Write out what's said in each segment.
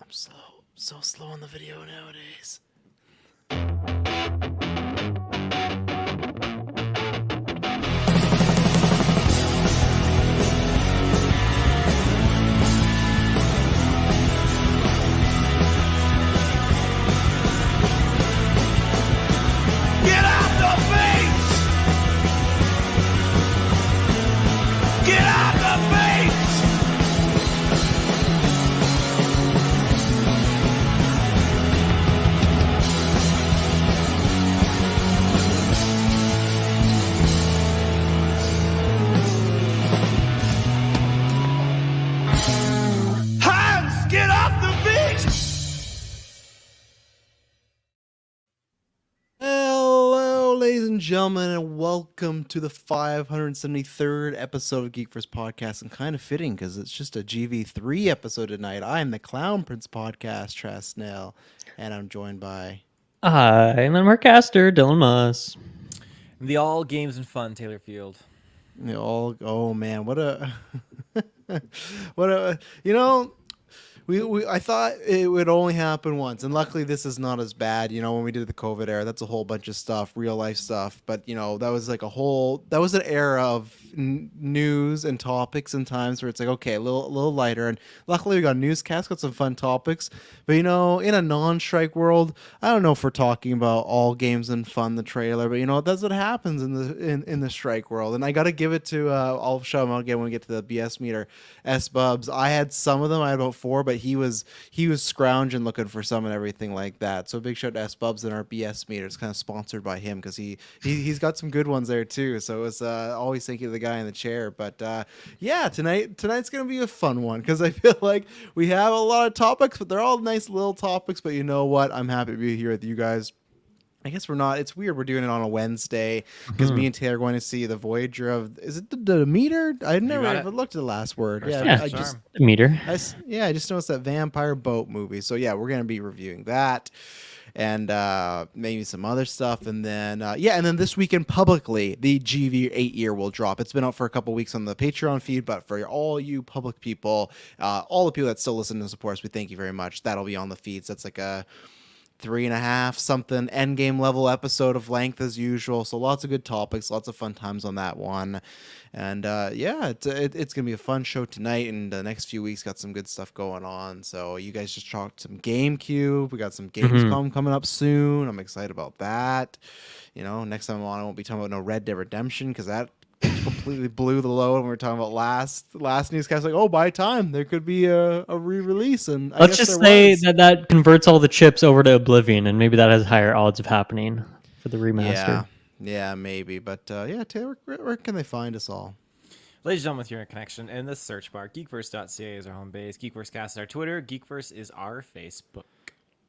I'm so slow on the video nowadays. Get out the face! Get out the face! Hans, get off the beach! Hello, ladies and gentlemen, and welcome to the 573rd episode of GeekVerse Podcast. And kind of fitting because it's just a GV3 episode tonight. I am the Clown Prince Podcast, Trasnell, and I'm joined by... I'm Mark Caster, Dylan Moss. The all games and fun, Taylor Field. Oh man, what a I thought it would only happen once, and luckily this is not as bad. When we did the COVID era, that's a whole bunch of stuff, real life stuff. But that was that was an era of news and topics and times where it's like, okay, a little lighter. And luckily we got a newscast, got some fun topics. But in a non-strike world, I don't know if we're talking about all games and fun, the trailer, but that's what happens in the strike world. And I got to give it to I'll show him out again when we get to the BS meter. S Bubs, I had some of them. I had about 4, but he was scrounging looking for some and everything like that. So big shout to S Bubs and our BS meter. It's kind of sponsored by him because he's got some good ones there too. So it's always thinking of the guy in the chair. But yeah, tonight's gonna be a fun one because I feel like we have a lot of topics, but they're all nice little topics. But you know what? I'm happy to be here with you guys. I guess we're not. It's weird. We're doing it on a Wednesday because me and Taylor are going to see the Voyager of. Is it the meter? I never ever looked at the last word. I just meter. I just noticed that vampire boat movie. So yeah, we're gonna be reviewing that, and maybe some other stuff, and then and then this weekend publicly the GV 8-year will drop. It's been out for a couple weeks on the Patreon feed, but for all you public people, all the people that still listen and support us, we thank you very much. That'll be on the feeds. That's like a 3.5 something end game level episode of length as usual, so lots of good topics, lots of fun times on that one. And it's gonna be a fun show tonight, and the next few weeks got some good stuff going on. So you guys just talked some GameCube, we got some Gamescom coming up soon. I'm excited about that. Next time on I won't be talking about no Red Dead Redemption because that completely blew the load when we were talking about last newscast. Like, oh, by time there could be a re-release, and let's just say that converts all the chips over to Oblivion, and maybe that has higher odds of happening for the remaster. Yeah, maybe. But Taylor, where can they find us all? Ladies and gentlemen, with your connection in the search bar, GeekVerse.ca is our home base. GeekVerseCast is our Twitter. GeekVerse is our Facebook.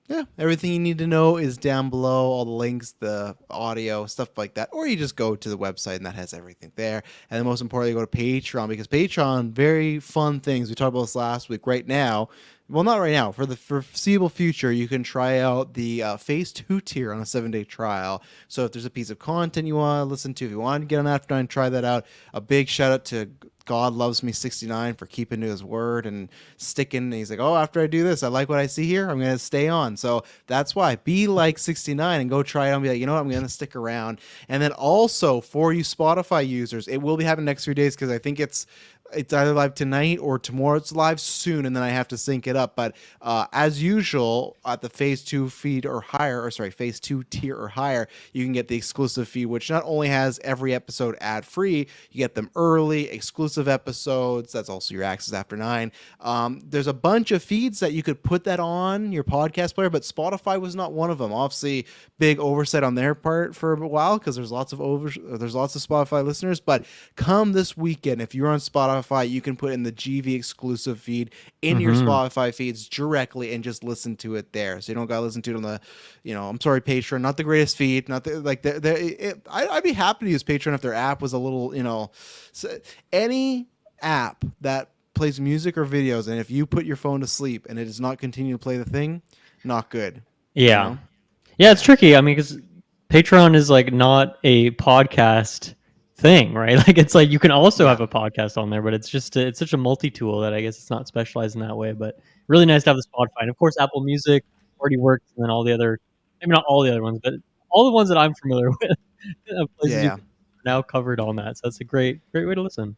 Yeah, everything you need to know is down below, all the links, the audio, stuff like that. Or you just go to the website and that has everything there. And then most importantly, go to Patreon because Patreon, very fun things. We talked about this last week. Right now, well, not right now, for the foreseeable future, you can try out the Phase 2 tier on a 7-day trial. So if there's a piece of content you want to listen to, if you want to get on After 9, try that out. A big shout out to God Loves Me 69 for keeping to his word and sticking. And he's like, oh, after I do this, I like what I see here, I'm going to stay on. So that's why. Be like 69 and go try it out and be like, you know what, I'm going to stick around. And then also for you Spotify users, it will be happening next 3 days because I think it's either live tonight or tomorrow. It's live soon, and then I have to sync it up. But as usual, at the Phase 2 feed or higher, or sorry, Phase 2 tier or higher, you can get the exclusive feed, which not only has every episode ad-free, you get them early, exclusive episodes. That's also your access after 9. There's a bunch of feeds that you could put that on your podcast player, but Spotify was not one of them. Obviously, big oversight on their part for a while because there's lots of Spotify listeners. But come this weekend, if you're on Spotify, you can put in the GV exclusive feed in your Spotify feeds directly and just listen to it there. So you don't gotta listen to it on the, I'm sorry, Patreon, not the greatest feed, not the I'd be happy to use Patreon if their app was a little, any app that plays music or videos, and if you put your phone to sleep and it does not continue to play the thing, not good. Yeah, yeah, it's tricky. I mean, because Patreon is like not a podcast thing, right? Like it's like you can also have a podcast on there, but it's just it's such a multi-tool that I guess it's not specialized in that way. But really nice to have the Spotify, and of course Apple Music already works, and then all the other, maybe not all the other ones, but all the ones that I'm familiar with, places you Yeah. can now covered on that. So that's a great way to listen.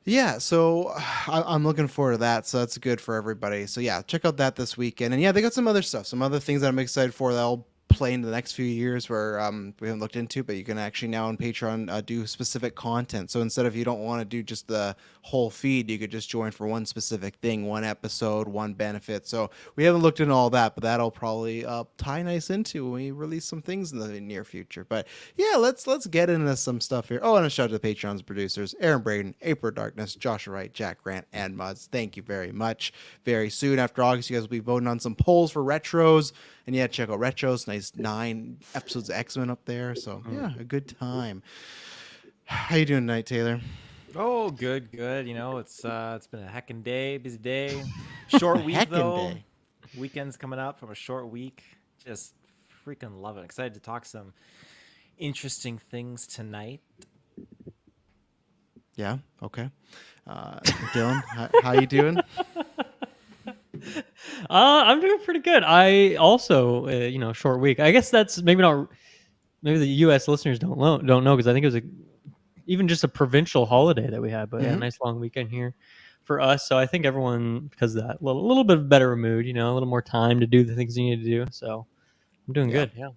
Yeah, so I'm looking forward to that. So that's good for everybody. So yeah, check out that this weekend. And yeah, they got some other stuff, some other things that I'm excited for that'll play into the next few years where we haven't looked into, but you can actually now on Patreon do specific content. So instead of you don't want to do just the whole feed, you could just join for one specific thing, one episode, one benefit. So we haven't looked into all that, but that'll probably tie nice into when we release some things in the near future. But yeah, let's get into some stuff here. Oh, and a shout out to the Patreon's producers, Aaron Braden, April Darkness, Joshua Wright, Jack Grant, and Muds. Thank you very much. Very soon after August, you guys will be voting on some polls for retros. And yeah, check out Retros. Nice 9 episodes of X-Men up there. So yeah, a good time. How you doing tonight, Taylor? Oh, good. You know, it's been a heckin' day, busy day. Short week Heckin' though. day. Weekend's coming up from a short week. Just freaking love it. Excited to talk some interesting things tonight. Yeah. Okay. Dylan, how you doing? I'm doing pretty good. I also, short week. I guess that's maybe not. Maybe the U.S. listeners don't know because I think it was even just a provincial holiday that we had. But yeah, nice long weekend here for us. So I think everyone, because of that, a little bit of better mood. A little more time to do the things you need to do. So I'm doing good. Yeah.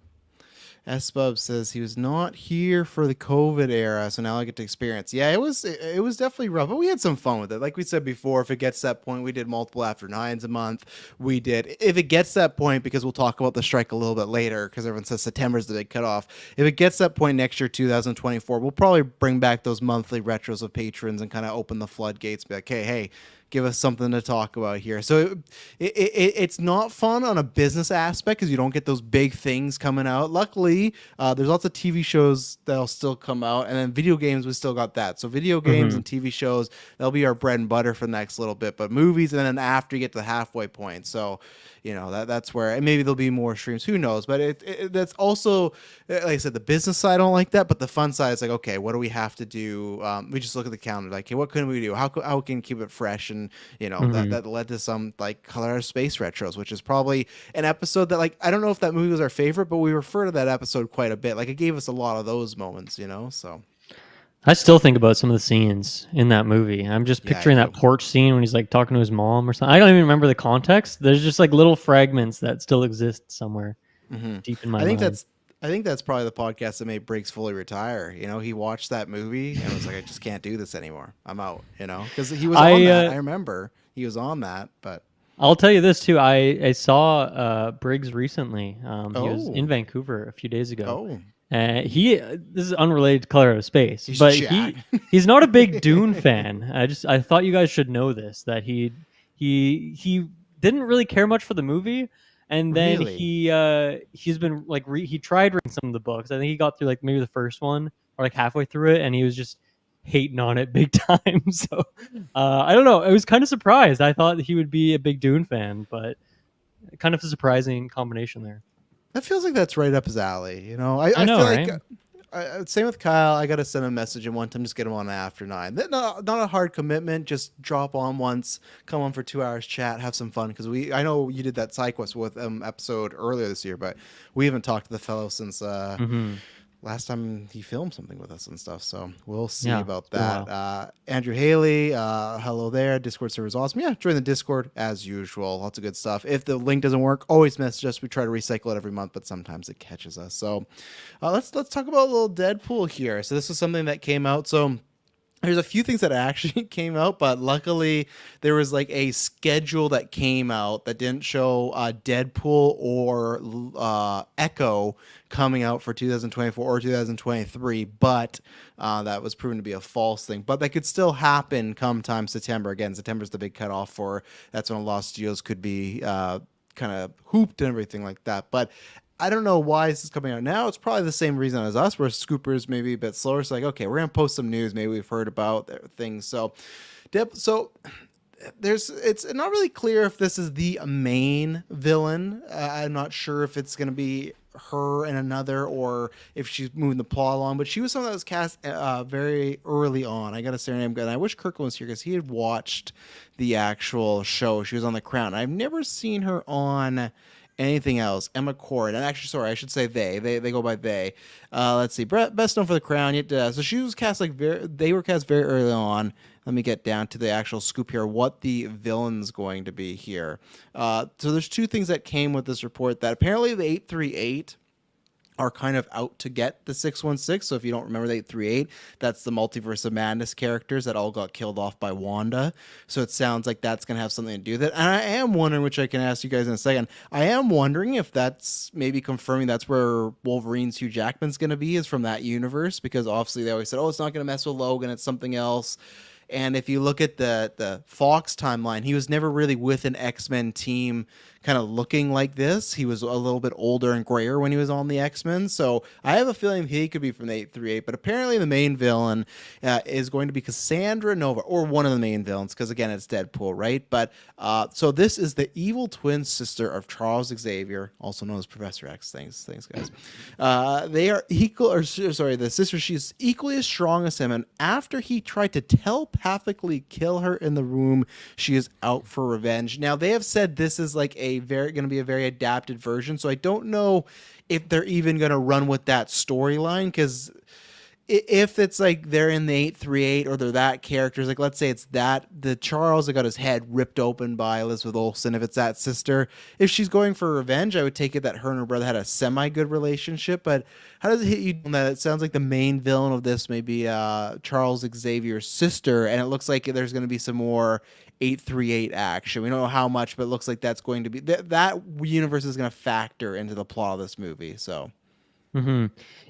S-Bub says he was not here for the COVID era, so now I get to experience. Yeah, it was definitely rough, but we had some fun with it. Like we said before, if it gets to that point, we did multiple after nines a month. We did. If it gets to that point, because we'll talk about the strike a little bit later, because everyone says September is the big cutoff. If it gets to that point next year, 2024, we'll probably bring back those monthly retros of patrons and kind of open the floodgates. Be like, hey, give us something to talk about here. So it's not fun on a business aspect because you don't get those big things coming out. Luckily, there's lots of TV shows that'll still come out, and then video games, we still got that. So video games and TV shows, that'll be our bread and butter for the next little bit. But movies, and then after you get to the halfway point. So, that's where, and maybe there'll be more streams. Who knows? But that's also, like I said, the business side I don't like that, but the fun side is like, okay, what do we have to do? We just look at the calendar, like, hey, what can we do? How can we keep it fresh? And that led to some like Color Space retros, which is probably an episode that, like, I don't know if that movie was our favorite, but we refer to that episode quite a bit. Like, it gave us a lot of those moments, so. I still think about some of the scenes in that movie. I'm just picturing that do. porch scene when he's like talking to his mom or something. I don't even remember the context. There's just like little fragments that still exist somewhere deep in my mind. I think that's probably the podcast that made Briggs fully retire. He watched that movie and was like, I just can't do this anymore. I'm out, because he was on that. I remember he was on that, but I'll tell you this too. I saw Briggs recently. He was in Vancouver a few days ago. Oh. This is unrelated to Color of Space, but Jack. he's not a big Dune fan. I thought you guys should know this, that he didn't really care much for the movie. And then Really? he's been like he tried reading some of the books. I think he got through like maybe the first one or like halfway through it, and he was just hating on it big time. So I don't know. I was kind of surprised. I thought he would be a big Dune fan, but kind of a surprising combination there. That feels like that's right up his alley. I know, feel right? like same with Kyle. I got to send a message and one time just get him on after 9. Not a hard commitment. Just drop on once, come on for 2 hours, chat, have some fun. Because I know you did that side quest with episode earlier this year, but we haven't talked to the fellow since last time he filmed something with us and stuff. So we'll see about that. Andrew Haley, hello there. Discord server is awesome. Yeah, join the Discord as usual. Lots of good stuff. If the link doesn't work, always message us. We try to recycle it every month, but sometimes it catches us. So let's talk about a little Deadpool here. So this is something that came out. So there's a few things that actually came out, but luckily there was like a schedule that came out that didn't show Deadpool or Echo coming out for 2024 or 2023, but that was proven to be a false thing. But that could still happen come time September. Again, September's the big cutoff for, that's when a lot of studios could be kind of hooped and everything like that. But I don't know why this is coming out now. It's probably the same reason as us, where Scoopers maybe a bit slower. It's like, okay, we're going to post some news. Maybe we've heard about things. So it's not really clear if this is the main villain. I'm not sure if it's going to be her and another, or if she's moving the plot along. But she was someone that was cast very early on. I got to say her name, and I wish Kirkland was here because he had watched the actual show. She was on The Crown. I've never seen her on anything else. Emma Cord, and actually, sorry, I should say they go by they. Let's see, best known for The Crown. Yet, so she was cast they were cast very early on. Let me get down to the actual scoop here. What the villain's going to be here. So there's two things that came with this report. That apparently the 838 are kind of out to get the 616. So if you don't remember the 838, that's the Multiverse of Madness characters that all got killed off by Wanda. So it sounds like that's going to have something to do with it. And I am wondering, which I can ask you guys in a second, I am wondering if that's maybe confirming that's where Wolverine's Hugh Jackman's going to be, is from that universe, because obviously they always said, oh, it's not going to mess with Logan, it's something else. And if you look at the Fox timeline, he was never really with an X-Men team kind of looking like this. He was a little bit older and grayer when he was on the X-Men. So I have a feeling he could be from the 838. But apparently the main villain is going to be Cassandra Nova, or one of the main villains, because again, it's Deadpool, right? But so this is the evil twin sister of Charles Xavier, also known as Professor X. Thanks guys. They are equal, or sorry, the sister, she's equally as strong as him. And after he tried to telepathically kill her in the room, she is out for revenge. Now they have said this is like going to be a very adapted version, so I don't know if they're even going to run with that storyline, because if it's like they're in the 838 or they're that characters, like let's say it's that the Charles that got his head ripped open by Elizabeth Olsen, if it's that sister, if she's going for revenge, I would take it that her and her brother had a semi-good relationship. But how does it hit you that it sounds like the main villain of this may be Charles Xavier's sister, and it looks like there's going to be some more 838 action. We don't know how much, but it looks like that's going to be that universe is going to factor into the plot of this movie. So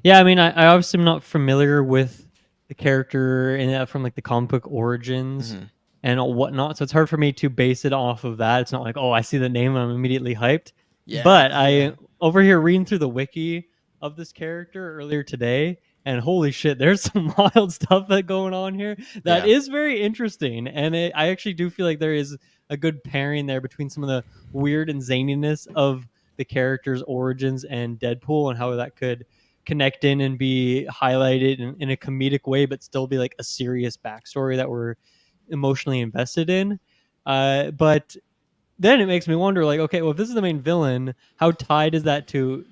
yeah, I mean, I obviously am not familiar with the character from like the comic book origins and whatnot, so it's hard for me to base it off of that. It's not like, oh, I see the name and I'm immediately hyped. Yeah. But I over here reading through the wiki of this character earlier today, and holy shit, there's some wild stuff that going on here that is very interesting. And I actually do feel like there is a good pairing there between some of the weird and zaniness of the character's origins and Deadpool, and how that could connect in and be highlighted in a comedic way, but still be like a serious backstory that we're emotionally invested in. But then it makes me wonder, like, okay, well, if this is the main villain, how tied is that to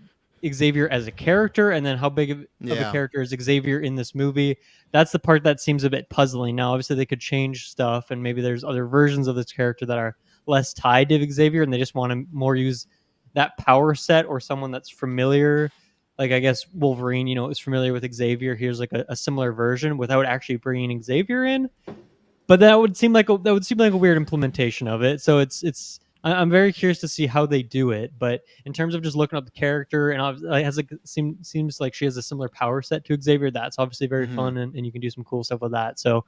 Xavier as a character, and then how big of a character is Xavier in this movie? That's the part that seems a bit puzzling. Now, obviously, they could change stuff, and maybe there's other versions of this character that are less tied to Xavier, and they just want to more use that power set or someone that's familiar. Like, I guess Wolverine, is familiar with Xavier. Here's like a similar version without actually bringing Xavier in. But that would seem like a weird implementation of it. So I'm very curious to see how they do it. But in terms of just looking up the character, and it has seems like she has a similar power set to Xavier. That's obviously very fun, and you can do some cool stuff with that. So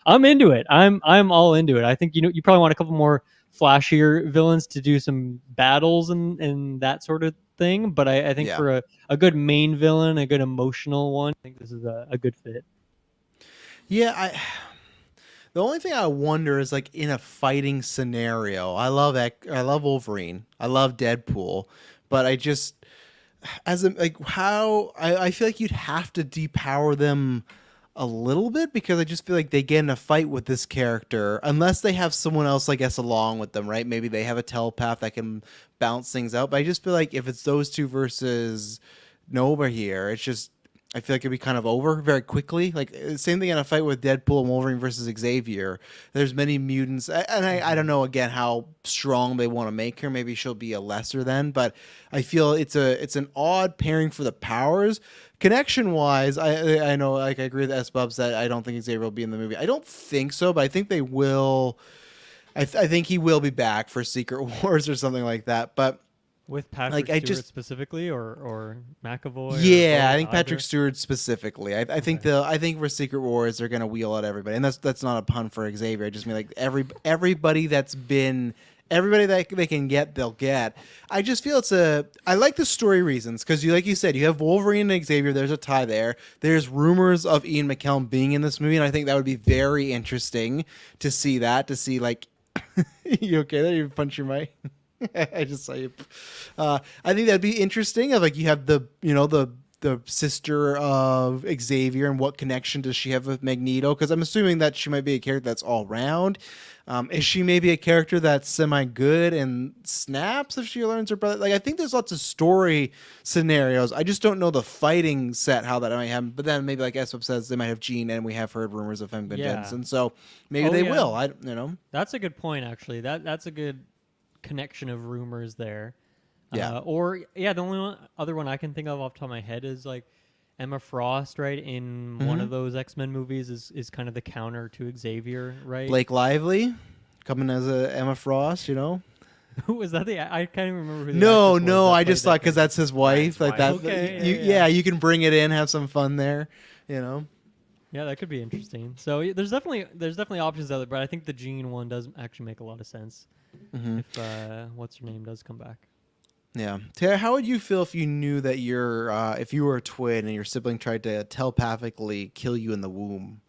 I'm into it. I'm all into it. I think you probably want a couple more flashier villains to do some battles and that sort of thing. But I think for a good main villain, a good emotional one, I think this is a good fit. Yeah, the only thing I wonder is, like, in a fighting scenario, I love Wolverine, I love Deadpool, but I just I feel like you'd have to depower them a little bit, because I just feel like they get in a fight with this character unless they have someone else, I guess, along with them, right? Maybe they have a telepath that can bounce things out. But I just feel like if it's those two versus Nova here, it's just, I feel like it'd be kind of over very quickly. Like, same thing in a fight with Deadpool and Wolverine versus Xavier. There's many mutants, and I don't know again how strong they want to make her. Maybe she'll be a lesser then, but I feel it's an odd pairing for the powers. Connection wise, I know, like, I agree with S-Bubs that I don't think Xavier will be in the movie. I don't think so, but I think they will. I think he will be back for Secret Wars or something like that. But with Patrick Stewart specifically, or McAvoy? Yeah, I think Patrick Stewart specifically. I think for Secret Wars they're gonna wheel out everybody, and that's not a pun for Xavier. I just mean like everybody that they can get, they'll get. I just feel I like the story reasons, because like you said, you have Wolverine and Xavier. There's a tie there. There's rumors of Ian McKellen being in this movie, and I think that would be very interesting to see like. You okay there? You punch your mic? I just saw you. I think that'd be interesting. Of like you have the sister of Xavier, and what connection does she have with Magneto? Because I'm assuming that she might be a character that's all round. Is she maybe a character that's semi good and snaps if she learns her brother? Like I think there's lots of story scenarios. I just don't know the fighting set how that might happen. But then maybe like Eswap says, they might have Jean, and we have heard rumors of him Jensen. So maybe they will. That's a good point actually. That's a good connection of rumors there. Yeah. The only other one I can think of off the top of my head is like Emma Frost, right? In one of those X-Men movies is kind of the counter to Xavier, right? Blake Lively coming as a Emma Frost, Who was that? I can't even remember who the No, actress was that I played just that thought because that's his wife. Like that. Okay, you can bring it in, have some fun there, Yeah, that could be interesting. So there's definitely options out there, but I think the Jean one does actually make a lot of sense if what's her name does come back. Yeah. Tara, how would you feel if you knew that if you were a twin and your sibling tried to telepathically kill you in the womb?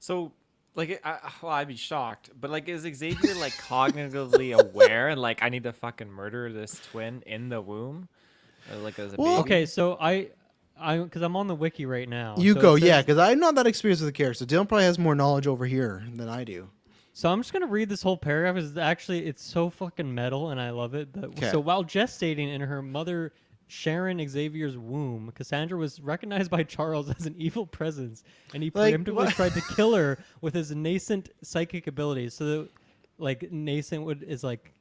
So, like, I'd be shocked. But like, is Xavier like cognitively aware and like, I need to fucking murder this twin in the womb, like as a baby? Okay, so because I'm on the wiki right now. You so go, it says- yeah, because I'm not that experienced with the character. So Dylan probably has more knowledge over here than I do. So I'm just gonna read this whole paragraph. It's so fucking metal, and I love it. But Okay. so while gestating in her mother Sharon Xavier's womb, Cassandra was recognized by Charles as an evil presence, and he preemptively tried to kill her with his nascent psychic abilities. So, nascent is like,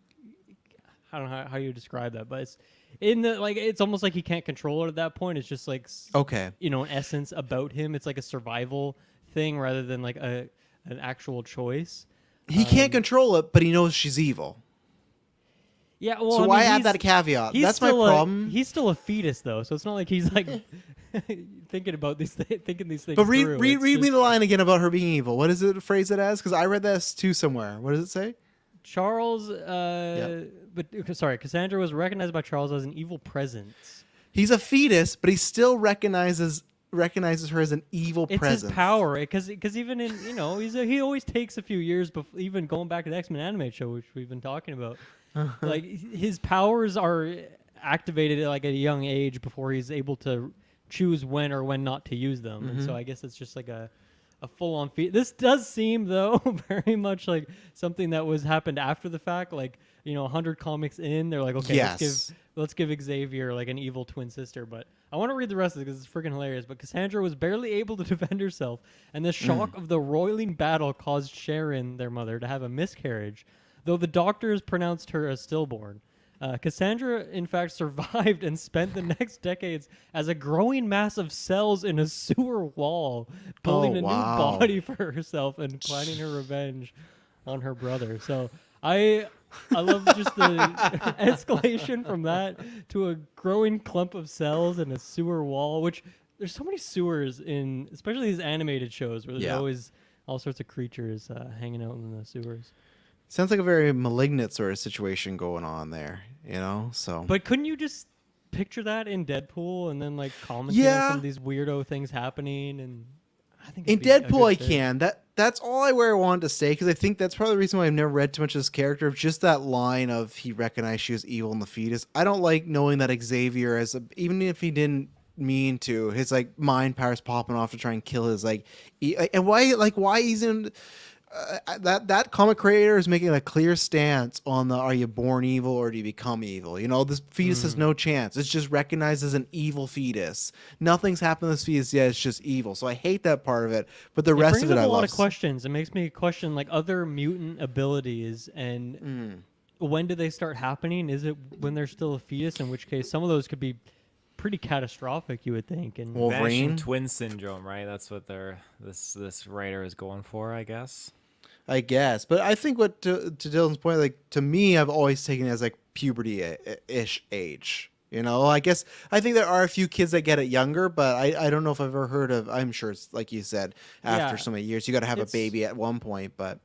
I don't know how you describe that, but it's it's almost like he can't control it at that point. It's just like an essence about him. It's like a survival thing rather than like an actual choice. He can't control it, but he knows she's evil. Yeah, well, so why add that caveat? That's my problem. He's still a fetus, though, so it's not like he's like thinking about thinking these things. But read me the line again about her being evil. What is it phrase it as? Because I read this too somewhere. What does it say? Charles, Cassandra was recognized by Charles as an evil presence. He's a fetus, but he still recognizes her as an evil presence. It's his power, because even in he always takes a few years before even going back to the X-Men animated show, which we've been talking about. Like his powers are activated at like a young age before he's able to choose when or when not to use them. And so I guess it's just like a full-on feat. This does seem though very much like something that was happened after the fact. Like 100 comics in, they're like, okay, let's give Xavier like an evil twin sister. But I want to read the rest of it because it's freaking hilarious. But Cassandra was barely able to defend herself, and the shock of the roiling battle caused Sharon, their mother, to have a miscarriage, though the doctors pronounced her a stillborn. Cassandra, in fact, survived and spent the next decades as a growing mass of cells in a sewer wall, building a new body for herself and planning her revenge on her brother. So I love just the escalation from that to a growing clump of cells in a sewer wall, which there's so many sewers in, especially these animated shows where there's always all sorts of creatures hanging out in the sewers. Sounds like a very malignant sort of situation going on there, So, but couldn't you just picture that in Deadpool and then like commenting on some of these weirdo things happening? And I think in Deadpool, I can. That's all I wanted to say because I think that's probably the reason why I've never read too much of this character. Just that line of he recognized she was evil in the fetus. I don't like knowing that Xavier, even if he didn't mean to, his like mind powers popping off to try and kill his and why he's in. That comic creator is making a clear stance on the are you born evil or do you become evil? This fetus has no chance. It's just recognized as an evil fetus. Nothing's happened to this fetus yet. It's just evil. So I hate that part of it. But the rest of it, I love. A lot of questions. It makes me question like other mutant abilities and when do they start happening? Is it when they're still a fetus? In which case, some of those could be pretty catastrophic, you would think. And Wolverine twin syndrome, right? That's what this writer is going for, I guess. But I think what to Dylan's point, like to me, I've always taken it as like puberty-ish age. I guess I think there are a few kids that get it younger, but I don't know if I've ever heard of. I'm sure it's like you said, after so many years, you got to have a baby at one point. But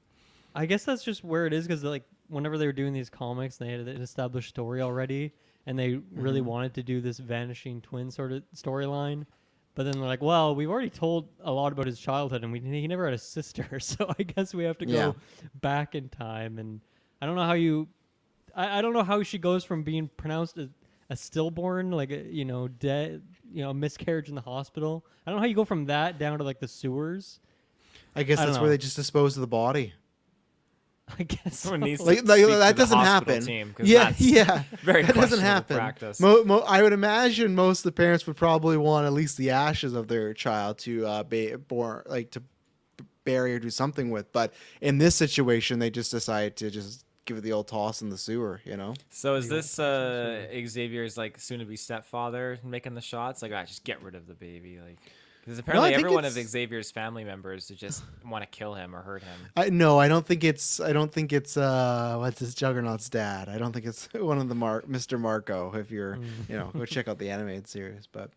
I guess that's just where it is because like whenever they were doing these comics, they had an established story already, and they really wanted to do this vanishing twin sort of storyline. But then they're like, well, we've already told a lot about his childhood, and he never had a sister, so I guess we have to go back in time. And I don't know how I don't know how she goes from being pronounced a stillborn, like dead, a miscarriage in the hospital. I don't know how you go from that down to like the sewers. I guess I don't that's where know. they just dispose of the body. I guess Someone so. needs to Like speak that to the doesn't hospital happen. team, 'cause Yeah, that's yeah, very that doesn't questionable happen. practice. I would imagine most of the parents would probably want at least the ashes of their child to to bury or do something with. But in this situation, they just decide to just give it the old toss in the sewer. So is The old this person Xavier's like soon-to-be stepfather making the shots? Like, just get rid of the baby, like. Because I apparently think every one of it's- Xavier's family members just want to kill him or hurt him. No, I don't think it's. What's his Juggernaut's dad? I don't think it's one of the Mr. Marco. If you're, go check out the animated series. But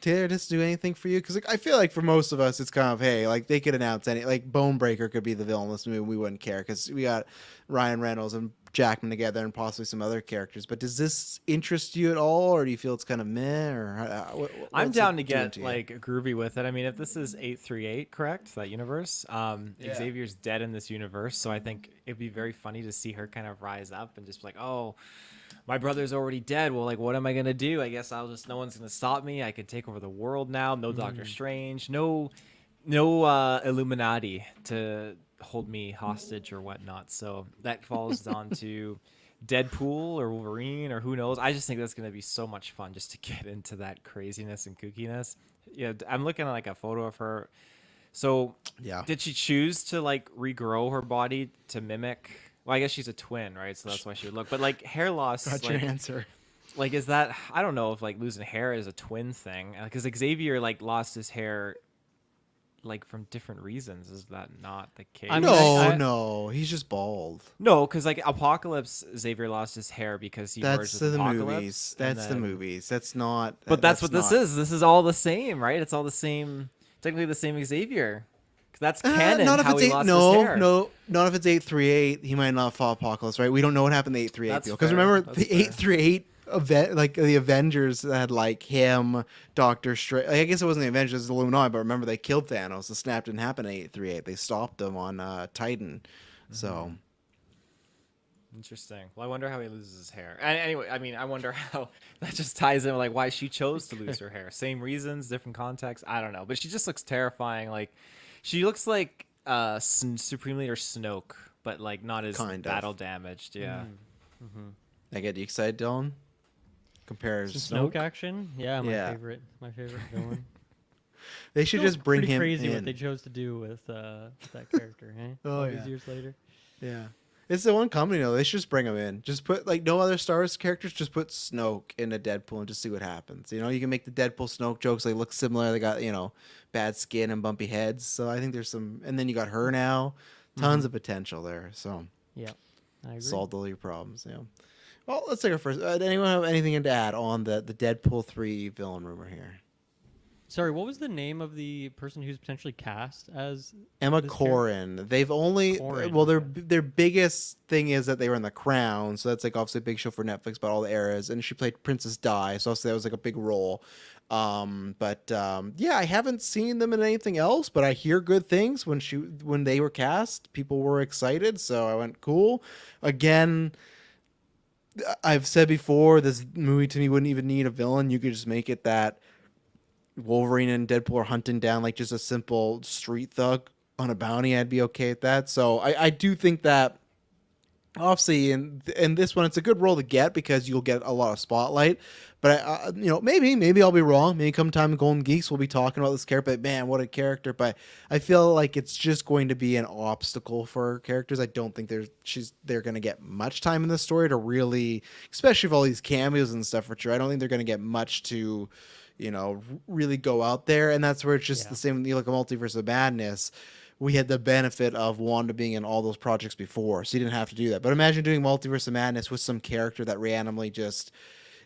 Taylor, does it do anything for you? Because I feel like for most of us, it's kind of hey, like they could announce like Bonebreaker could be the villain in this movie, we wouldn't care because we got Ryan Reynolds and Jackman together and possibly some other characters. But does this interest you at all, or do you feel it's kind of meh? Or I'm what's down it to doing get you? like groovy with it. I mean, if this is 838, correct? That universe, Xavier's dead in this universe, so I think it'd be very funny to see her kind of rise up and just be like, oh, my brother's already dead. Well, like, what am I gonna do? I guess no one's gonna stop me. I can take over the world now. No Doctor Strange. No Illuminati to hold me hostage or whatnot. So that falls on to Deadpool or Wolverine or who knows. I just think that's going to be so much fun just to get into that craziness and kookiness. I'm looking at like a photo of her. So Yeah. did she choose to like regrow her body to mimic? Well, I guess she's a twin, right? So that's why she would look. But like hair loss, Got your answer. like is that? I don't know if like losing hair is a twin thing because Xavier like lost his hair like from different reasons. Is that not the case? I mean, No, he's just bald. No, because like Apocalypse, Xavier lost his hair because he merged That's with the Apocalypse. movies. and That's the then- movies. That's not. But that's what this not- is. This is all the same, right? It's all the same. Technically, the same Xavier. 'Cause that's canon. Not if how it's he eight. lost his hair. Not if it's 838. He might not fall Apocalypse, right? We don't know what happened to 838 That's because fair. remember That's the fair. 838 event, like the Avengers had like him, Doctor Strange. I guess it wasn't the Avengers, it was the Illuminati. But remember they killed Thanos. The snap didn't happen in 838. They stopped him on Titan. So. Interesting. Well, I wonder how he loses his hair. And anyway, I mean, I wonder how that just ties in with like why she chose to lose her hair. Same reasons, different context. I don't know, but she just looks terrifying. Like she looks like Supreme Leader Snoke, but like not as Kind of. battle damaged. Yeah. I get you excited, Dylan. Compares Snoke action. Yeah, Yeah. my favorite villain. They should Still just bring pretty him crazy in. what they chose to do with that character. Eh? Oh, All yeah. these years later. Yeah. It's the one company though. They should just bring him in. Just put like no other Star Wars characters. Just put Snoke into Deadpool and just see what happens. You can make the Deadpool Snoke jokes. They look similar. They got bad skin and bumpy heads. So I think there's some. And then you got her now. Tons of potential there. So Yeah, I agree. solved all your problems. Yeah. Well, let's take our first. Anyone have anything to add on the Deadpool 3 villain rumor here? Sorry, what was the name of the person who's potentially cast as Emma this Corrin. They've only Corrin, well, okay. their biggest thing is that they were in The Crown, so that's like obviously a big show for Netflix about all the eras, and she played Princess Di, so obviously that was like a big role. Yeah, I haven't seen them in anything else, but I hear good things. When they were cast, people were excited, so I went cool. Again, I've said before, this movie to me wouldn't even need a villain. You could just make it that Wolverine and Deadpool are hunting down like just a simple street thug on a bounty. I'd be okay with that. So I do think that obviously in this one it's a good role to get because you'll get a lot of spotlight. But maybe I'll be wrong. Maybe come time in Golden Geeks we'll be talking about this character. But man, what a character! But I feel like it's just going to be an obstacle for characters. I don't think they're going to get much time in the story to really, especially with all these cameos and stuff. For sure, I don't think they're going to get much to really go out there. And that's where it's just the same. You look at Multiverse of Madness. We had the benefit of Wanda being in all those projects before, so you didn't have to do that. But imagine doing Multiverse of Madness with some character that randomly just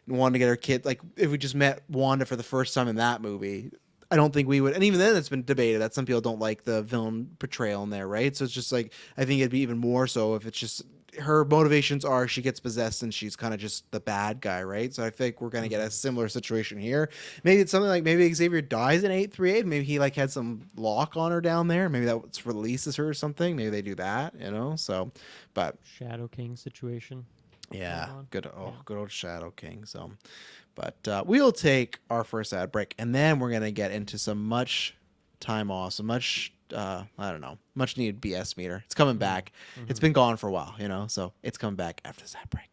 wanted to get her kid. Like if we just met Wanda for the first time in that movie, I don't think we would. And even then, it's been debated that some people don't like the villain portrayal in there, right? So it's just like I think it'd be even more so if it's just her motivations are she gets possessed and she's kind of just the bad guy, right? So I think we're gonna get a similar situation here. Maybe it's something like maybe Xavier dies in 838. Maybe he like had some lock on her down there. Maybe that releases her or something. Maybe they do that, So, but Shadow King situation? Yeah, on. good old Shadow King. So, but we'll take our first ad break, and then we're gonna get into some much time off, so much I don't know, much needed BS meter. It's coming back. It's been gone for a while, so it's coming back after this ad break.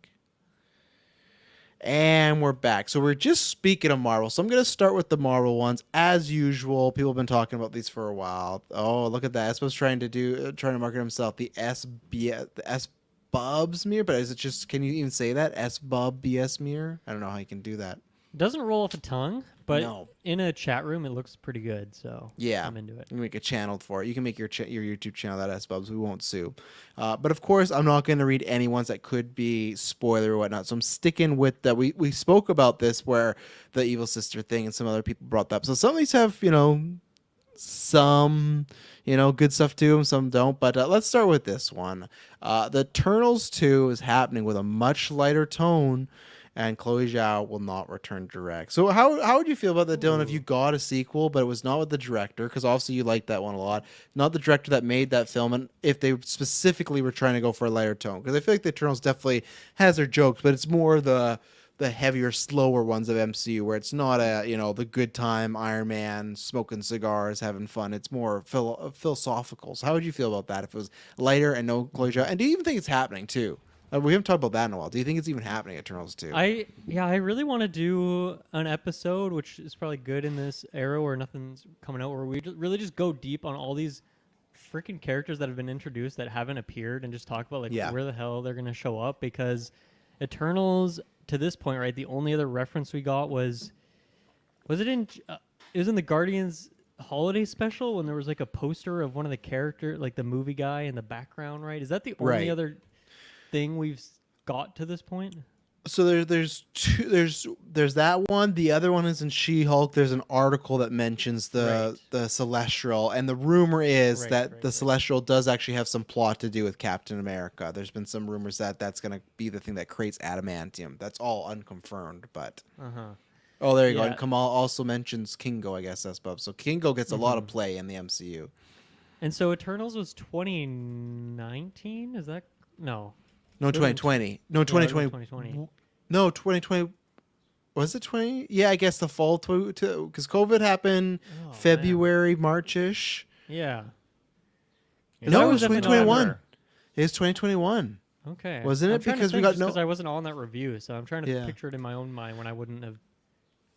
And we're back. So we're just speaking of Marvel. So I'm going to start with the Marvel ones. As usual, people have been talking about these for a while. Oh, look at that. Espo's trying to market himself. The S-Bubs mirror. But is it just, can you even say that? S-Bub BS mirror? I don't know how you can do that. Doesn't roll off a tongue, but No. in a chat room, it looks pretty good. So Yeah, I'm into it. You can make a channel for it. You can make your YouTube channel that S-Bubs. We won't sue. But of course, I'm not going to read any ones that could be spoiler or whatnot. So I'm sticking with that. We spoke about this where the evil sister thing and some other people brought that up. So some of these have, some, good stuff to them. Some don't. But let's start with this one. The Eternals 2 is happening with a much lighter tone. And Chloe Zhao will not return direct. So how would you feel about that, Dylan, if you got a sequel, but it was not with the director? Because obviously you liked that one a lot. Not the director that made that film, and if they specifically were trying to go for a lighter tone. Because I feel like the Eternals definitely has their jokes, but it's more the heavier, slower ones of MCU, where it's not the good time Iron Man smoking cigars, having fun. It's more philosophical. So how would you feel about that if it was lighter and no Chloe Zhao? And do you even think it's happening too? We haven't talked about that in a while. Do you think it's even happening at Eternals 2? I really want to do an episode, which is probably good in this era where nothing's coming out, where we really just go deep on all these freaking characters that have been introduced that haven't appeared and just talk about where the hell they're going to show up, because Eternals to this point, right, the only other reference we got was it in the Guardians holiday special when there was like a poster of one of the character, like the movie guy in the background, right? Is that the only other thing we've got to this point? So there's that one. The other one is in She-Hulk. There's an article that mentions the Celestial, and the rumor is that the Celestial does actually have some plot to do with Captain America. There's been some rumors that that's going to be the thing that creates adamantium. That's all unconfirmed, but oh, there you go. And Kamal also mentions Kingo, I guess that's Bub. So Kingo gets a lot of play in the MCU. And so Eternals was 2019. Is that no? No, 2020. No, 2020. 2020. No, 2020. Was it 20? Yeah, I guess the fall because COVID happened February, March-ish. Yeah. No, it was 2021. It was 2021. Okay. Wasn't it? Because we got because I wasn't on that review, so I'm trying to picture it in my own mind when I wouldn't have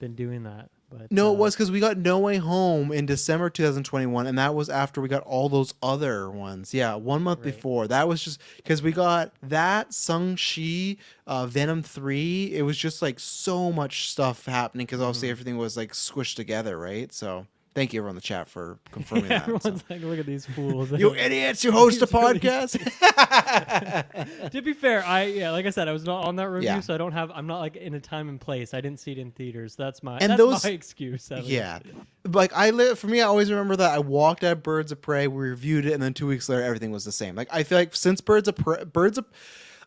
been doing that. But no, it was because we got No Way Home in December 2021, and that was after we got all those other ones. Yeah, 1 month before. That was just because we got that, Shang-Chi, Venom 3. It was just like so much stuff happening because obviously everything was like squished together, right? So thank you everyone in the chat for confirming that. Everyone's like, look at these fools. You idiots who host a podcast. To be fair, like I said, I was not on that review, so I'm not like in a time and place. I didn't see it in theaters. That's my excuse. Yeah. Like for me, I always remember that I walked at Birds of Prey, we reviewed it, and then 2 weeks later everything was the same. Like I feel like since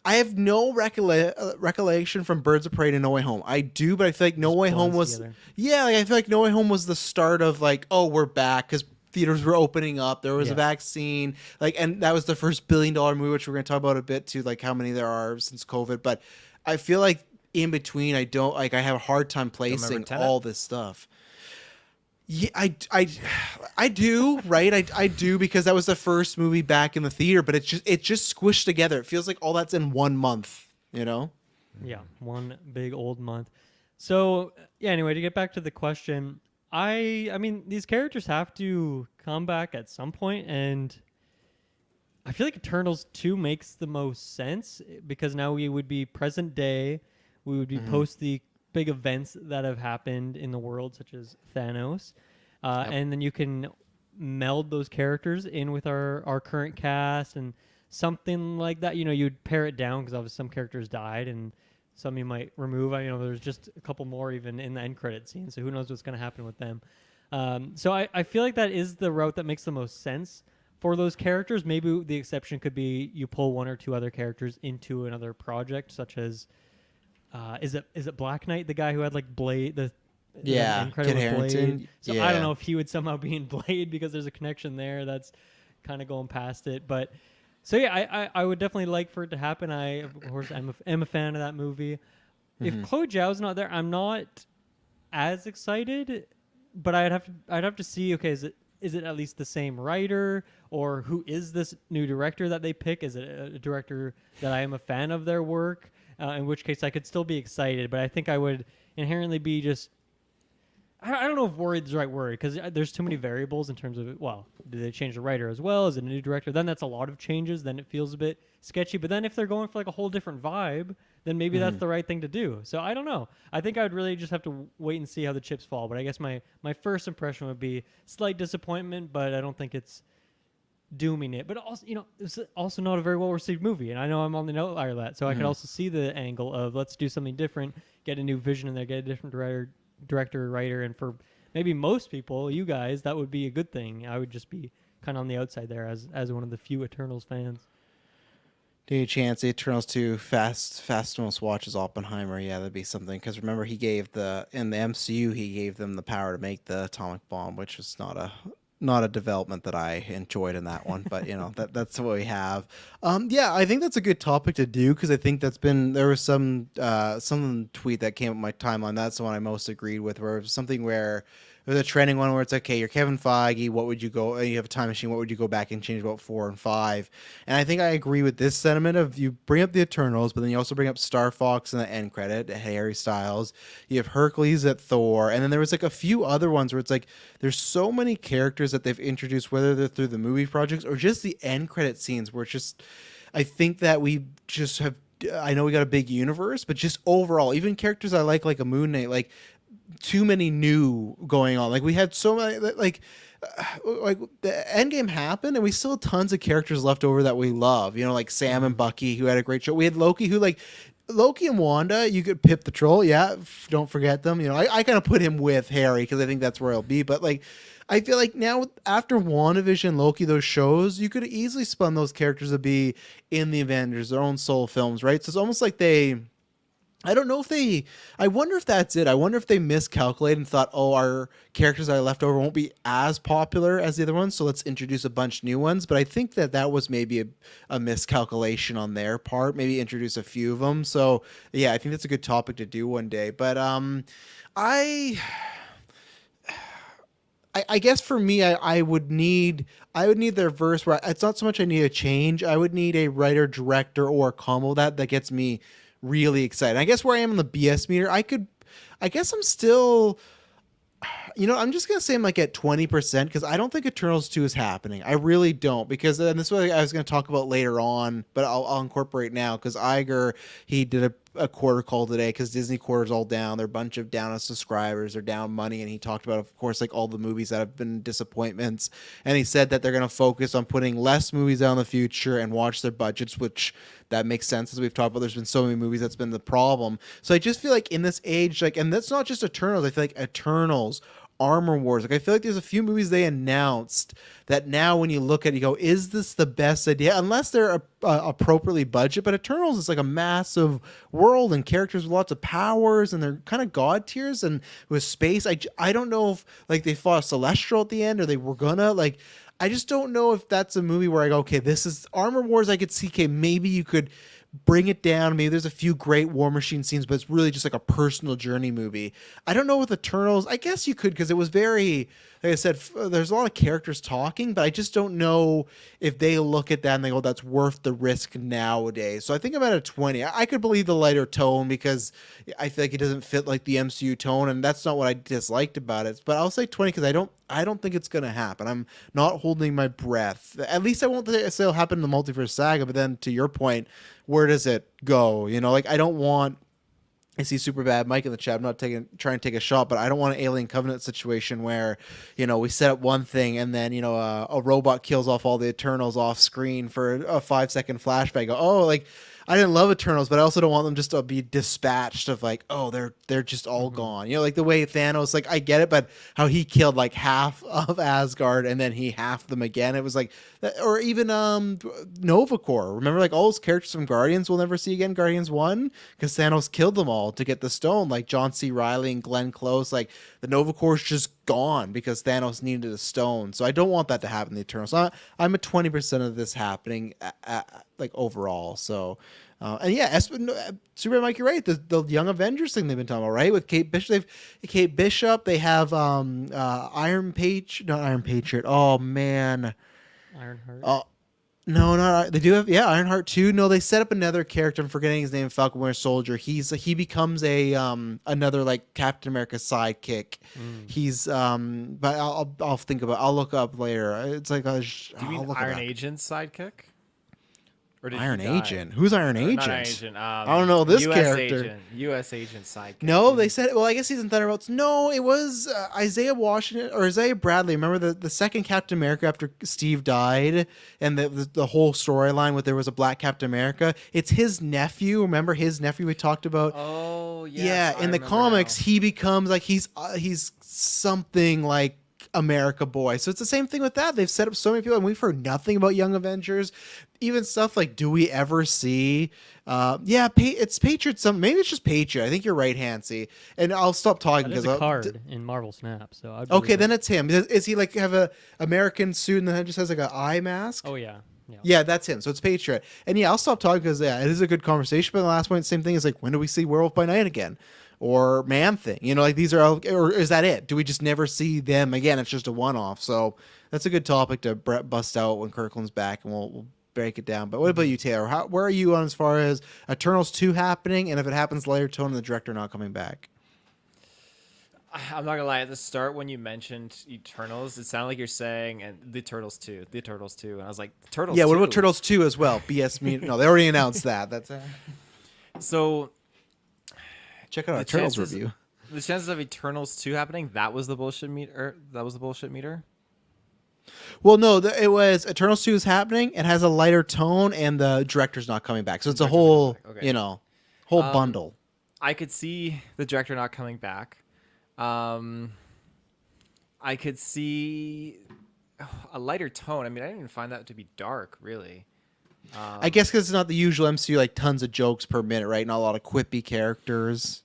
I have no recollection from Birds of Prey to No Way Home. I do, but I feel like No Way Home was together. I feel like No Way Home was the start of like, oh, we're back because theaters were opening up. There was a vaccine, and that was the first $1 billion movie, which we're going to talk about a bit too, like how many there are since COVID. But I feel like in between, I have a hard time placing all this stuff. Yeah, I do, right? I do because that was the first movie back in the theater, but it just squished together. It feels like all that's in 1 month, Yeah, one big old month. So anyway, to get back to the question, I mean these characters have to come back at some point, and I feel like Eternals 2 makes the most sense because now we would be present day, we would be post the big events that have happened in the world, such as Thanos, and then you can meld those characters in with our current cast and something like that. You'd pare it down because obviously some characters died and some you might remove. There's just a couple more even in the end credit scene, so who knows what's going to happen with them. So I feel like that is the route that makes the most sense for those characters. Maybe the exception could be you pull one or two other characters into another project, such as is it Black Knight, the guy who had like Blade, Incredible Kit Harington. Blade? So I don't know if he would somehow be in Blade because there's a connection there that's kind of going past it. But So yeah, I would definitely like for it to happen. I of course am a fan of that movie. If Chloe Zhao's not there, I'm not as excited. But I'd have to see. Okay, is it at least the same writer, or who is this new director that they pick? Is it a director that I am a fan of their work? In which case, I could still be excited. But I think I would inherently be just. I don't know if worried is the right word, because there's too many variables in terms of, well, do they change the writer as well? Is it a new director? Then that's a lot of changes. Then it feels a bit sketchy. But then if they're going for like a whole different vibe, then maybe that's the right thing to do. So I don't know. I think I would really just have to wait and see how the chips fall. But I guess my first impression would be slight disappointment, but I don't think it's dooming it. But also, it's also not a very well received movie. And I know I'm on the outlier of that. So I could also see the angle of let's do something different, get a new vision in there, get a different director, writer, and for maybe most people, you guys, that would be a good thing. I would just be kind of on the outside there as one of the few Eternals fans. Any chance the Eternals 2 fast most watches Oppenheimer? Yeah, that'd be something. Because remember, in the MCU, he gave them the power to make the atomic bomb, which was not a development that I enjoyed in that one, but that's what we have. Yeah, I think that's a good topic to do, because I think there was some tweet that came up my timeline. That's the one I most agreed with, where it was something where it was a trending one where it's like, okay, you're Kevin Feige, what would you go? You have a time machine. What would you go back and change about 4 and 5? And I think I agree with this sentiment of you bring up the Eternals, but then you also bring up Star Fox in the end credit, Harry Styles. You have Hercules at Thor, and then there was like a few other ones where it's like there's so many characters that they've introduced, whether they're through the movie projects or just the end credit scenes, where it's just, I think that we just have. I know we got a big universe, but just overall, even characters I like a Moon Knight, like. Too many new going on. Like we had so many, like the Endgame happened, and we still had tons of characters left over that we love. Like Sam and Bucky, who had a great show. We had Loki, who Loki and Wanda. You could Pip the Troll, yeah. Don't forget them. I kind of put him with Harry because I think that's where he'll be. But I feel like now after WandaVision, Loki, those shows, you could easily spun those characters to be in the Avengers, their own solo films, right? So it's almost like I don't know if I wonder if that's it. I wonder if they miscalculated and thought, oh, our characters that are left over won't be as popular as the other ones, so let's introduce a bunch of new ones. But I think that was maybe a miscalculation on their part, maybe introduce a few of them. So yeah, I think that's a good topic to do one day. But I guess for me, I would need their verse where it's not so much I need a change. I would need a writer, director, or a combo that gets me really excited. I guess where I am on the BS meter, I guess I'm still, I'm just going to say I'm like at 20%, because I don't think Eternals 2 is happening. I really don't, because, and this is what I was going to talk about later on, but I'll incorporate now, because Iger, he did a quarter call today, because Disney quarter's all down. They're a bunch of down as subscribers, they're down money, and he talked about, of course, like all the movies that have been disappointments, and he said that they're going to focus on putting less movies out in the future and watch their budgets, which that makes sense. As we've talked about, there's been so many movies that's been the problem. So I just feel like in this age, and that's not just Eternals, I feel like Eternals, Armor Wars, I feel like there's a few movies they announced that now when you look at it, you go, is this the best idea? Unless they're appropriately budget. But Eternals is like a massive world and characters with lots of powers, and they're kind of god tiers, and with space. I don't know if they fought a Celestial at the end, or they were gonna I just don't know if that's a movie where I go, okay, this is Armor Wars. I could see, okay, maybe you could bring it down. Maybe there's a few great War Machine scenes, but it's really just like a personal journey movie. I don't know with Eternals. I guess you could, because it was very, like I said, there's a lot of characters talking, but I just don't know if they look at that and they go, that's worth the risk nowadays. So I think I'm at a 20. I could believe the lighter tone, because I feel like it doesn't fit like the MCU tone, and that's not what I disliked about it. But I'll say 20, because I don't think it's going to happen. I'm not holding my breath. At least I won't say it'll happen in the Multiverse Saga, but then to your point, where does it go? I don't want, I see Superbad Mike in the chat. I'm not trying to take a shot, but I don't want an Alien Covenant situation where, we set up one thing and then, a robot kills off all the Eternals off screen for a 5-second flashback. I didn't love Eternals, but I also don't want them just to be dispatched of they're just all gone. Like the way Thanos, I get it, but how he killed half of Asgard and then he halved them again. It was or even Nova Corps. Remember, all those characters from Guardians we'll never see again. Guardians 1, because Thanos killed them all to get the stone. John C. Reilly and Glenn Close. The Nova Corps just gone because Thanos needed a stone. So I don't want that to happen in the Eternals. I'm at 20% of this happening, like overall. So, and yeah, Superman, Mike, you're right. The Young Avengers thing they've been talking about, right? With Kate Bishop, they have Iron Patriot. Oh man, Ironheart. oh. No, not they do have Ironheart too. No, they set up another character. I'm forgetting his name. Falcon Winter Soldier. He becomes a another like Captain America sidekick. He's but I'll think about. I'll look up later. It's like a. Do you mean Iron Agent's sidekick? Or did Iron he die? Agent? Who's Iron Or Agent? not Iron Agent. I don't know this US character. Agent, U.S. Agent sidekick. No, they said. Well, I guess he's in Thunderbolts. No, it was Isaiah Washington or Isaiah Bradley. Remember the second Captain America after Steve died, and the whole storyline with there was a black Captain America. It's his nephew. Remember his nephew we talked about? Oh, yes, yeah. I In the remember comics, now. he becomes like he's something like America Boy. So it's the same thing with that. They've set up so many people, and we've heard nothing about Young Avengers. Even stuff like, do we ever see? It's Patriot. Maybe it's just Patriot. I think you're right, Hansi. And I'll stop talking That is because a card in Marvel Snap. So I'd okay, believe then it. it's him. Is he like have a American suit and then it just has like an eye mask? Oh yeah. Yeah. Yeah, that's him. So it's Patriot. And yeah, I'll stop talking because it is a good conversation. But the last point, same thing is like, when do we see Werewolf by Night again? Or Man Thing? You know, like these are all, or is that it? Do we just never see them again? It's just a one-off. So that's a good topic to bust out when Kirkland's back, and we'll break it down. But what about you, Taylor? Where are you on as far as Eternals 2 happening, and if it happens later, Tone and the director not coming back? I'm not gonna lie. At the start, when you mentioned Eternals, it sounded like you're saying and the Turtles 2, and I was like, Turtles. Yeah, what 2? about Turtles 2 as well? BS me. No, they already announced that. That's So check out our the Turtles chances- review. the chances of Eternals 2 happening, that was the bullshit meter. Well, no, it was Eternals 2 is happening. It has a lighter tone, and the director's not coming back. So it's a Director's not whole, coming back. Okay. Whole bundle. I could see the director not coming back. I could see a lighter tone. I mean, I didn't even find that to be dark, really. I guess because it's not the usual MCU, like tons of jokes per minute, right? Not a lot of quippy characters.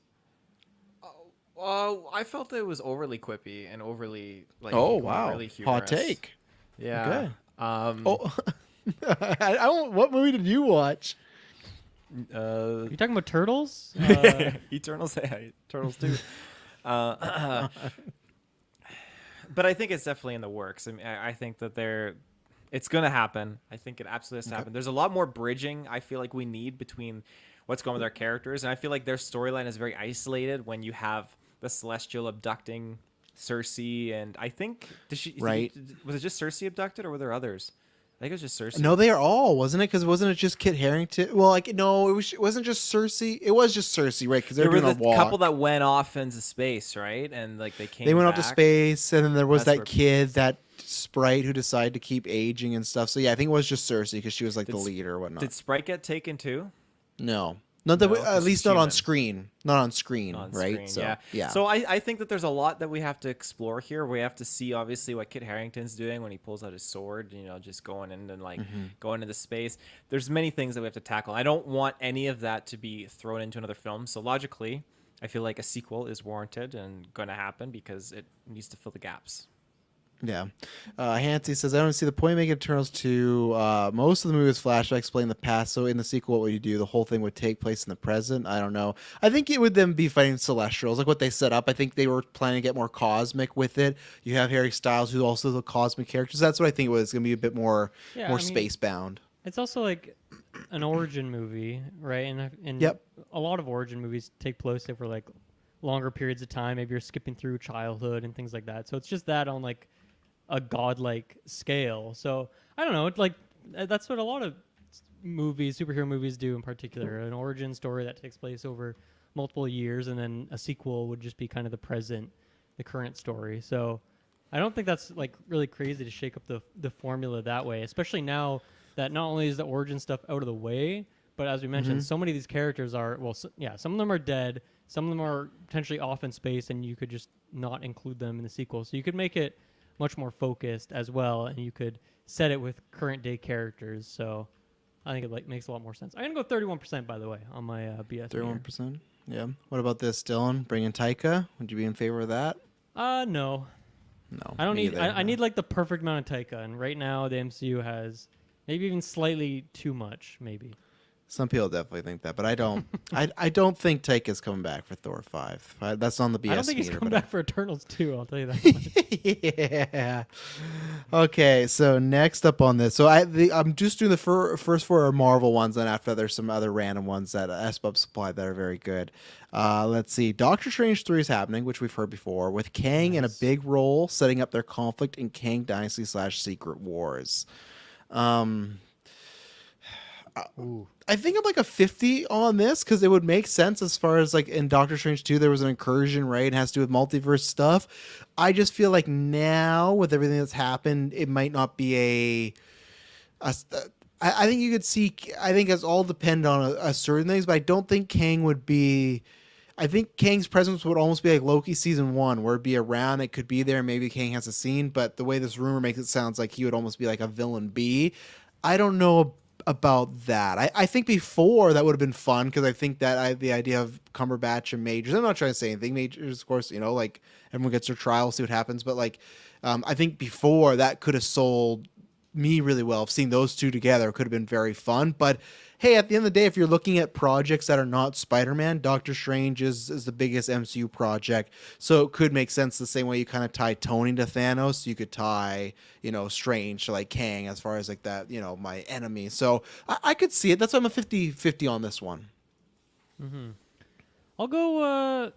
I felt that it was overly quippy and overly overly humorous. Hot take. Yeah. Okay. Oh. I don't. What movie did you watch? You talking about Turtles? Eternals, Turtles 2. But I think it's definitely in the works. I mean, I think that it's going to happen. I think it absolutely has to happen. There's a lot more bridging I feel like we need between what's going with our characters. And I feel like their storyline is very isolated when you have the Celestial abducting Cersei. And I think, was it just Cersei abducted or were there others? I think it was just Cersei. No, they are all, wasn't it? Because wasn't it just Kit Harington? Well, like no, it wasn't just Cersei. It was just Cersei, right? Because they there were were doing the a walk. couple that went off into space, right? And like they went off to back. space, and then there was That's that kid, that Sprite, who decided to keep aging and stuff. So yeah, I think it was just Cersei because she was like the leader or whatnot. Did Sprite get taken too? No, not that No, at 'cause least she's not on human. screen. Not on screen, On right? screen, So yeah. So I think that there's a lot that we have to explore here. We have to see obviously what Kit Harington's doing when he pulls out his sword, just going in and going into space. There's many things that we have to tackle. I don't want any of that to be thrown into another film. So logically, I feel like a sequel is warranted and going to happen because it needs to fill the gaps. Yeah. Hansi says, I don't see the point of making Eternals 2. Most of the movie is flashbacks explain the past. So in the sequel, what would you do? The whole thing would take place in the present? I don't know. I think it would then be fighting Celestials, like what they set up. I think they were planning to get more cosmic with it. You have Harry Styles, who's also the cosmic characters. That's what I think it was. It's going to be a bit more space bound. It's also like an origin movie, right? And Yep. a lot of origin movies take place over like longer periods of time. Maybe you're skipping through childhood and things like that. So it's just that on like a godlike scale. So I don't know. It's like that's what a lot of superhero movies do in particular. An origin story that takes place over multiple years, and then a sequel would just be kind of the current story. So I don't think that's like really crazy to shake up the formula that way, especially now that not only is the origin stuff out of the way, but as we mentioned, so many of these characters are some of them are dead, some of them are potentially off in space, and you could just not include them in the sequel. So you could make it much more focused as well, and you could set it with current day characters. So I think it makes a lot more sense. I'm gonna go 31%, by the way, on my BS. 31%. Yeah. What about this, Dylan? Bringing Taika? Would you be in favor of that? No. No, I don't me need. either. I need like the perfect amount of Taika, and right now the MCU has maybe even slightly too much. Maybe. Some people definitely think that, but I don't. I don't think Taika's coming back for Thor 5. That's on the BS I don't think he's meter. coming but back for Eternals too. I'll tell you that. yeah. Okay, so next up on this, so I'm just doing the first four are Marvel ones, and after that, there's some other random ones that SBUB supplied that are very good. Let's see, Doctor Strange 3 is happening, which we've heard before, with Kang in a big role, setting up their conflict in Kang Dynasty / Secret Wars. I think I'm like a 50 on this because it would make sense as far as like in Doctor Strange 2 there was an incursion, right? It has to do with multiverse stuff. I just feel like now with everything that's happened, it might not be I think you could see. I think it's all depend on a certain things, but I don't think Kang would be. I think Kang's presence would almost be like Loki season 1, where it'd be around, it could be there, maybe Kang has a scene, but the way this rumor makes it sounds like he would almost be like a villain B. I don't know about that. I think before that would have been fun because I think that the idea of Cumberbatch and Majors. I'm not trying to say anything. Majors, of course, like everyone gets their trial, see what happens. But like, I think before that could have sold me really well. Seeing those two together could have been very fun. But hey, at the end of the day, if you're looking at projects that are not Spider-Man, Doctor Strange is the biggest MCU project. So it could make sense the same way you kind of tie Tony to Thanos. You could tie, Strange to like Kang as far as like that, my enemy. So I could see it. That's why I'm a 50-50 on this one. Mm-hmm. I'll go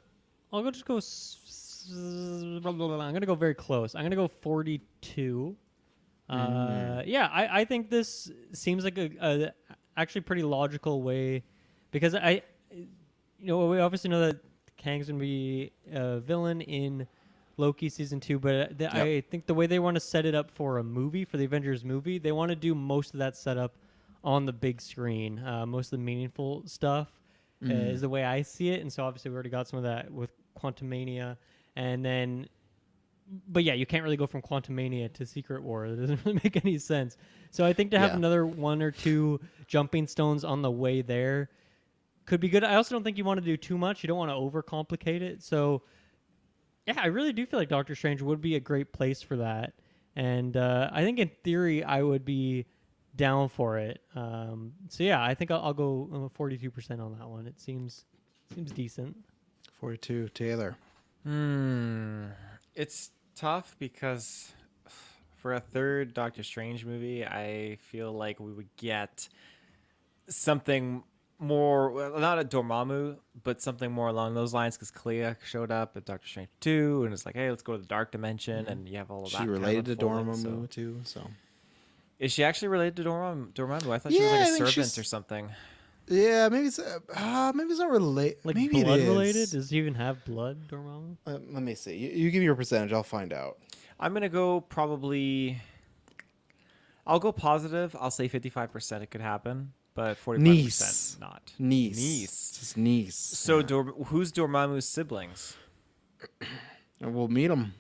just go. I'm going to go very close. I'm going to go 42. Yeah, I think this seems like a actually pretty logical way because we obviously know that Kang's gonna be a villain in Loki season 2, but I think the way they want to set it up for a movie, for the Avengers movie, they want to do most of that setup on the big screen. Most of the meaningful stuff is the way I see it, and so obviously we already got some of that with Quantumania, and then. But yeah, you can't really go from Quantumania to Secret War. It doesn't really make any sense. So I think to have another one or two jumping stones on the way there could be good. I also don't think you want to do too much. You don't want to overcomplicate it. So yeah, I really do feel like Doctor Strange would be a great place for that. And I think in theory, I would be down for it. So yeah, I think I'll go 42% on that one. It seems decent. 42, Taylor. It's tough because for a third Doctor Strange movie, I feel like we would get something more, well, not a Dormammu, but something more along those lines because Clea showed up at Doctor Strange 2 and it's like, hey, let's go to the Dark Dimension, and you have all of that. She related to unfolding, Dormammu too, so. Is she actually related to Dormammu? I thought she was like a servant or something. Yeah, maybe it's not related. Like maybe blood it is. related? Does he even have blood, Dormammu? Let me see. You give me your percentage. I'll find out. I'm gonna go I'll go positive. I'll say 55% it could happen, but 45% Niece. not. Niece. It's niece. So who's Dormammu's siblings? We'll meet them.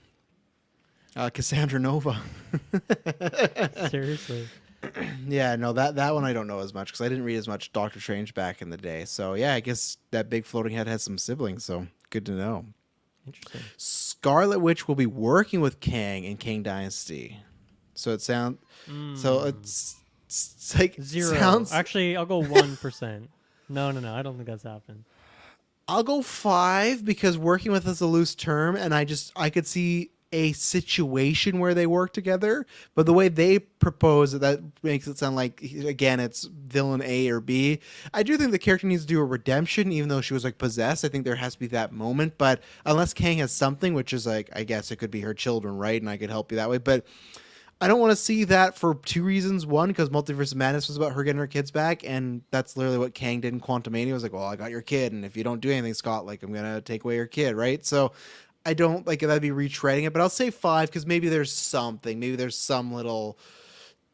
Cassandra Nova. Seriously. Yeah, no, that one I don't know as much because I didn't read as much Doctor Strange back in the day. So yeah, I guess that big floating head has some siblings. So good to know. Interesting. Scarlet Witch will be working with Kang in Kang Dynasty. So it sounds. So it's like 0. Sounds. Actually, I'll go 1%. No. I don't think that's happened. I'll go 5 because working with is a loose term, and I could see a situation where they work together, but the way they propose it, that makes it sound like, again, it's villain A or B. I do think the character needs to do a redemption, even though she was like possessed. I think there has to be that moment, but unless Kang has something, which is like, I guess it could be her children, right? And I could help you that way, but I don't want to see that for 2 reasons. One, because Multiverse of Madness was about her getting her kids back, and that's literally what Kang did in Quantumania. It was like, well, I got your kid, and if you don't do anything, Scott, like, I'm gonna take away your kid, right? So I don't like that'd be retreading it, but I'll say 5 because maybe there's something. Maybe there's some little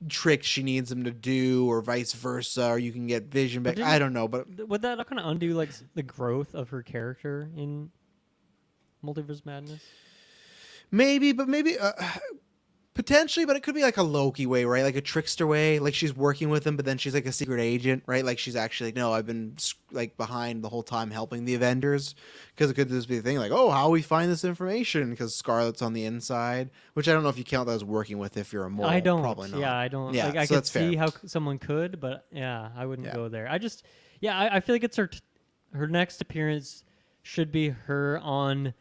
trick she needs him to do, or vice versa, or you can get Vision back. I don't know, but would that kind of undo like the growth of her character in Multiverse Madness? maybe, but maybe Potentially, but it could be like a Loki way, right? Like a trickster way. Like she's working with him, but then she's like a secret agent, right? Like she's actually like, no, I've been like behind the whole time helping the Avengers. Because it could just be a thing like, oh, how we find this information? Because Scarlet's on the inside, which I don't know if you count that as working with if you're a mole. I don't. Probably not. Yeah, I don't. Yeah, like, I so could that's fair. see how someone could, but yeah, I wouldn't Yeah. go there. I feel like it's her next appearance should be her on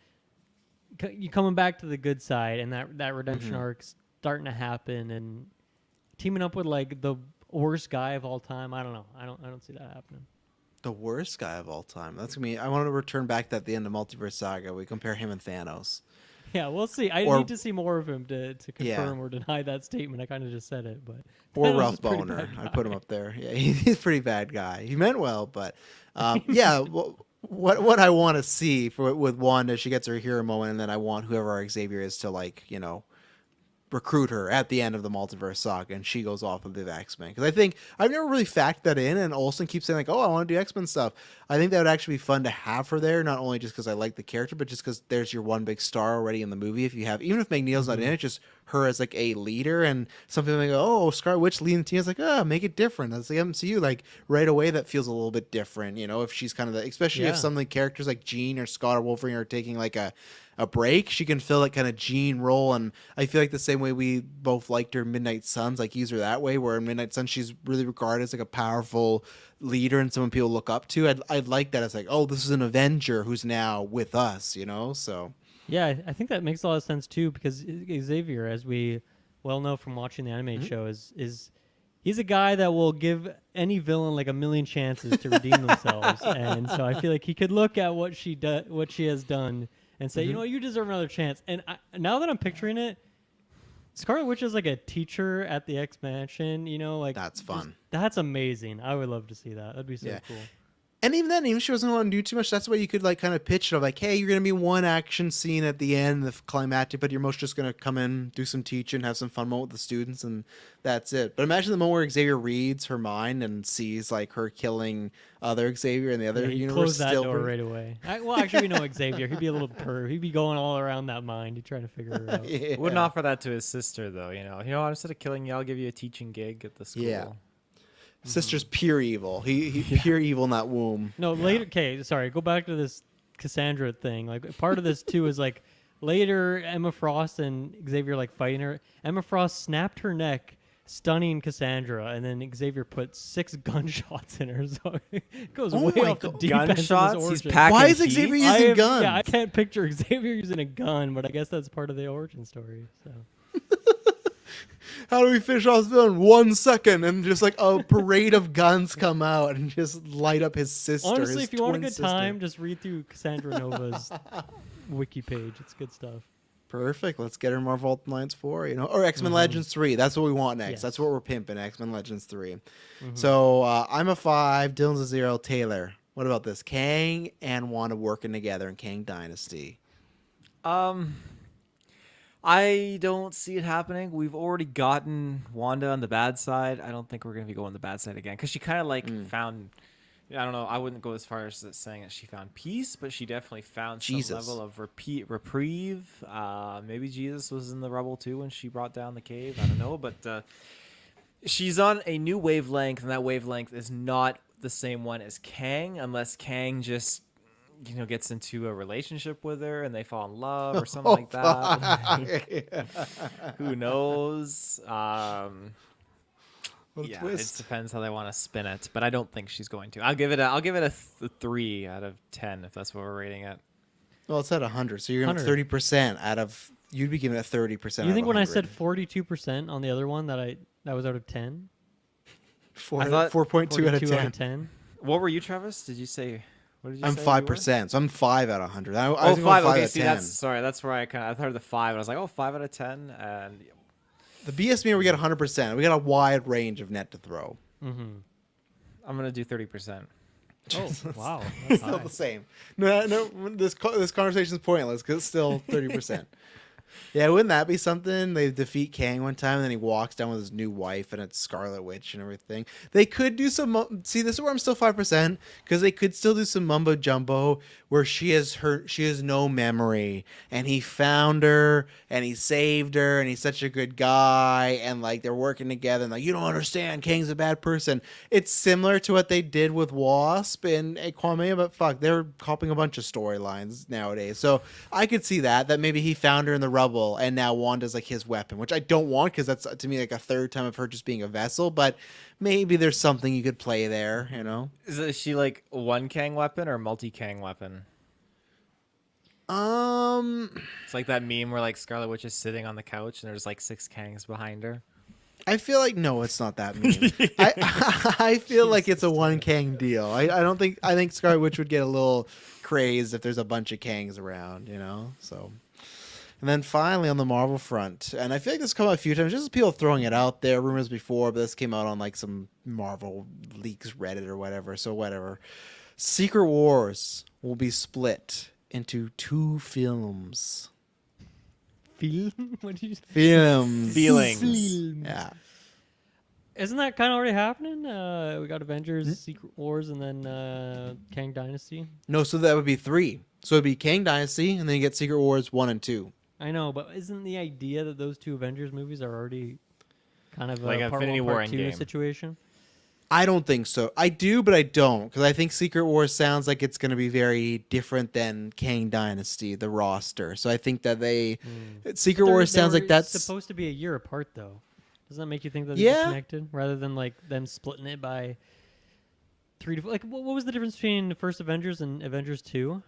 you coming back to the good side, and that redemption arc's starting to happen, and teaming up with like the worst guy of all time. I don't know. I don't see that happening. The worst guy of all time. That's gonna be. I want to return back to at the end of Multiverse Saga. We compare him and Thanos. Yeah, we'll see. I Or- need to see more of him to Yeah. confirm or deny that statement. I kind of just said it, but Or Thanos is Ralph a pretty Boner. bad I guy. put him up there. Yeah, he's a pretty bad guy. He meant well, but yeah. What I want to see with Wanda, she gets her hero moment, and then I want whoever our Xavier is to like recruit her at the end of the Multiverse Saga, and she goes off with the X-Men. Because I think I've never really factored that in, and Olsen keeps saying like, "Oh, I want to do X-Men stuff." I think that would actually be fun to have her there, not only just because I like the character, but just because there's your one big star already in the movie. If you have, even if McNeil's not in it, just her as like a leader, and some people may go, "Oh, Scarlet Witch leading the team." It's like, make it different. That's the MCU. Like right away, that feels a little bit different. If she's kind of especially if Yeah. some of the characters like Jean or Scott or Wolverine are taking like a break, she can fill that kind of Jean role. And I feel like the same way we both liked her in Midnight Suns, like use her that way, where in Midnight Suns she's really regarded as like a powerful leader and someone people look up to. I'd like that as like, oh, this is an Avenger who's now with us, so Yeah, I think that makes a lot of sense too, because Xavier, as we well know from watching the anime show, is he's a guy that will give any villain like a million chances to redeem themselves, and so I feel like he could look at what she has done and say, you deserve another chance. And now that I'm picturing it, Scarlet Witch is like a teacher at the X Mansion, like that's fun. That's amazing. I would love to see that. That'd be so cool. And even then, even if she doesn't want to do too much, that's why you could like kind of pitch it of like, hey, you're gonna be one action scene at the end, the climactic, but you're most just gonna come in, do some teaching, have some fun moment with the students, and that's it. But imagine the moment where Xavier reads her mind and sees like her killing other Xavier in the other Yeah, he'd universe. close that still door right away. Well, actually, we know Xavier. He'd be a little perv. He'd be going all around that mind. He'd try to figure her out. Yeah. Wouldn't offer that to his sister though. Instead of killing you, I'll give you a teaching gig at the school. Yeah. Sister's pure evil. He pure evil in that womb. No, later. Okay, sorry. Go back to this Cassandra thing. Like part of this too is like later Emma Frost and Xavier like fighting her. Emma Frost snapped her neck, stunning Cassandra, and then Xavier put 6 gunshots in her. So it goes way my off the God. deep end. in this Gunshots? He's origin. packing Why is heat? Xavier using guns? Yeah, I can't picture Xavier using a gun, but I guess that's part of the origin story. So. How do we finish off this villain? 1 second, and just like a parade of guns come out and just light up his sister. Honestly, his if you want a twin good sister. time, just read through Cassandra Nova's wiki page. It's good stuff. Perfect. Let's get her Marvel Alliance 4, or X-Men Legends 3. That's what we want next. Yes. That's what we're pimping, X-Men Legends 3. So I'm a 5, Dylan's a 0, Taylor. What about this? Kang and Wanda working together in Kang Dynasty. I don't see it happening. We've already gotten Wanda on the bad side. I don't think we're going to be going the bad side again, because she kind of found, I don't know, I wouldn't go as far as saying that she found peace, but she definitely found some level of reprieve. Maybe Jesus was in the rubble too when she brought down the cave. I don't know, but she's on a new wavelength, and that wavelength is not the same one as Kang, unless Kang just gets into a relationship with her and they fall in love or something like that. Who knows? What a Yeah, twist. it depends how they want to spin it, but I don't think she's going to. I'll give it a 3 out of 10 if that's what we're rating it. Well, it's at 100, so you're going to 30% out of. You'd be giving it 30%. You think when I said 100. 42% on the other one that was out of 10? 4.2 out of 10. 10? What were you, Travis? Did you say? What did you I'm say you were? 5%, so I'm 5 out of 100. I was Oh, going 5. 5 Okay, out of see, 10. that's where I heard the 5. And I was like, 5 out of 10, and The BS mean we get 100%. We got a wide range of net to throw. Mm-hmm. I'm gonna do 30%. Oh, wow. That's It's still high. the same. No, this conversation is pointless because it's still 30%. Yeah, wouldn't that be something? They defeat Kang one time, and then he walks down with his new wife, and it's Scarlet Witch and everything. They could do some. See, this is where I'm still 5% because they could still do some mumbo jumbo where she has no memory, and he found her, and he saved her, and he's such a good guy, and like they're working together, and like you don't understand, Kang's a bad person. It's similar to what they did with Wasp and Aquaman, but fuck, they're copying a bunch of storylines nowadays. So I could see that maybe he found her in the rubble, and now Wanda's like his weapon, which I don't want because that's to me like a third time of her just being a vessel. But maybe there's something you could play there, you know? Is she like one Kang weapon or multi Kang weapon? It's like that meme where like Scarlet Witch is sitting on the couch and there's like 6 Kangs behind her. I feel like no, it's not that mean. I feel like it's a one Kang deal. I think Scarlet Witch would get a little crazed if there's a bunch of Kangs around, you know? So. And then finally on the Marvel front, and I feel like this has come out a few times, just people throwing it out there, rumors before, but this came out on like some Marvel leaks Reddit or whatever, so whatever. Secret Wars will be split into 2 films. What did you say? Films. Feelings. Yeah. Isn't that kind of already happening? We got Avengers, Secret Wars, and then Kang Dynasty. No, so that would be 3. So it'd be Kang Dynasty, and then you get Secret Wars 1 and 2. I know, but isn't the idea that those 2 Avengers movies are already kind of Like a part Infinity 1, War part 2 Endgame. situation? I don't think so. I do, but I don't, because I think Secret Wars sounds like it's going to be very different than Kang Dynasty, the roster. So I think that Secret Wars sounds like that's supposed to be a year apart, though. Doesn't that make you think that Yeah. they're connected rather than like them splitting it by 3 to like what was the difference between the first Avengers and Avengers 2?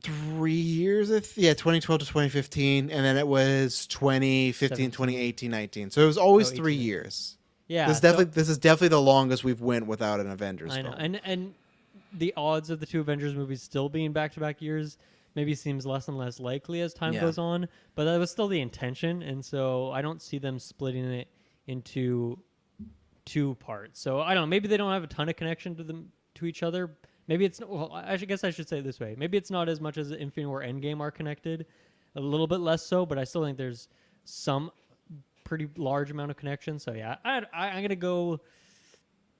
3 years. 2012 to 2015, and then it was 2015, 17. 2018, 19. So it was always 3 18. years. Yeah, This is definitely the longest we've went without an Avengers I know, film. and the odds of the 2 Avengers movies still being back-to-back years maybe seems less and less likely as time Yeah. goes on, but that was still the intention, and so I don't see them splitting it into 2 parts. So I don't know, maybe they don't have a ton of connection to each other. Maybe it's well, guess I should say it this way. Maybe it's not as much as Infinity War Endgame are connected, a little bit less so, but I still think there's some pretty large amount of connection. So yeah, I'm gonna go.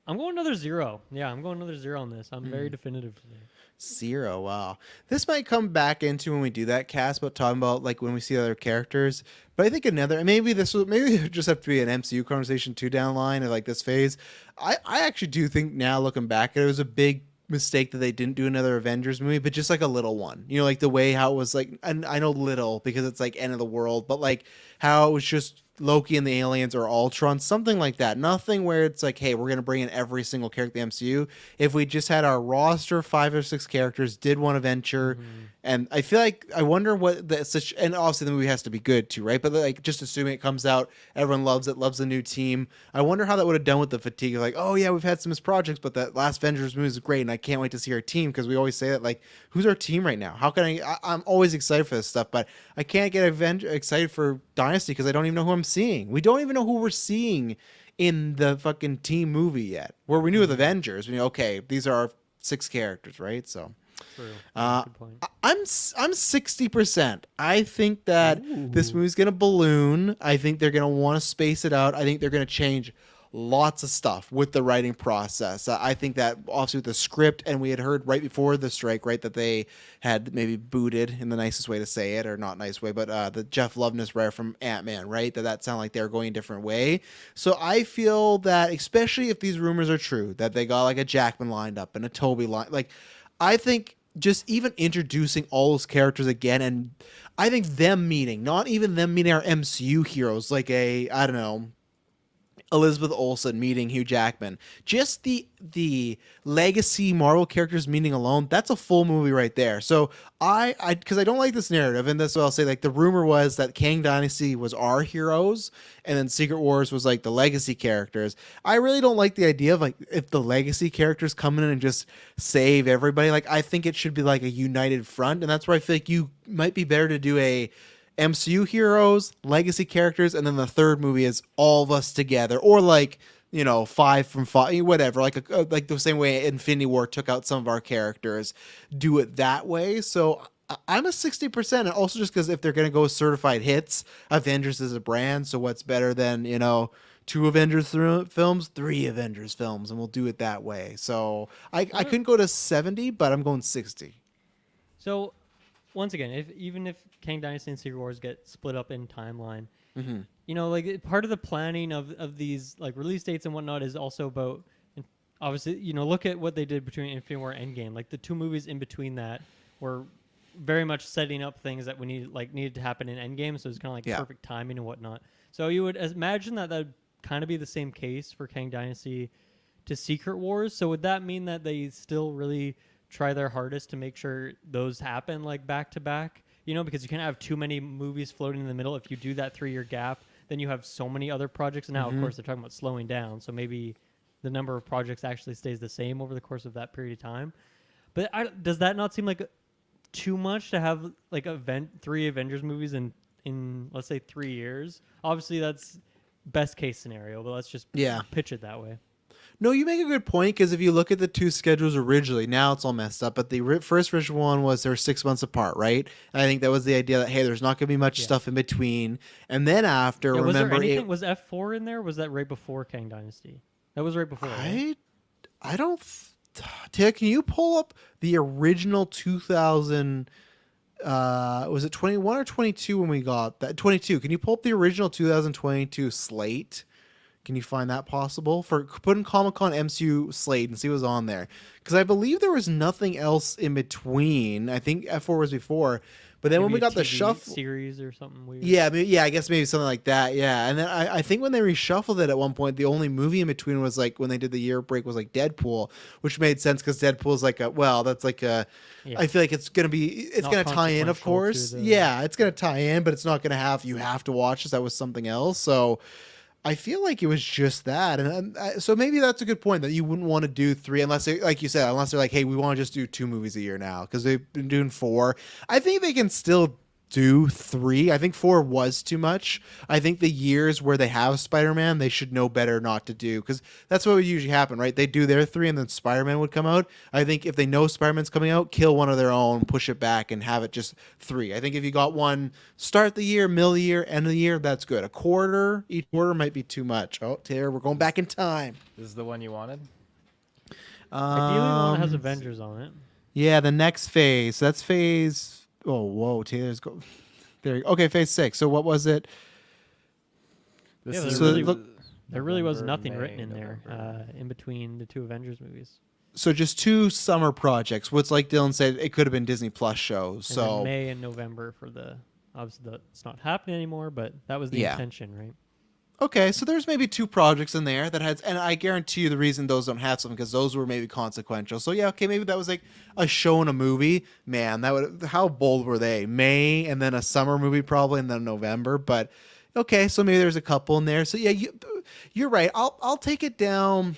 I'm going another 0. Yeah, I'm going another 0 on this. I'm very definitive today. 0. Wow. This might come back into when we do that cast, but talking about like when we see other characters. But I think maybe it would just have to be an MCU conversation too down the line of like this phase. I actually do think now looking back, it was a big mistake that they didn't do another Avengers movie, but just like a little one, you know, like the way how it was like, and I know little because it's like end of the world, but like how it was just Loki and the aliens or Ultron, something like that. Nothing where it's like, hey, we're going to bring in every single character in the MCU. If we just had our roster, 5 or 6 characters, did one adventure, and I feel like, I wonder what and obviously the movie has to be good too, right? But like, just assuming it comes out, everyone loves it, loves the new team. I wonder how that would have done with the fatigue of like, oh yeah, we've had some missed projects, but that last Avengers movie is great, and I can't wait to see our team, because we always say that, like, who's our team right now? How can I'm always excited for this stuff, but I can't get excited for Dynasty because I don't even know who I'm seeing. We don't even know who we're seeing in the fucking team movie yet. Where we knew with Avengers, we knew, okay, these are our 6 characters, right? So True. Good point. I'm 60%. I think that this movie's gonna balloon. I think they're gonna want to space it out. I think they're gonna change lots of stuff with the writing process. I think that obviously with the script, and we had heard right before the strike, right, that they had maybe booted, in the nicest way to say it, or not nice way, but the Jeff Loveness writer from Ant-Man, right, that sounded like they were going a different way. So I feel that, especially if these rumors are true, that they got like a Jackman lined up and a Toby like, I think just even introducing all those characters again, and I think not even them meeting our MCU heroes, like I don't know, Elizabeth Olsen meeting Hugh Jackman, just the legacy Marvel characters meeting alone, that's a full movie right there. So because I don't like this narrative, and this is what I'll say, like the rumor was that Kang Dynasty was our heroes, and then Secret Wars was like the legacy characters. I really don't like the idea of like if the legacy characters come in and just save everybody. Like I think it should be like a united front, and that's where I feel like you might be better to do a MCU heroes, legacy characters, and then the third movie is all of us together, or like, you know, 5 from 5, whatever, like the same way Infinity War took out some of our characters, do it that way. So I'm a 60%, and also just because if they're gonna go certified hits, Avengers is a brand. So what's better than two Avengers films, three Avengers films, and we'll do it that way. So I couldn't go to 70, but I'm going 60. So, once again, even if Kang Dynasty and Secret Wars get split up in timeline, like part of the planning of these like release dates and whatnot is also about, obviously, look at what they did between Infinity War and Endgame. Like the 2 movies in between that were very much setting up things that needed to happen in Endgame. So it's kind of like perfect timing and whatnot. So you would imagine that would kind of be the same case for Kang Dynasty to Secret Wars. So would that mean that they still really try their hardest to make sure those happen like back to back? Because you can't have too many movies floating in the middle. If you do that 3-year gap, then you have so many other projects. And now, of course, they're talking about slowing down. So maybe the number of projects actually stays the same over the course of that period of time. But does that not seem like too much to have like 3 Avengers movies in let's say 3 years? Obviously, that's best case scenario, but let's just pitch it that way. No, you make a good point, because if you look at the 2 schedules originally, now it's all messed up. But the first original one was they were 6 months apart, right? And I think that was the idea that, hey, there's not going to be much stuff in between. And then after, was remember, there anything? Was F4 in there? Was that right before Kang Dynasty? That was right before. Right? I don't. Tia, can you pull up the original 2000? Was it 21 or 22 when we got that? 22. Can you pull up the original 2022 slate? Can you find that possible? For putting Comic-Con MCU slate and see what's on there. Because I believe there was nothing else in between. I think F4 was before. But then Maybe when we got the TV shuffle series or something weird. Yeah, I guess maybe something like that. Yeah. And then I think when they reshuffled it at one point, the only movie in between was like when they did the year break was like Deadpool, which made sense because Deadpool's like I feel like it's going to tie in, of course. Yeah, it's going to tie in, but it's not going to you have to watch this. That was something else. So I feel like it was just that. And so maybe that's a good point, that you wouldn't want to do 3 unless like you said, unless they're like, hey, we want to just do 2 movies a year now, because they've been doing 4. I think they can still do 3. I think 4 was too much. I think the years where they have Spider-Man, they should know better not to do, because that's what would usually happen, right? They do their 3 and then Spider-Man would come out. I think if they know Spider-Man's coming out, kill one of their own, push it back, and have it just 3. I think if you got one start the year, middle of the year, end of the year, that's good. A quarter, each quarter might be too much. Oh, Taylor, we're going back in time. This is the one you wanted? Ideally, the one that has Avengers on it. Yeah, the next phase. So that's phase... Oh, whoa, Taylor's go there. Okay, phase 6. So what was it? There really was nothing written in there in between the 2 Avengers movies. So just 2 summer projects. What's like Dylan said, it could have been Disney Plus shows. And so then May and November for obviously it's not happening anymore, but that was the intention, right? Okay, so there's maybe 2 projects in there that had, and I guarantee you the reason those don't have something, because those were maybe consequential. So yeah, okay, maybe that was like a show and a movie. Man, how bold were they? May and then a summer movie probably, and then November. But okay, so maybe there's a couple in there. So yeah, you're right. I'll take it down.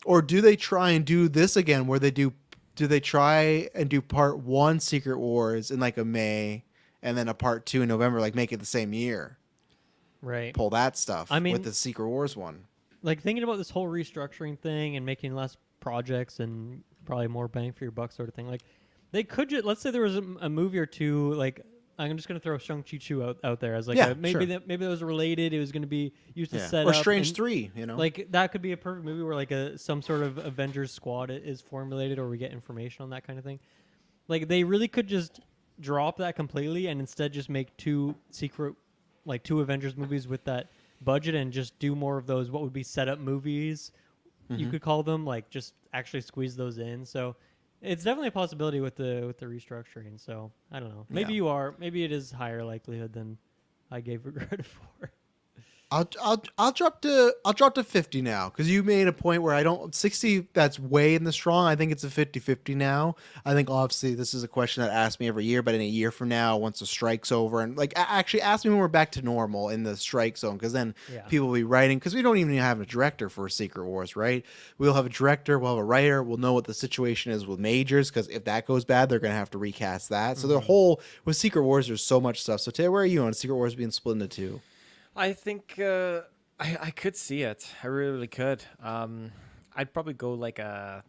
Or do they try and do this again, where do they try and do part 1 Secret Wars in like a May, and then a part 2 in November, like make it the same year? Right. Pull that stuff. I mean, with the Secret Wars one. Like thinking about this whole restructuring thing and making less projects and probably more bang for your buck sort of thing. Like they could let's say there was a movie or 2, like I'm just going to throw Shang-Chi 2 out there as like maybe that was related. It was going to be used to set or up. Or Strange 3, Like that could be a perfect movie where like some sort of Avengers squad is formulated, or we get information on that kind of thing. Like they really could just drop that completely and instead just make 2 Avengers movies with that budget, and just do more of those what would be setup movies, you could call them, like just actually squeeze those in. So it's definitely a possibility with the restructuring. So I don't know. Maybe it is higher likelihood than I gave it credit for. I'll drop to 50 now, because you made a point where 60, that's way in the strong. I think it's a 50-50 now. I think obviously this is a question that asks me every year, but in a year from now, once the strike's over, and like actually ask me when we're back to normal in the strike zone, because then people will be writing, because we don't even have a director for Secret Wars, right? We'll have a director, we'll have a writer, we'll know what the situation is with Majors, because if that goes bad, they're going to have to recast that. So the whole, with Secret Wars, there's so much stuff. So Taylor, where are you on Secret Wars being split into 2? I think I could see it. I really could. I'd probably go like a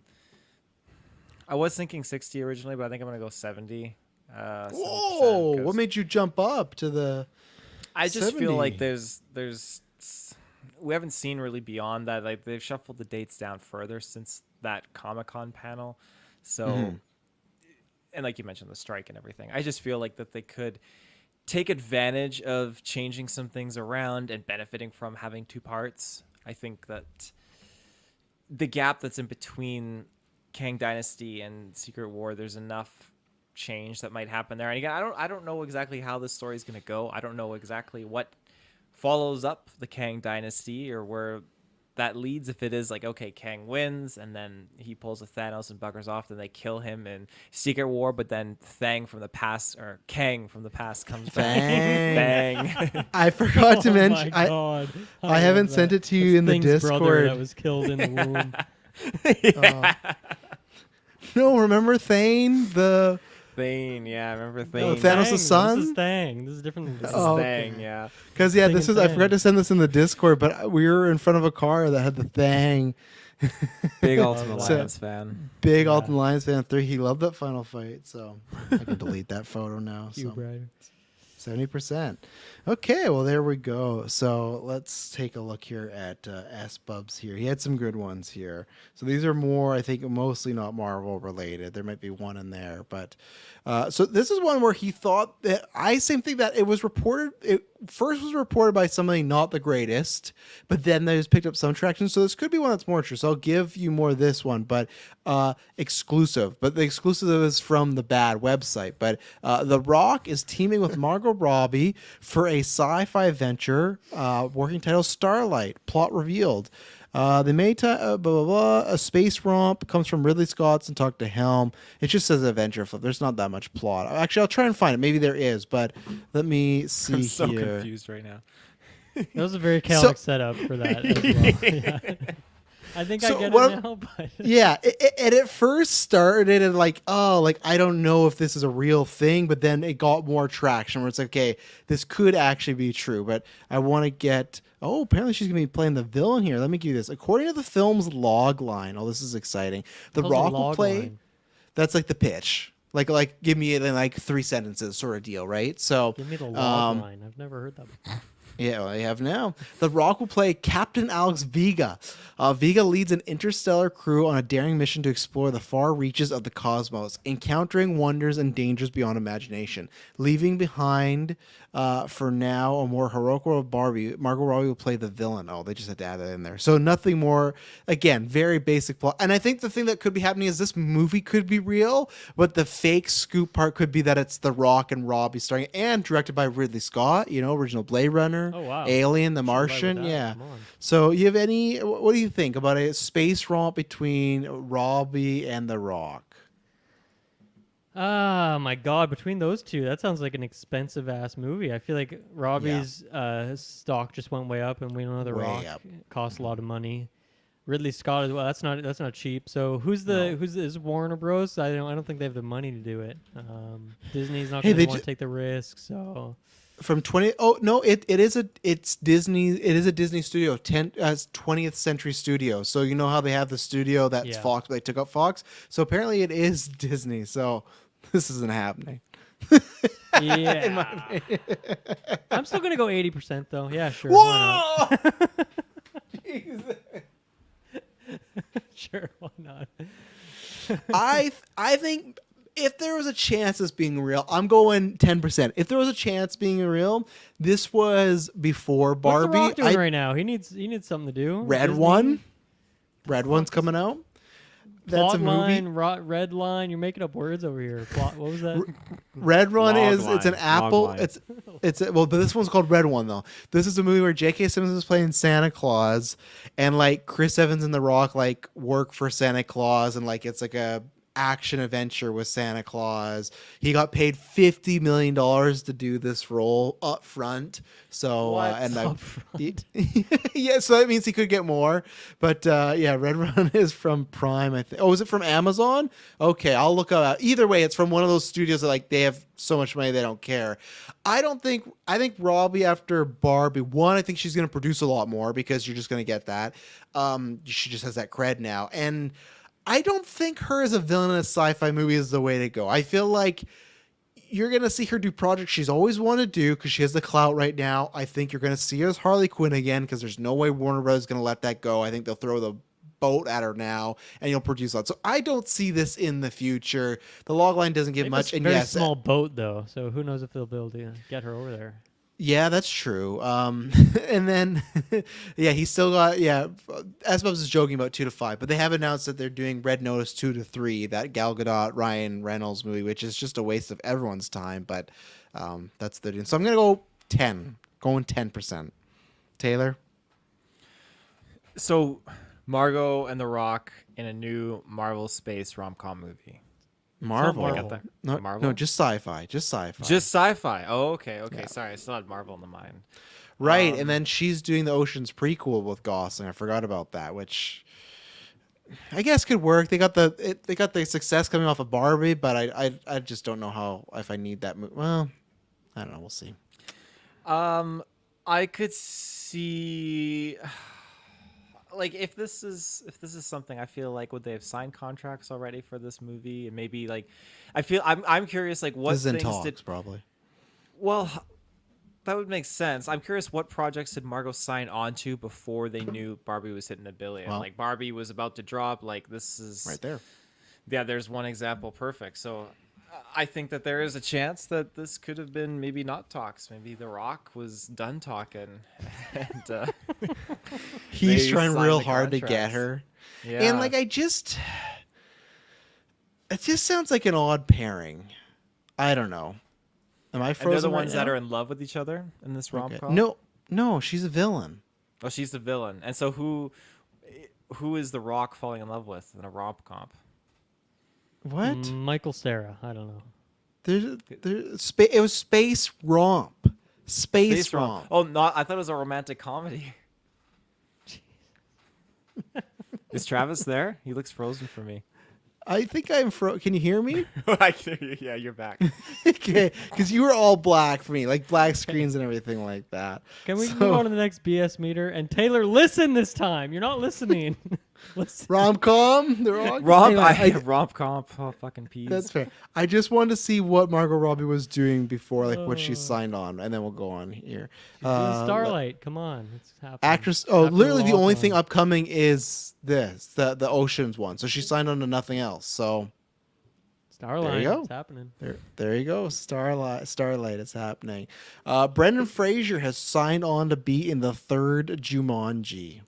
I was thinking 60 originally, but I think I'm gonna go 70. 70%, Whoa! 'cause What made you jump up to the? I just feel like 70? we haven't seen really beyond that. Like they've shuffled the dates down further since that Comic-Con panel. So, and like you mentioned, the strike and everything. I just feel like that they could take advantage of changing some things around and benefiting from having two parts. I think that the gap that's in between Kang Dynasty and Secret War, there's enough change that might happen there. And again, I don't know exactly how this story is going to go. I don't know exactly what follows up the Kang Dynasty or where that leads. If it is like, okay, Kang wins and then he pulls a Thanos and buggers off, then they kill him in Secret War, but then Kang from the past comes back. Bang. I forgot to Oh mention. my God. I haven't love sent that. it to you That's in the Thing's brother Discord. that was killed in the womb. No, remember Thane? The Thane, yeah, I remember Oh, Thane. Thanos' Thang, son? This is Thang. This is different than This Thang. is Oh, Thang, yeah. because yeah, Thing this and is. I Thang. forgot to send this in the Discord, but we were in front of a car that had the Thang. Big Ultimate So- Alliance fan. Big Yeah. Ultimate Alliance fan 3. He loved that final fight, so I can delete that photo now. Cube So Rider. 70%. Okay, well there we go. So let's take a look here at S Bubs here. He had some good ones here. So these are more, I think, mostly not Marvel related. There might be one in there, but so this is one where he thought that same thing that it was reported. It first was reported by somebody not the greatest, but then they just picked up some traction. So this could be one that's more true. So I'll give you more of this one, but exclusive. But the exclusive is from the bad website. But The Rock is teaming with Margot Robbie for a sci-fi adventure, working title Starlight. Plot revealed. They made blah blah blah. A space romp comes from Ridley Scott's and talked to Helm. It just says adventure flip. There's not that much plot. Actually, I'll try and find it. Maybe there is, but let me see I'm so here. confused right now. That was a very chaotic setup for that as well. Yeah. I think So I get what- it now, but Yeah, it at first started at like, oh, like I don't know if this is a real thing, but then it got more traction where it's like, okay, this could actually be true. But I want to get. Oh, apparently she's gonna be playing the villain here. Let me give you this. According to the film's log line, oh, this is exciting. The How's a Rock will log play. line? That's like the pitch. Like give me it in like 3 sentences sort of deal, right? So give me the log line. I've never heard that before. yeah, well, I have now. The Rock will play Captain Alex Vega. Vega leads an interstellar crew on a daring mission to explore the far reaches of the cosmos, encountering wonders and dangers beyond imagination. Leaving behind, for now, a more heroic role of Barbie, Margot Robbie will play the villain. Oh, they just had to add that in there. So nothing more. Again, very basic plot. And I think the thing that could be happening is this movie could be real, but the fake scoop part could be that it's The Rock and Robbie starring and directed by Ridley Scott, original Blade Runner. Oh, wow. Alien, The Should live with Martian, that. yeah. Come on. So you have any? What do you think about a space romp between Robbie and The Rock? Ah, my God! Between those two, that sounds like an expensive ass movie. I feel like Robbie's stock just went way up, and we know The Way Rock up. costs a lot of money. Ridley Scott as well. That's not cheap. So who's is Warner Bros? I don't think they have the money to do it. Disney's not Hey, going they to want ju- to take the risk. So From 20? Oh no, it's Disney. It is a Disney studio, 20th Century Studio. So you know how they have the studio that's Yeah. Fox. They took up Fox. So apparently it is Disney. So this isn't happening. yeah, I'm still going to go 80% though. Yeah, sure. Why not? Whoa! Jesus. Sure, why not? I think if there was a chance this being real, I'm going 10%. If there was a chance being real, this was before What's Barbie. The Rock doing right now? He needs something to do. Red Disney? One. Red One's coming out. That's Plot a movie. line, red line. You're making up words over here. Plot. What was that? Red One Log it's an line. apple. Log line. But this one's called Red One though. This is a movie where J.K. Simmons is playing Santa Claus, and like Chris Evans and The Rock like work for Santa Claus, and like it's like a action adventure with Santa Claus. He got paid $50 million to do this role up front. So yeah, so that means he could get more. But yeah, Red Run is from Prime, I think. Oh, is it from Amazon? Okay, I'll look up. Either way, it's from one of those studios that like they have so much money they don't care. I think Robbie after Barbie, one, I think she's gonna produce a lot more because you're just gonna get that. She just has that cred now. And I don't think her as a villain in a sci-fi movie is the way to go. I feel like you're going to see her do projects she's always wanted to do because she has the clout right now. I think you're going to see her as Harley Quinn again because there's no way Warner Bros. Is going to let that go. I think they'll throw the boat at her now and you'll produce that. So I don't see this in the future. The logline doesn't give much. It's a very small boat, though, so who knows if they'll be able to get her over there. Yeah, that's true. And then, yeah, he's still got, S-Bubs is joking about 2 to 5, but they have announced that they're doing Red Notice 2 to 3, that Gal Gadot, Ryan Reynolds movie, which is just a waste of everyone's time, but that's what they're doing. So I'm going to go 10, going 10%. Taylor? So, Margot and The Rock in a new Marvel space rom-com movie. Marvel. Marvel. I got that. No, Marvel? no, just sci-fi. Just sci-fi. Just sci-fi. Oh, okay. Yeah. Sorry, I still had Marvel in the mind. Right, and then she's doing the Oceans prequel with Gosling. I forgot about that, which I guess could work. They got the success coming off of Barbie, but I just don't know how if I need that movie. Well, I don't know. We'll see. I could see, like, if this is something, I feel like would they have signed contracts already for this movie, and maybe like, I'm curious, like, what This is in things talks, did probably. well. That would make sense. I'm curious what projects did Margot sign on to before they knew Barbie was hitting $1 billion. Well, like Barbie was about to drop. Like this is Right there. Yeah, there's one example. Perfect. So I think that there is a chance that this could have been maybe not talks. Maybe The Rock was done talking, and He's they trying signed real the hard to get contracts. her. Yeah. And like it just sounds like an odd pairing. I don't know. Am I And frozen? they're the right ones that now? are in love with each other in this rom Okay. com. No, she's a villain. Oh, she's the villain. And so who is The Rock falling in love with in a rom com? What? Michael Cera. I don't know. It was space romp. Space romp. Oh, not. I thought it was a romantic comedy. Is Travis there? He looks frozen for me. I think I'm Can you hear me? I can hear you. Yeah, you're back. Okay, because you were all black for me, like black screens and everything like that. Can we move on to the next BS meter? And Taylor, listen this time. You're not listening. Listen. Rom-com? They're all Rom-com. Oh, fucking peas. That's fair. I just wanted to see what Margot Robbie was doing before, like what she signed on, and then we'll go on here. Starlight. Come on. It's happening. Actress. Oh, After literally the only logline. thing upcoming is the Oceans one. So she signed on to nothing else. So Starlight. There you go. It's happening. there you go. Starlight is happening. Brendan Fraser has signed on to be in the third Jumanji.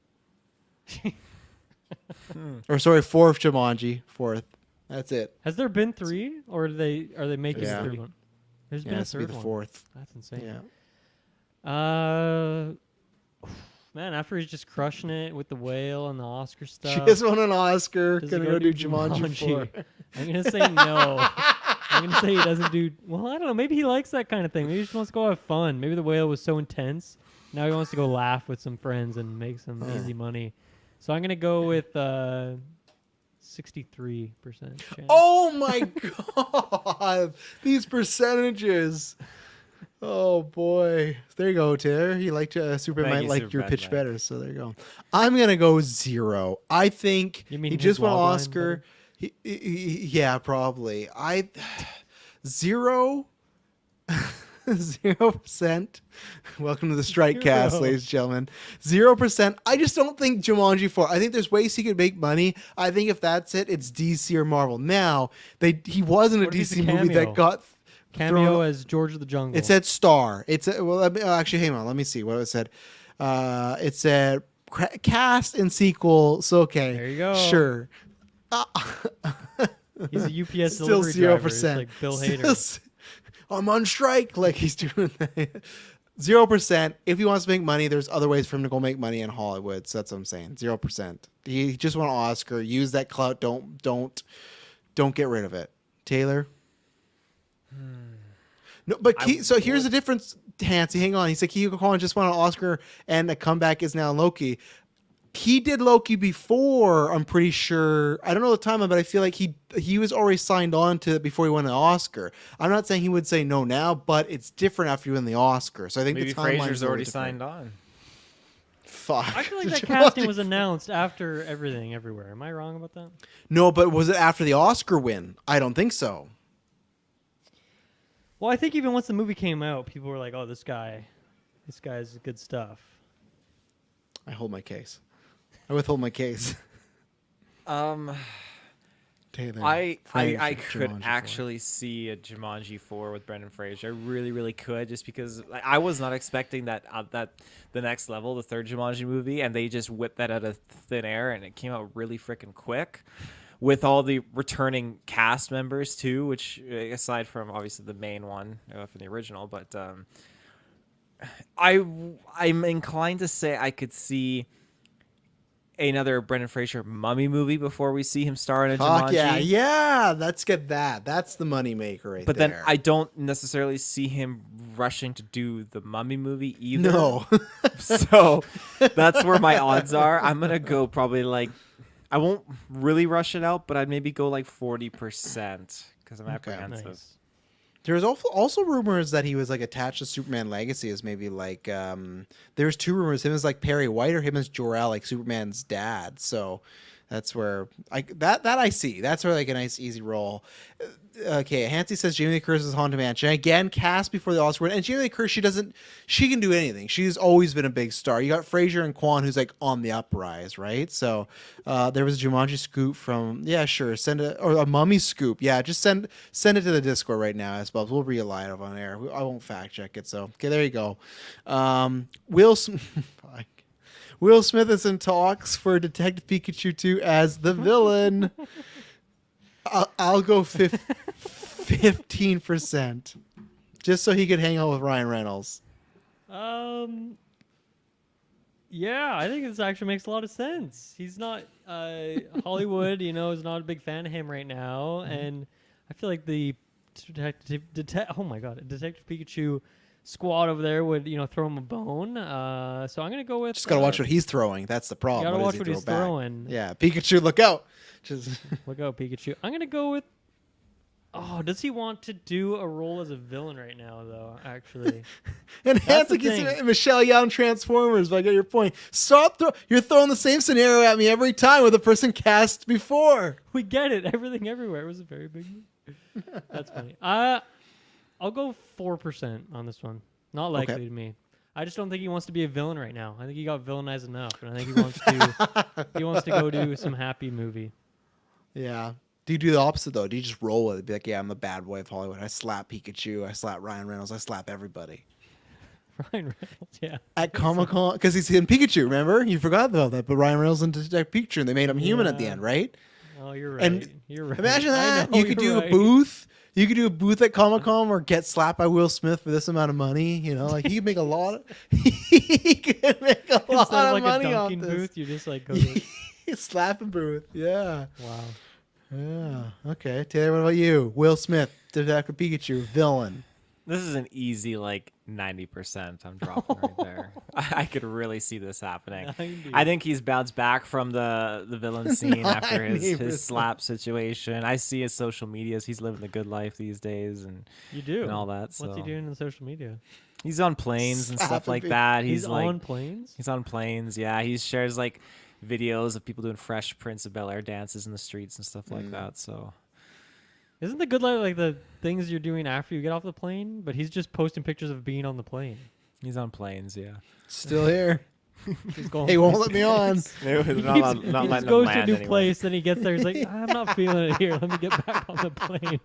Or sorry, fourth Jumanji. Fourth. That's it. Has there been 3, or are they making Yeah. the third one? There's Yeah, been it a has to be third the one. fourth. That's insane. Yeah. Man, after he's just crushing it with the whale and the Oscar stuff. She just won an Oscar. does he Gonna go do Jumanji 4. I'm gonna say no. I'm gonna say he doesn't do. Well, I don't know. Maybe he likes that kind of thing. Maybe he just wants to go have fun. Maybe the whale was so intense. Now he wants to go laugh with some friends and make some easy money. So I'm gonna go with 63% chance. Oh my god! These percentages. Oh boy! There you go, Taylor. You liked Superman Thank might you, like your Superman, pitch Mike. better, so there you go. I'm gonna go 0. I think You mean he his just won an logline Oscar. Yeah, probably. 0. 0%. Welcome to the strike cast, Zero. ladies and gentlemen. 0%. I just don't think Jumanji 4. I think there's ways he could make money. I think if that's it, it's DC or Marvel. Now, he was in a What if he's a DC movie cameo? that got Cameo thrown. as George of the Jungle. It said star. Actually, hang on. Let me see what it said. It said cast and sequel. So okay, There you go. Sure. He's a UPS Still delivery 0%. driver. It's like Bill Hader. I'm on strike. Like he's doing 0%. If he wants to make money, there's other ways for him to go make money in Hollywood. So that's what I'm saying. 0%. He just won an Oscar. Use that clout. Don't get rid of it. Taylor. No, but so here's the difference, Hansi. Hang on. He said Kiko Collins just won an Oscar, and a comeback is now Loki. He did Loki before, I'm pretty sure. I don't know the timeline, but I feel like he was already signed on to it before he won an Oscar. I'm not saying he would say no now, but it's different after you win the Oscar. So I think Maybe the timeline Fraser's is a little already different. signed on. Fuck. I feel like that casting was announced after Everything Everywhere. Am I wrong about that? No, but was it after the Oscar win? I don't think so. Well, I think even once the movie came out, people were like, "Oh, this guy's good stuff." I hold my case. I withhold my case. Taylor, I Jumanji could 4. actually see a Jumanji 4 with Brendan Fraser. I really, really could, just because I was not expecting that the next level, the third Jumanji movie, and they just whipped that out of thin air, and it came out really freaking quick, with all the returning cast members too. Which, aside from obviously the main one from the original, but I'm inclined to say I could see another Brendan Fraser mummy movie before we see him star in a Fuck Jumanji. yeah. Let's get that. That's the money maker right But there. then I don't necessarily see him rushing to do the mummy movie either. No. So that's where my odds are. I'm going to go probably like, I won't really rush it out, but I'd maybe go like 40% because I'm apprehensive. Nice. There's also rumors that he was like attached to Superman Legacy as maybe like there's two rumors, him as like Perry White or him as Jor-El, like Superman's dad. So that's where that I see. That's where like a nice easy roll. Okay, Hansi says Jamie Lee Curtis is Haunted Mansion. Again, cast before the Oscar win. And Jamie Lee Curtis, she can do anything. She's always been a big star. You got Fraser and Kwan, who's like on the uprise, right? So there was a Jumanji scoop from, yeah, sure. Send it, or a Mummy scoop. Yeah, just send it to the Discord right now, as well. We'll realize it on air. I won't fact check it. So, okay, there you go. Will Smith is in talks for Detective Pikachu 2 as the villain. I'll go 15%, just so he could hang out with Ryan Reynolds. Yeah, I think this actually makes a lot of sense. He's not Hollywood, is not a big fan of him right now, and I feel like the Detective Pikachu squad over there would throw him a bone. So I'm gonna go with. Just gotta watch what he's throwing. That's the problem. Gotta watch does what he he's throw back? throwing. Yeah, Pikachu, look out! Just Look out, Pikachu. I'm gonna go with. Oh, does he want to do a role as a villain right now, though? Actually, and That's the Hanson thing. Michelle Young Transformers. But I get your point. Stop! You're throwing the same scenario at me every time with a person cast before. we get it. Everything Everywhere. It was a very big movie. That's funny. I'll go 4% on this one. Not likely Okay. to me. I just don't think he wants to be a villain right now. I think he got villainized enough, and I think he wants to go do some happy movie. Yeah. Do you do the opposite though? Do you just roll with it? Be like, yeah, I'm the bad boy of Hollywood. I slap Pikachu. I slap Ryan Reynolds. I slap everybody. Ryan Reynolds, yeah. At Comic-Con, because he's in Pikachu, remember? You forgot about that, but Ryan Reynolds and Detective Pikachu, and they made him human at the Yeah. end, right? Oh, you're right. And You're right. Imagine I that. know, You could you're do right. a booth. You could do a booth at Comic-Con or get slapped by Will Smith for this amount of money. Like he could make a lot. He could make a lot Instead of of like a money off dunking this. booth, you just like go to... Slapping booth. Yeah. Wow. Yeah. Okay. Taylor, what about you? Will Smith, Detective Pikachu, villain. This is an easy like 90% I'm dropping right there. I could really see this happening. 90. I think he's bounced back from the villain scene after 90%. his slap situation. I see his social medias. He's living the good life these days and You do. and all that. So What's he doing in social media? he's on planes and stuff Slapping like people. that. He's like on planes? he's on planes. Yeah, he shares like videos of people doing Fresh Prince of Bel-Air dances in the streets and stuff like that. So Isn't the good life like the things you're doing after you get off the plane? But he's just posting pictures of being on the plane. he's on planes. Yeah. Still here. He's going He won't let me on. He just goes to a new place, then he gets there. He's like, I'm not feeling it here. Let me get back on the plane.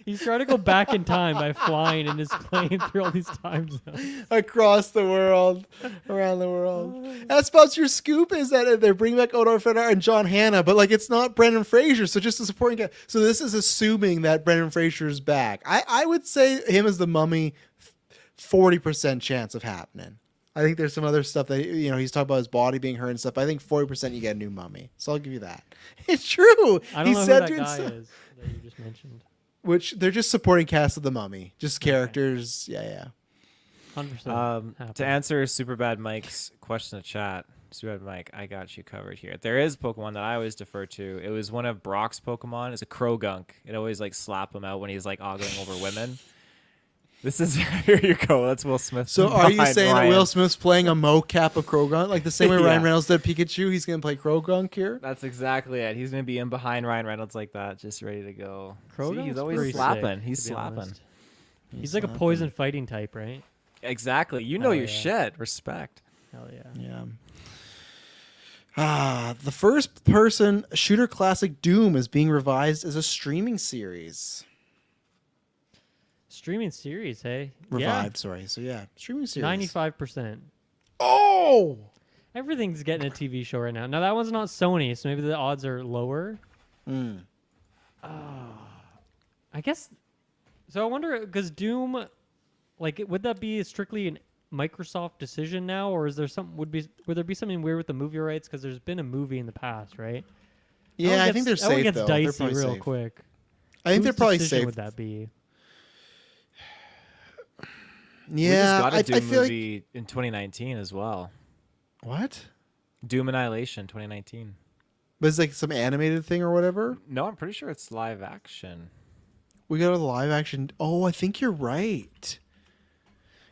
He's trying to go back in time by flying in his plane through all these time zones. Across the world, around the world. That's about your scoop is that they're bringing back Odor Fedor and John Hannah, but like it's not Brendan Fraser, so just a supporting guy. So this is assuming that Brendan Fraser's back. I would say him as the Mummy, 40% chance of happening. I think there's some other stuff that he's talking about his body being hurt and stuff. But I think 40% you get a new Mummy. So I'll give you that. It's true. I don't know who that guy is that you just mentioned. Which they're just supporting cast of the Mummy, just characters. Yeah. 100%. To answer Superbad Mike's question in chat, Superbad Mike, I got you covered here. There is Pokemon that I always defer to. It was one of Brock's Pokemon. It's a Krogunk. It always like slap him out when he's like ogling over women. This is here you go. That's Will Smith. So are you behind saying Ryan. that Will Smith's playing a mocap of Krogunk? Like the same way Yeah. Ryan Reynolds did Pikachu, he's going to play Krogunk here? That's exactly it. He's gonna be in behind Ryan Reynolds like that, just ready to go. See, Krogunk's he's always pretty slapping. sick, He's to be slapping. honest. He's like a poison fighting type, right? Exactly. You know Hell your yeah. shit. Respect. Hell yeah. Yeah. The first person shooter classic Doom is being revised as a streaming series. Streaming series, hey? Revived, sorry. So yeah, streaming series. 95%. Oh! Everything's getting a TV show right now. Now that one's not Sony, so maybe the odds are lower. Mm. I guess. So I wonder, because Doom, like, would that be strictly an Microsoft decision now, or is there some would there be something weird with the movie rights? Because there's been a movie in the past, right? Yeah, I think they're that one safe gets though. They're dicey probably real safe. quick. I think Whose they're probably decision safe. would that be? Yeah, we just got a I Doom feel like movie in 2019 as well. what? Doom Annihilation 2019. But it's like some animated thing or whatever. No, I'm pretty sure it's live action. We got a live action. Oh, I think you're right.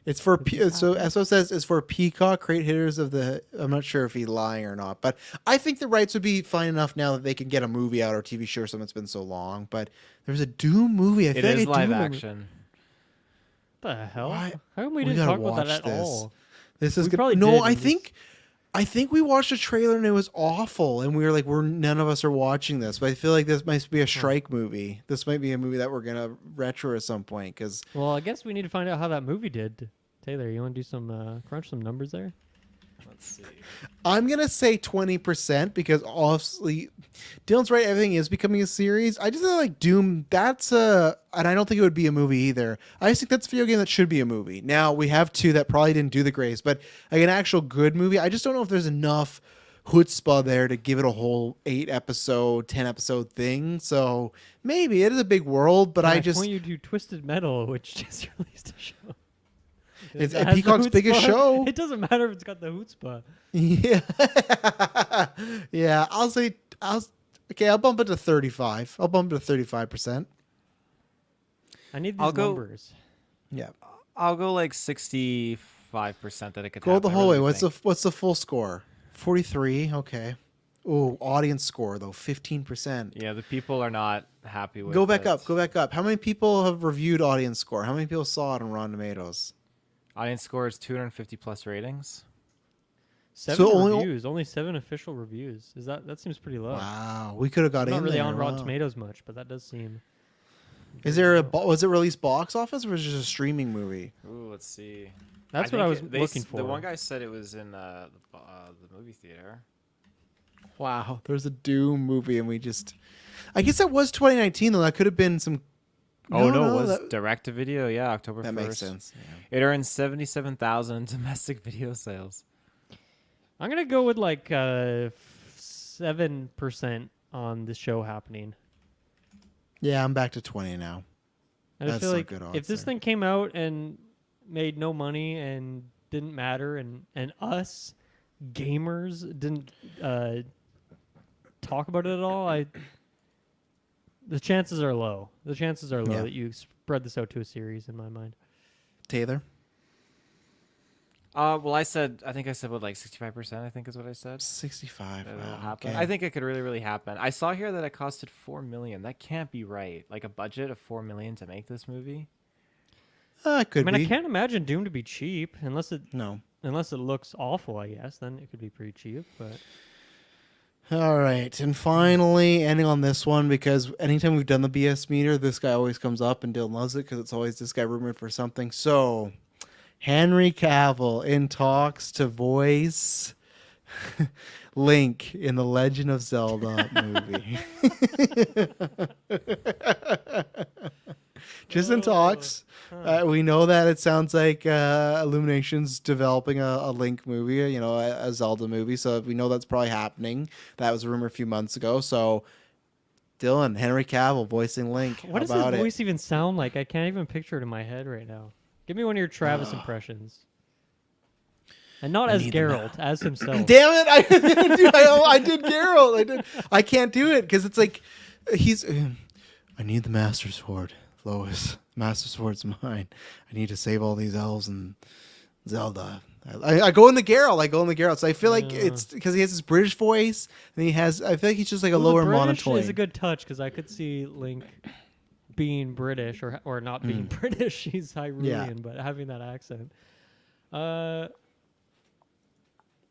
It's for so as it says, it's for Peacock, create hitters of the. I'm not sure if he's lying or not, but I think the rights would be fine enough now that they can get a movie out or TV show or something that's been so long. But there's a Doom movie. I It feel like is I live do remember- action. What the hell? Why- How come we we didn't gotta talk about that watch at this. all? This is We good. probably No, did, I and think we watched a trailer and it was awful, and we were like, none of us are watching this. But I feel like this might be a strike movie. This might be a movie that we're gonna retro at some point because Well, I guess we need to find out how that movie did. Taylor, you want to do some crunch some numbers there? Let's see. I'm gonna say 20% because obviously Dylan's right. Everything is becoming a series. I just feel like Doom. And I don't think it would be a movie either. I just think that's a video game that should be a movie. Now we have two that probably didn't do the grace, but like an actual good movie. I just don't know if there's enough chutzpah there to give it a whole 8-episode, 10-episode thing. So maybe it is a big world, but I just point you to Twisted Metal, which just released a show. it's It has the Peacock's biggest chutzpah. show. It doesn't matter if it's got the chutzpah. Yeah, yeah. I'll bump it to 35. I'll bump it to 35%. I need these I'll go- numbers. Yeah. I'll go like 65% that it could Go the happen. I whole way. really What's the full score? 43. Okay. Oh, audience score though, 15%. Yeah, the people are not happy with Go back it. up. Go back up. How many people have reviewed audience score? How many people saw it on Rotten Tomatoes? Audience score is 250 plus ratings. 7 only- reviews, only 7 official reviews. That seems pretty low. Wow, we could have got I'm in not really there. on Rotten Wow. Tomatoes much, but that does seem. Is there was it released box office or was it just a streaming movie? Ooh, let's see. That's what I was looking for. The one guy said it was in the movie theater. Wow, there's a Doom movie and I guess that was 2019 though. That could have been some. Oh no, it was that, direct to video. Yeah, October 1st. that makes sense. It earned 77,000 domestic video sales. I'm gonna go with like 7% on the show happening. Yeah, I'm back to 20 now. I just That's feel not like good odds if this there. thing came out and made no money and didn't matter, and us gamers didn't talk about it at all, the chances are low. The chances are low Yeah. that you spread this out to a series. In my mind, Taylor. Well, I think I said what, like 65%. I think is what I said. 65. That'll Wow, happen. okay. I think it could really, really happen. I saw here that it costed $4 million. That can't be right. Like a budget of $4 million to make this movie. It could I mean, be. I can't imagine Doom to be cheap unless it No. looks awful. I guess then it could be pretty cheap. But All right, and finally, ending on this one because anytime we've done the BS meter, this guy always comes up, and Dylan loves it because it's always this guy rumored for something. So, Henry Cavill in talks to voice Link in the Legend of Zelda movie. Just in talks. We know that it sounds like Illumination's developing a Link movie, a Zelda movie. So we know that's probably happening. That was a rumor a few months ago. So Dylan, Henry Cavill voicing Link. what does How about his it? voice even sound like? I can't even picture it in my head right now. Give me one of your Travis impressions. And not as need the Geralt, as himself. Damn it! I did Geralt. I can't do it because it's like he's. I need the Master Sword, Lois. Master Sword's mine. I need to save all these elves and Zelda. I go in the Geralt. So I feel like it's because he has his British voice, and I feel like he's just like a lower the British monotone. is a good touch because I could see Link being British or not being British. He's Hyrulean, but having that accent. I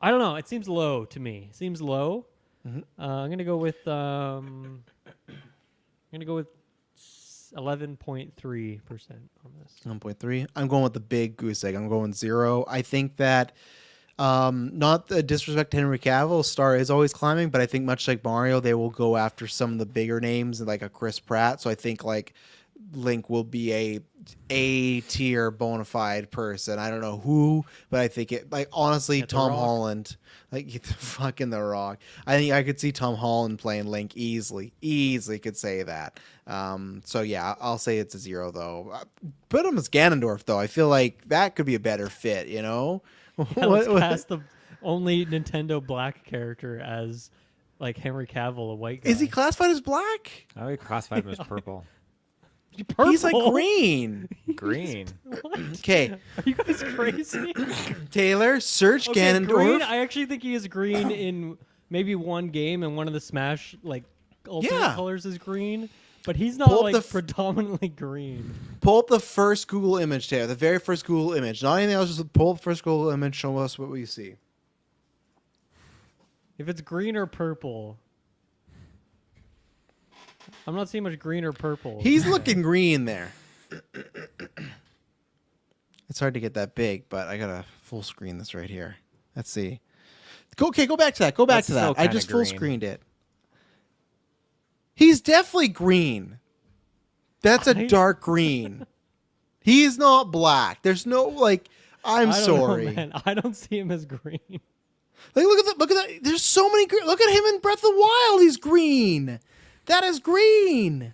don't know. It seems low to me. It seems low. I'm gonna go with 11.3% on this. 1.3. I'm going with the big goose egg. I'm going 0. I think that not the disrespect to Henry Cavill's star is always climbing, but I think much like Mario, they will go after some of the bigger names like a Chris Pratt. So I think like Link will be a tier bona fide person. I don't know who, but I think it like honestly Tom Holland, like fucking The Rock. I think I could see Tom Holland playing Link easily could say that. So yeah, I'll say it's a 0 though. Put him as Ganondorf though. I feel like that could be a better fit, you know? Let's cast the only Nintendo black character as like Henry Cavill, a white guy. Is he classified as black? I would classify him as purple. Purple? He's like green. Green. What? Okay. Are you guys crazy? Taylor, search Ganondorf. Green, I actually think he is green in maybe one game, and one of the Smash like ultimate colors is green. But he's not like predominantly green. Pull up the first Google image, Taylor. The very first Google image. Not anything else. Just pull up the first Google image. Show us what we see. If it's green or purple, I'm not seeing much green or purple. He's looking green there. It's hard to get that big, but I gotta full screen this right here. Let's see. Okay, go back to that. Go back to that. I just full screened it. He's definitely green. That's a dark green. He is not black. There's no like. I'm sorry. Know, man. I don't see him as green. Like look at that. There's so many. Look at him in Breath of the Wild. He's green. That is green.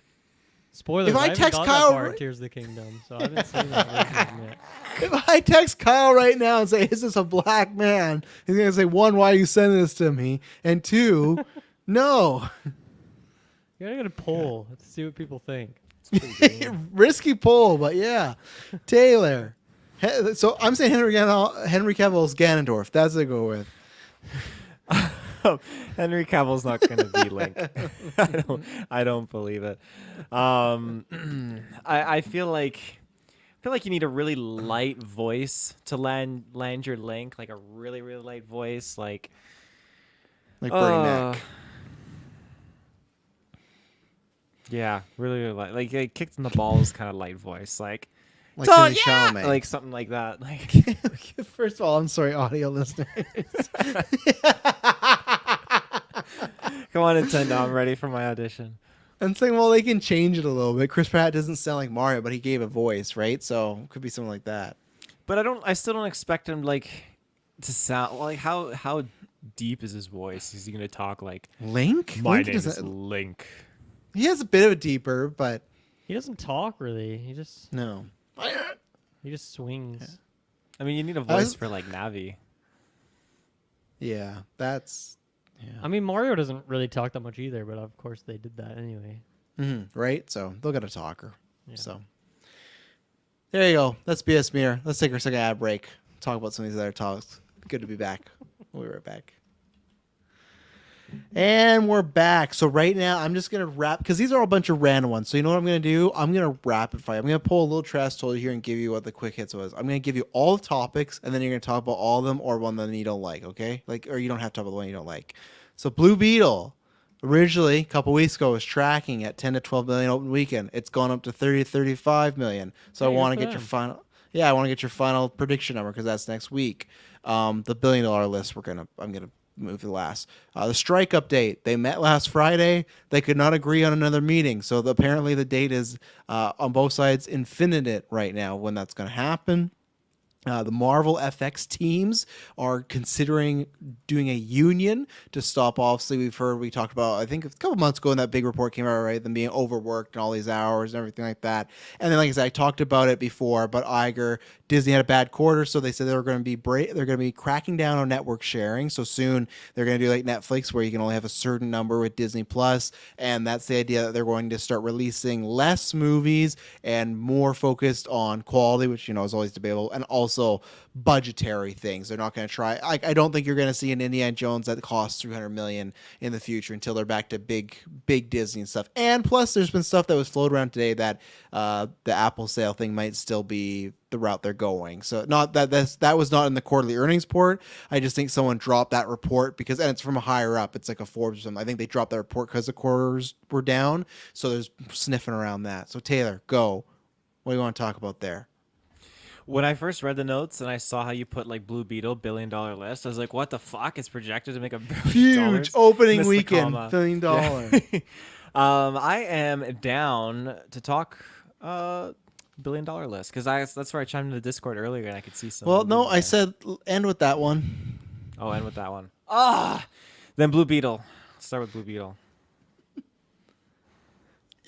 Spoilers. If I text Kyle, Tears of the Kingdom, so I haven't seen that version yet. If I text Kyle right now and say, "Is this a black man?" He's gonna say, 1, why are you sending this to me? And 2, no. You gotta get a poll to see what people think. Risky poll, but yeah. Taylor. So I'm saying Henry Cavill's Ganondorf. That's what I go with. Henry Cavill's not going to be Link. I don't believe it. I feel like you need a really light voice to land your Link, like a really really light voice, like Bernie Mac. Yeah, really, really light. Like a kicked in the balls kind of light voice, like Timothy Chalamet. like something like that. Like first of all, I'm sorry, audio listeners. Come on, Nintendo, I'm ready for my audition. I'm saying, well, they can change it a little bit. Chris Pratt doesn't sound like Mario, but he gave a voice, right? So it could be something like that. But I still don't expect him like to sound like how deep is his voice? Is he gonna talk like Link? My name is Link. He has a bit of a deeper, but he doesn't talk really. He just swings. Yeah. I mean, you need a voice for like Navi. Yeah, that's. Yeah. I mean, Mario doesn't really talk that much either, but of course they did that anyway. Mm-hmm, right? So they'll get a talker. Yeah. So there you go. That's BS Mirror. Let's take our second ad break. Talk about some of these other talks. Good to be back. We'll be right back. And we're back. So right now, I'm just going to wrap, because these are all a bunch of random ones. So you know what I'm going to do? I'm going to rapid fire. I'm going to pull a little trash tool here and give you what the quick hits was. I'm going to give you all the topics, and then you're going to talk about all of them or one that you don't like, okay? Or you don't have to talk about the one you don't like. So Blue Beetle, originally, a couple weeks ago, was tracking at 10 to 12 million open weekend. It's gone up to 30 to 35 million. So I want to get your final... Yeah, I want to get your final prediction number, because that's next week. The $1 billion list, I'm going to move to last. The strike update. They met last Friday. They could not agree on another meeting. So apparently the date is on both sides infinite right now when that's going to happen. The Marvel FX teams are considering doing a union to stop. Obviously, we talked about, I think a couple months ago, when that big report came out, right? Them being overworked and all these hours and everything like that. And then, like I said, I talked about it before, but Iger, Disney had a bad quarter, so they said they were going to be they're going to be cracking down on network sharing. So soon they're going to do like Netflix, where you can only have a certain number with Disney Plus, and that's the idea that they're going to start releasing less movies and more focused on quality, which is always debatable, and also budgetary things. They're not going to try. I don't think you're going to see an Indiana Jones that costs $300 million in the future until they're back to big Disney and stuff. And plus, there's been stuff that was floated around today that the Apple sale thing might still be the route they're going. So not that was not in the quarterly earnings report. I just think someone dropped that report and it's from a higher up. It's like a Forbes or something. I think they dropped that report because the quarters were down. So there's sniffing around that. So Taylor, go. What do you want to talk about there? When I first read the notes and I saw how you put like Blue Beetle $1 billion list, I was like, what the fuck? It's projected to make $1 billion. Huge opening Missed the weekend, comma. $1 billion. Yeah. I am down to talk $1 billion list because that's where I chimed into the Discord earlier and I could see some. Well, no, movies I there. said end with that one. Oh, end with that one. Then Blue Beetle. Let's start with Blue Beetle.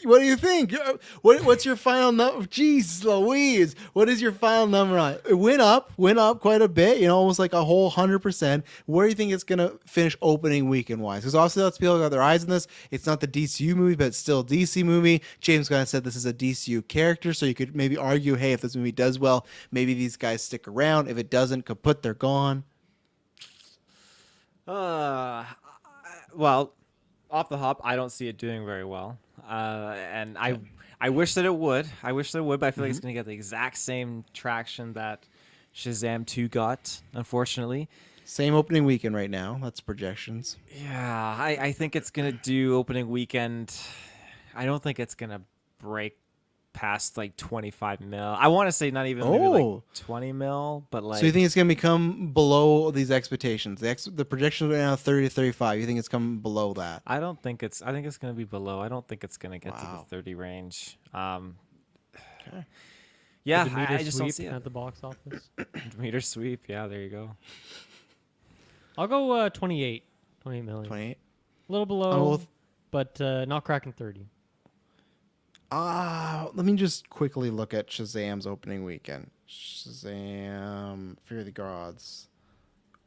What do you think? What's your final number? Jeez Louise. What is your final number on it? It went up quite a bit, almost like a whole 100%. Where do you think it's going to finish opening weekend wise? Because obviously lots of people got their eyes on this. It's not the DCU movie, but it's still a DC movie. James Gunn said this is a DCU character, so you could maybe argue, hey, if this movie does well, maybe these guys stick around. If it doesn't, kaput, they're gone. Well, off the hop, I don't see it doing very well. And I wish that it would. But I feel like it's going to get the exact same traction that Shazam 2 got, unfortunately. Same opening weekend right now. That's projections. Yeah, I think it's going to do opening weekend. I don't think it's going to break past like 25 mil. I want to say not even maybe like 20 mil, but like. So you think it's going to become below these expectations? The projections right now 30 to 35. You think it's coming below that? I think it's going to be below. I don't think it's going to get to the 30 range. Okay. Yeah, The meter I just don't sweep see it. at the box office. Meter sweep. Yeah, there you go. I'll go 28 million. 28. A little below, but not cracking 30. Let me just quickly look at Shazam's opening weekend. Shazam, Fear of the Gods,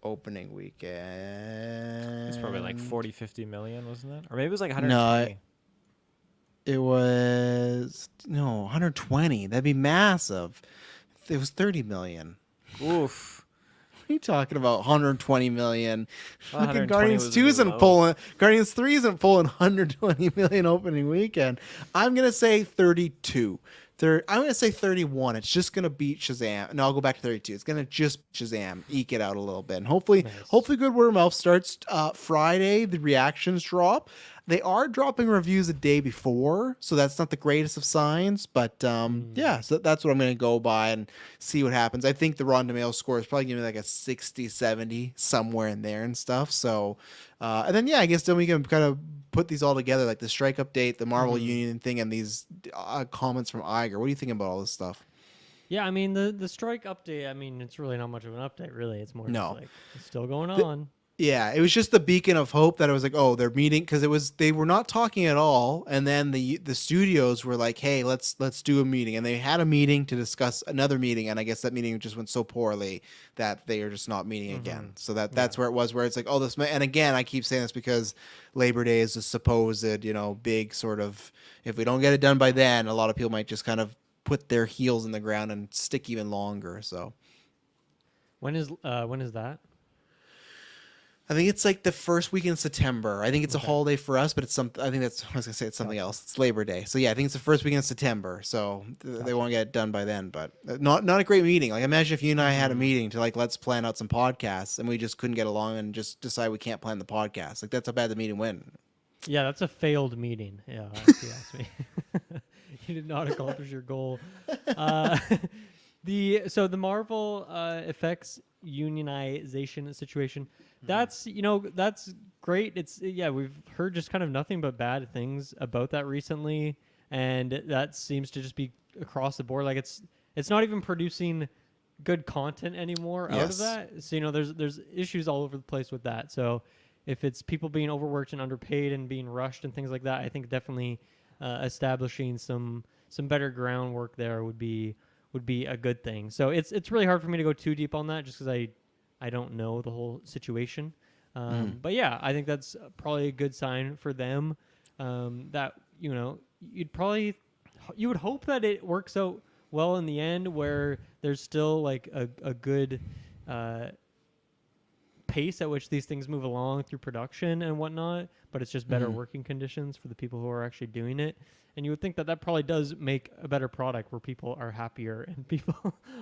opening weekend. It's probably like 40, 50 million, wasn't it? Or maybe it was like 120. No, it was 120. That'd be massive. It was 30 million. Oof. What are you talking about? 120 million. Well, Fucking 120 Guardians was 2 a isn't bit low. pulling. Guardians 3 isn't pulling 120 million opening weekend. I'm gonna say 32. I'm gonna say 31. It's just gonna beat Shazam. No, I'll go back to 32. It's gonna just Shazam, eke it out a little bit, and hopefully good word of mouth starts Friday. The reactions drop. They are dropping reviews a day before, so that's not the greatest of signs. But yeah, so that's what I'm going to go by and see what happens. I think the Rotten Tomatoes score is probably going to be like a 60, 70, somewhere in there and stuff. So, and then, yeah, I guess then we can kind of put these all together, like the strike update, the Marvel Union thing, and these comments from Iger. What do you think about all this stuff? Yeah, I mean, the strike update, I mean, it's really not much of an update, really. It's more No. just like, it's still going on. Yeah, it was just the beacon of hope that it was like, oh, they're meeting, because they were not talking at all, and then the studios were like, hey, let's do a meeting, and they had a meeting to discuss another meeting, and I guess that meeting just went so poorly that they are just not meeting again. So that's where it was, where it's like, oh, this, and again, I keep saying this because Labor Day is a supposed, big sort of, if we don't get it done by then, a lot of people might just kind of put their heels in the ground and stick even longer. So When is that? I think it's like the first week in September. I think it's a holiday for us, but it's something. I think I was gonna say it's something else. It's Labor Day, so yeah, I think it's the first week in September. So they won't get it done by then. But not a great meeting. Like imagine if you and I had a meeting to like let's plan out some podcasts, and we just couldn't get along and just decide we can't plan the podcast. Like that's how bad the meeting went. Yeah, that's a failed meeting. Yeah, if you ask me. You did not accomplish your goal. The Marvel effects unionization situation. That's that's great. We've heard just kind of nothing but bad things about that recently, and that seems to just be across the board. Like it's not even producing good content anymore out of Yes. that. So there's issues all over the place with that. So if it's people being overworked and underpaid and being rushed and things like that, I think definitely establishing some better groundwork there would be a good thing. So it's really hard for me to go too deep on that just because I don't know the whole situation. But yeah, I think that's probably a good sign for them. That you would hope that it works out well in the end, where there's still like a good pace at which these things move along through production and whatnot, but it's just better working conditions for the people who are actually doing it. And you would think that probably does make a better product where people are happier and people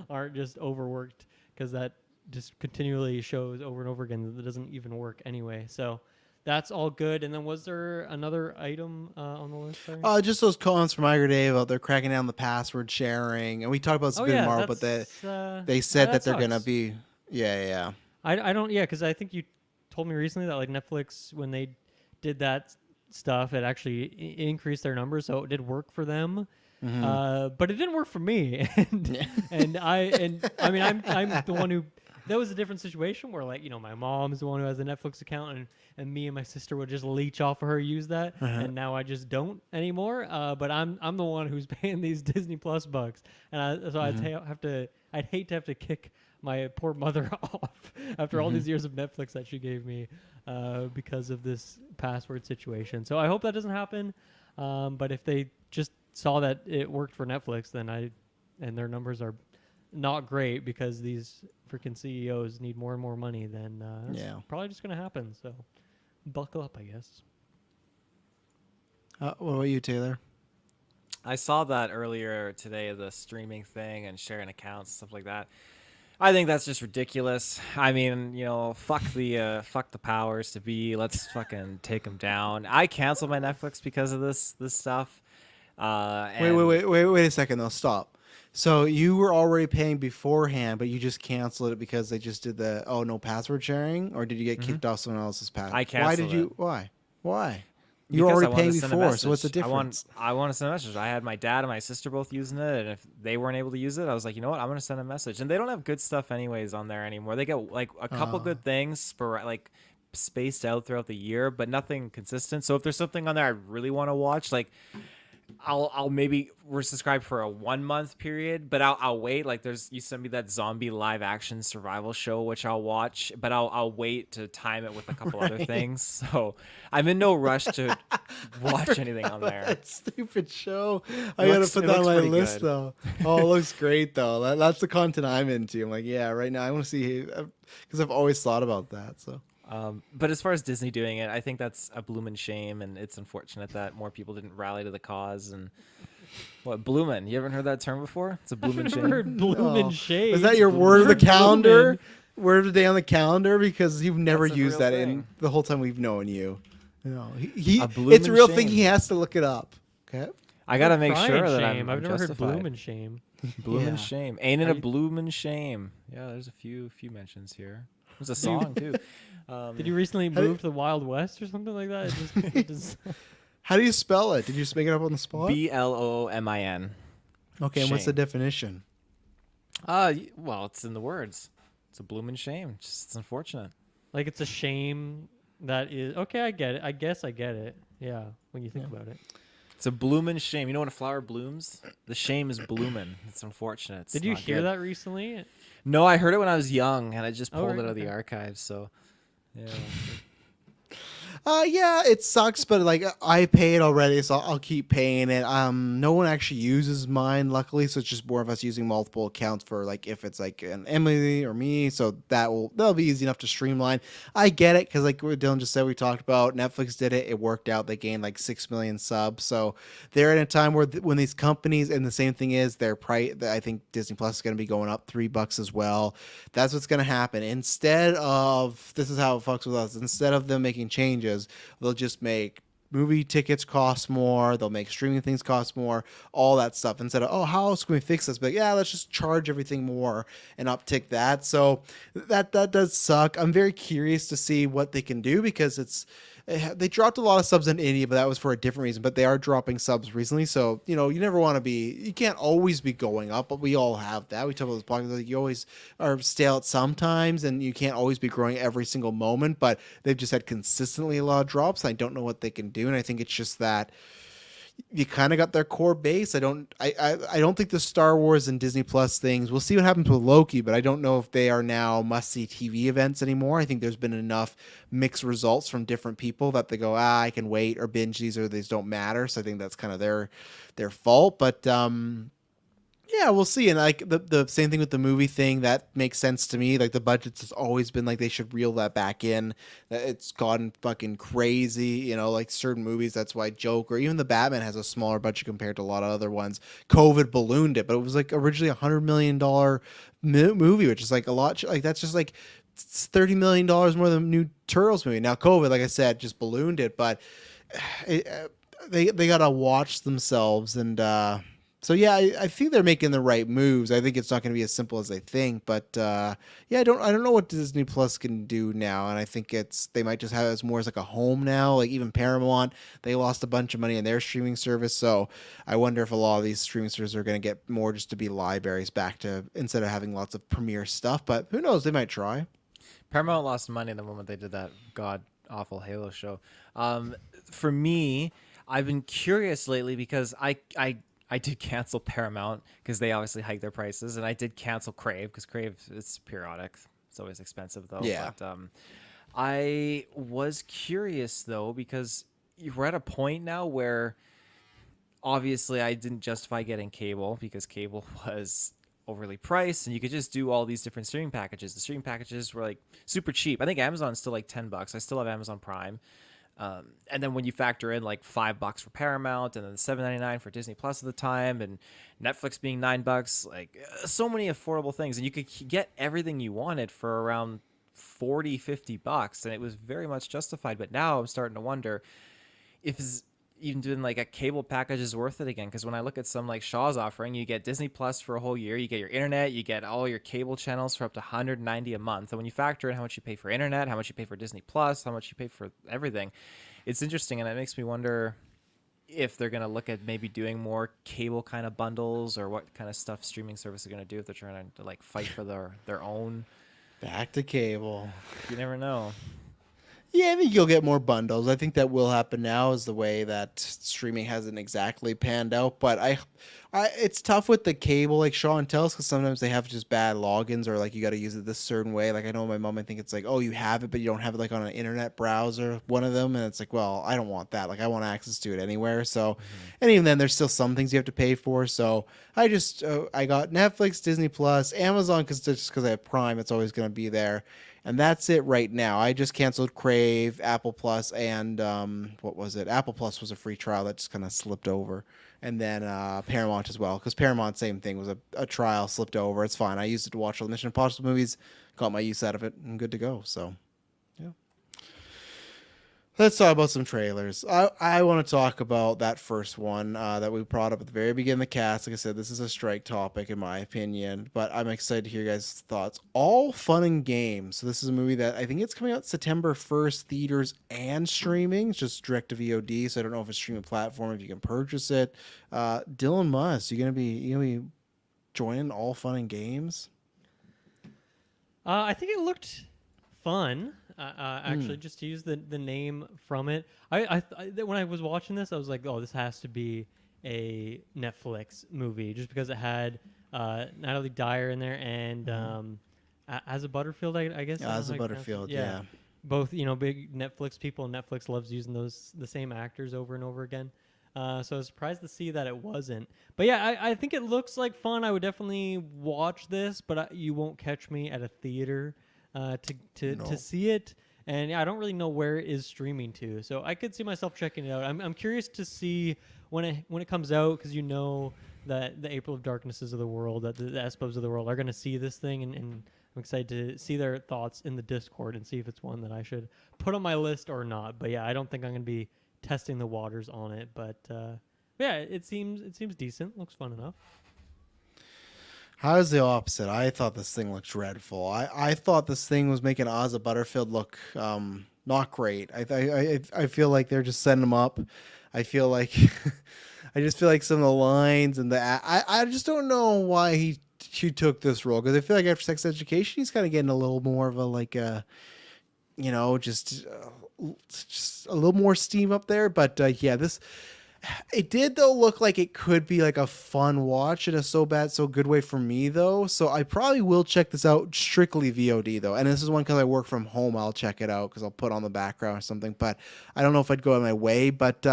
aren't just overworked, because that just continually shows over and over again that it doesn't even work anyway. So that's all good. And then was there another item on the list? Sorry? Just those comments from Iger Day about they're cracking down the password sharing, and we talked about this a bit tomorrow, but they said that they're gonna be yeah. I don't because I think you told me recently that like Netflix, when they did that stuff, it actually increased their numbers, so it did work for them. But it didn't work for me, and I mean I'm the one who. That was a different situation where, like, my mom's the one who has a Netflix account, and me and my sister would just leech off of her, use that, and now I just don't anymore. But I'm the one who's paying these Disney Plus bucks, and so I'd hate to have to kick my poor mother off after all these years of Netflix that she gave me because of this password situation. So I hope that doesn't happen. But if they just saw that it worked for Netflix, then and their numbers are not great because these freaking CEOs need more and more money, then it's probably just going to happen. So buckle up, I guess. What about you, Taylor? I saw that earlier today, the streaming thing and sharing accounts, stuff like that. I think that's just ridiculous. I mean, fuck the powers to be. Let's fucking take them down. I canceled my Netflix because of this stuff. Wait a second though. Stop. So you were already paying beforehand, but you just canceled it because they just did the no password sharing, or did you get kicked off someone else's password? I canceled it. Why? You were already paying before, so what's the difference? I want to send a message. I had my dad and my sister both using it, and if they weren't able to use it, I was like, you know what? I'm going to send a message. And they don't have good stuff anyways on there anymore. They get like a couple good things like spaced out throughout the year, but nothing consistent. So if there's something on there I really want to watch, like I'll maybe resubscribe for a 1 month period, but I'll wait. Like you sent me that zombie live action survival show, which I'll watch, but I'll wait to time it with a couple other things. So I'm in no rush to watch anything on there. That stupid show. I gotta put that on my list though. Oh, it looks great though. That's the content I'm into. I'm like, yeah, right now I want to see, because I've always thought about that. So. But as far as Disney doing it, I think that's a bloomin' shame, and it's unfortunate that more people didn't rally to the cause. And what bloomin'? You haven't heard that term before? It's a bloomin' shame. I've never heard bloomin' shame. Is that your word of the calendar? Word of the day on the calendar? Because you've never used that in the whole time we've known you. No, it's a real thing. He has to look it up. Okay. I gotta make sure that I've never justified. heard bloomin' shame. Bloomin' shame. Ain't it a bloomin' shame? Yeah, there's a few mentions here. There's a song too. Did you recently move to the Wild West or something like that? It just How do you spell it? Did you just make it up on the spot? BLOOMIN. Okay, and what's the definition? Well, it's in the words. It's a bloomin' shame. It's unfortunate. Like it's a shame that is okay. I get it. I guess I get it. Yeah, when you think about it. It's a bloomin' shame. You know when a flower blooms? The shame is bloomin'. It's unfortunate. It's Did you not hear good. that recently? No, I heard it when I was young, and I just pulled it out of the okay. archives. So, yeah. Yeah, it sucks, but like I pay it already, so I'll keep paying it. No one actually uses mine, luckily, so it's just more of us using multiple accounts for like if it's like an Emily or me. So that'll be easy enough to streamline. I get it because like what Dylan just said, we talked about Netflix did it. It worked out. They gained like 6 million subs, so they're in a time where when these companies, and the same thing is their price. I think Disney Plus is going to be going up $3 as well. That's what's going to happen. Instead of this is how it fucks with us. Instead of them making changes, they'll just make movie tickets cost more. They'll make streaming things cost more. All that stuff. Instead of, oh, how else can we fix this? But yeah, let's just charge everything more and uptick that. So that does suck. I'm very curious to see what they can do because they dropped a lot of subs in India, but that was for a different reason. But they are dropping subs recently, so you never want to be. You can't always be going up, but we all have that. We talk about this podcast. Like you always are stale at sometimes, and you can't always be growing every single moment. But they've just had consistently a lot of drops. And I don't know what they can do, and I think it's just that you kind of got their core base. I don't think the Star Wars and Disney Plus things. We'll see what happens with Loki, but I don't know if they are now must-see TV events anymore. I think there's been enough mixed results from different people that they go, I can wait or binge these or these don't matter. So I think that's kind of their fault. But yeah, we'll see. And like the same thing with the movie thing, that makes sense to me. Like the budget's has always been like they should reel that back in. It's gotten fucking crazy, like certain movies. That's why Joker, even the Batman has a smaller budget compared to a lot of other ones. COVID ballooned it, but it was like originally $100 million movie, which is like a lot. Like that's just like $30 million more than the new Turtles movie. Now COVID, like I said, just ballooned it, but they gotta watch themselves and. So yeah, I think they're making the right moves. I think it's not going to be as simple as they think, but yeah, I don't know what Disney Plus can do now, and I think they might just have it as more as like a home now. Like even Paramount, they lost a bunch of money in their streaming service, so I wonder if a lot of these streaming services are going to get more just to be libraries back to instead of having lots of premiere stuff. But who knows? They might try. Paramount lost money the moment they did that god awful Halo show. For me, I've been curious lately because I did cancel Paramount because they obviously hiked their prices, and I did cancel Crave because Crave it's periodic. It's always expensive though. Yeah. But I was curious though because we're at a point now where obviously I didn't justify getting cable because cable was overly priced, and you could just do all these different streaming packages. The streaming packages were like super cheap. I think Amazon's still like $10. I still have Amazon Prime. And then when you factor in like $5 for Paramount and then $7.99 for Disney Plus at the time and Netflix being $9, like so many affordable things, and you could get everything you wanted for around $40-$50, and it was very much justified. But now I'm starting to wonder if even doing like a cable package is worth it again, because when I look at some like Shaw's offering, you get Disney Plus for a whole year, you get your internet, you get all your cable channels for up to $190 a month. And when you factor in how much you pay for internet, how much you pay for Disney Plus, how much you pay for everything, it's interesting, and it makes me wonder if they're going to look at maybe doing more cable kind of bundles, or what kind of stuff streaming services are going to do if they're trying to like fight for their own. Back to cable. You never know. Yeah, I think you'll get more bundles. I think that will happen now, is the way that streaming hasn't exactly panned out. But it's tough with the cable, like Shaw and Telus, because sometimes they have just bad logins, or like you got to use it this certain way. Like I know my mom, I think it's like, oh, you have it, but you don't have it like on an internet browser, one of them, and it's like, well, I don't want that. Like I want access to it anywhere. So, and even then, there's still some things you have to pay for. So I got Netflix, Disney Plus, Amazon, because I have Prime, it's always going to be there. And that's it right now. I just canceled Crave, Apple Plus, and what was it? Apple Plus was a free trial that just kind of slipped over. And then Paramount as well, because Paramount, same thing, was a trial, slipped over. It's fine. I used it to watch all the Mission Impossible movies, got my use out of it, and good to go. So, yeah. Let's talk about some trailers. I want to talk about that first one that we brought up at the very beginning of the cast. Like I said, this is a strike topic in my opinion, but I'm excited to hear your guys' thoughts. All Fun and Games. So this is a movie that I think it's coming out September 1st, theaters and streaming. It's just direct to VOD, so I don't know if it's a streaming platform, if you can purchase it. Dylan Musk, you gonna be joining All Fun and Games? I think it looked fun. Actually, just to use the name from it, I when I was watching this, I was like, oh, this has to be a Netflix movie, just because it had Natalie Dyer in there and Asa Butterfield, I guess. Yeah, Asa Butterfield, yeah. Both, big Netflix people. Netflix loves using the same actors over and over again. So I was surprised to see that it wasn't. But yeah, I think it looks like fun. I would definitely watch this, but you won't catch me at a theater to see it, and I don't really know where it is streaming to, so I could see myself checking it out. I'm curious to see when it comes out, because that the April of Darknesses of the world, that the Espos of the world are going to see this thing, and I'm excited to see their thoughts in the Discord and see if it's one that I should put on my list or not. But yeah, I don't think I'm going to be testing the waters on it. But yeah, it seems decent. Looks fun enough. How's the opposite? I thought this thing looked dreadful. I thought this thing was making Ozzy Butterfield look not great. I feel like they're just setting him up. I feel like I just feel like some of the lines and I just don't know why he took this role, because I feel like after Sex Education he's kind of getting a little more of a like a just a little more steam up there. But yeah, it did though look like it could be like a fun watch in a so bad so good way for me though. So I probably will check this out strictly VOD though. And this is one because I work from home. I'll check it out because I'll put on the background or something. But I don't know if I'd go out of my way. But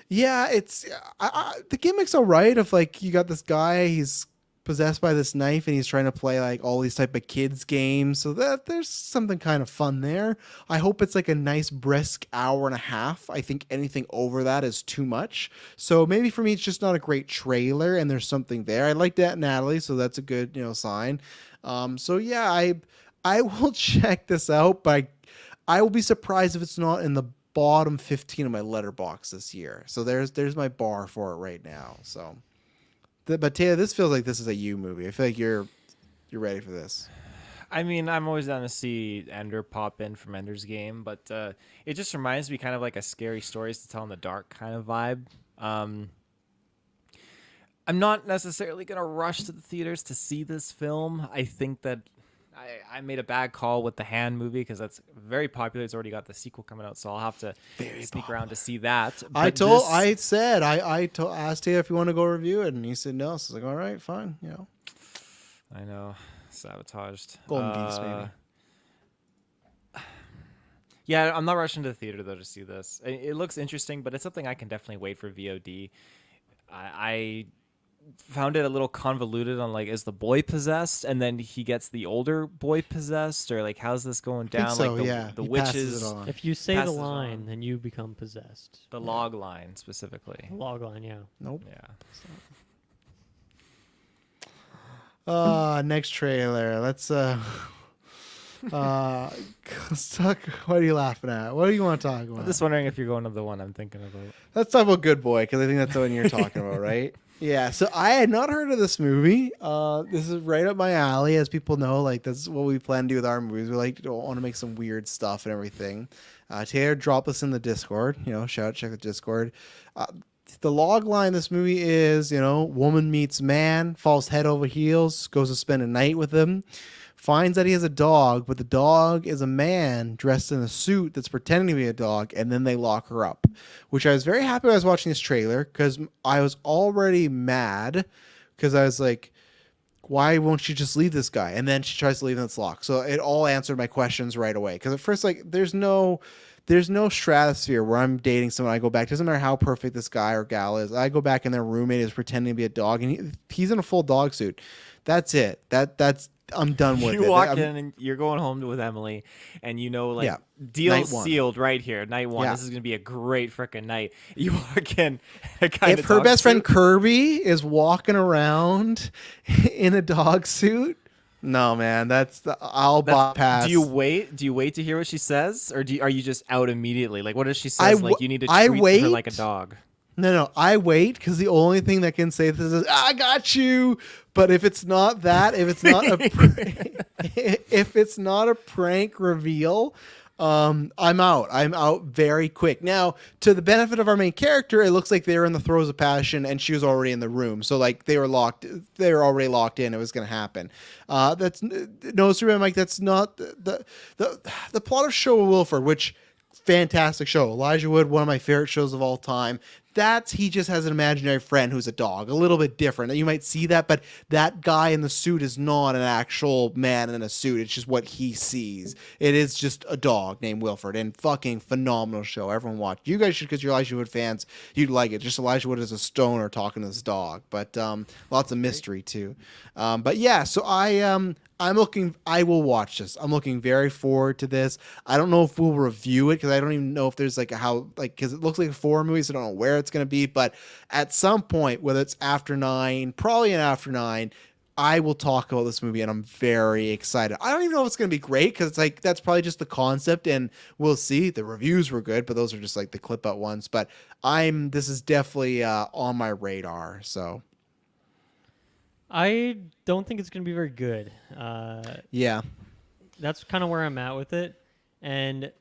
yeah, it's the gimmick's all right. If like you got this guy, he's possessed by this knife and he's trying to play like all these type of kids games, so that there's something kind of fun there. I hope it's like a nice brisk hour and a half. I think anything over that is too much, so maybe for me it's just not a great trailer and there's something there. I like that Natalie, so that's a good sign. So yeah, I will check this out, but I will be surprised if it's not in the bottom 15 of my letterbox this year. So there's my bar for it right now. So but Taylor, this feels like this is a you movie. I feel like you're ready for this. I mean, I'm always down to see Ender pop in from Ender's Game, but it just reminds me kind of like a scary stories to tell in the dark kind of vibe. I'm not necessarily going to rush to the theaters to see this film. I think that I made a bad call with the Hand movie because that's very popular. It's already got the sequel coming out, so I'll have to sneak around to see that. But I asked you if you want to go review it, and he said no. So I was like, all right, fine, I know, sabotaged. Golden Geese, maybe. Yeah, I'm not rushing to the theater though to see this. It looks interesting, but it's something I can definitely wait for VOD. I found it a little convoluted on like, is the boy possessed and then he gets the older boy possessed, or like how's this going down? So, like the witches. If you say the passes it line, on. then you become possessed. The log line specifically. The log line, yeah. Nope. Yeah. Next trailer. Let's let's talk. What are you laughing at? What do you want to talk about? I'm just wondering if you're going to the one I'm thinking about. Let's talk about Good Boy, because I think that's the one you're talking about, right? Yeah, so I had not heard of this movie. This is right up my alley. As people know, like that's what we plan to do with our movies. We like to want to make some weird stuff and everything. Taylor dropped this in the Discord. Check the Discord. The log line in this movie is, woman meets man, falls head over heels, goes to spend a night with him, finds that he has a dog, but the dog is a man dressed in a suit that's pretending to be a dog, and then they lock her up, which I was very happy when I was watching this trailer, because I was already mad, because I was like, why won't she just leave this guy? And then she tries to leave and it's locked. So it all answered my questions right away, because at first, like, there's no stratosphere where I'm dating someone. I go back, doesn't matter how perfect this guy or gal is, I go back and their roommate is pretending to be a dog, and he's in a full dog suit. That's it. That's I'm done with it. You walk in and you're going home with Emily, and deal sealed right here. Night one. Yeah. This is gonna be a great freaking night. You walk in. If her best friend Kirby is walking around in a dog suit, no man, I'll bypass. Do you wait to hear what she says, or are you just out immediately? Like, what does she say? Like, you need to treat her like a dog. No, I wait, because the only thing that can say this is, I got you. But if it's not that, if it's not a prank reveal, I'm out. I'm out very quick. Now, to the benefit of our main character, it looks like they were in the throes of passion and she was already in the room. So like they were already locked in. It was going to happen. That's Mike. That's not the plot of Show of Wilford, which fantastic show. Elijah Wood, one of my favorite shows of all time. He just has an imaginary friend who's a dog, a little bit different. You might see that, but that guy in the suit is not an actual man in a suit. It's just what he sees. It is just a dog named Wilford, and fucking phenomenal show. Everyone watch. You guys should, because you're Elijah Wood fans. You'd like it. Just Elijah Wood as a stoner talking to this dog, but lots of mystery too. But yeah, so I will watch this. I'm looking very forward to this. I don't know if we'll review it, because I don't even know if there's because it looks like a 4 movie, so I don't know where it's going to be. But at some point, whether it's after 9, probably after 9, I will talk about this movie, and I'm very excited. I don't even know if it's going to be great because it's like that's probably just the concept, and we'll see. The reviews were good, but those are just like the clip out ones. But this is definitely on my radar. So I don't think it's going to be very good. yeah, That's kind of where I'm at with it, and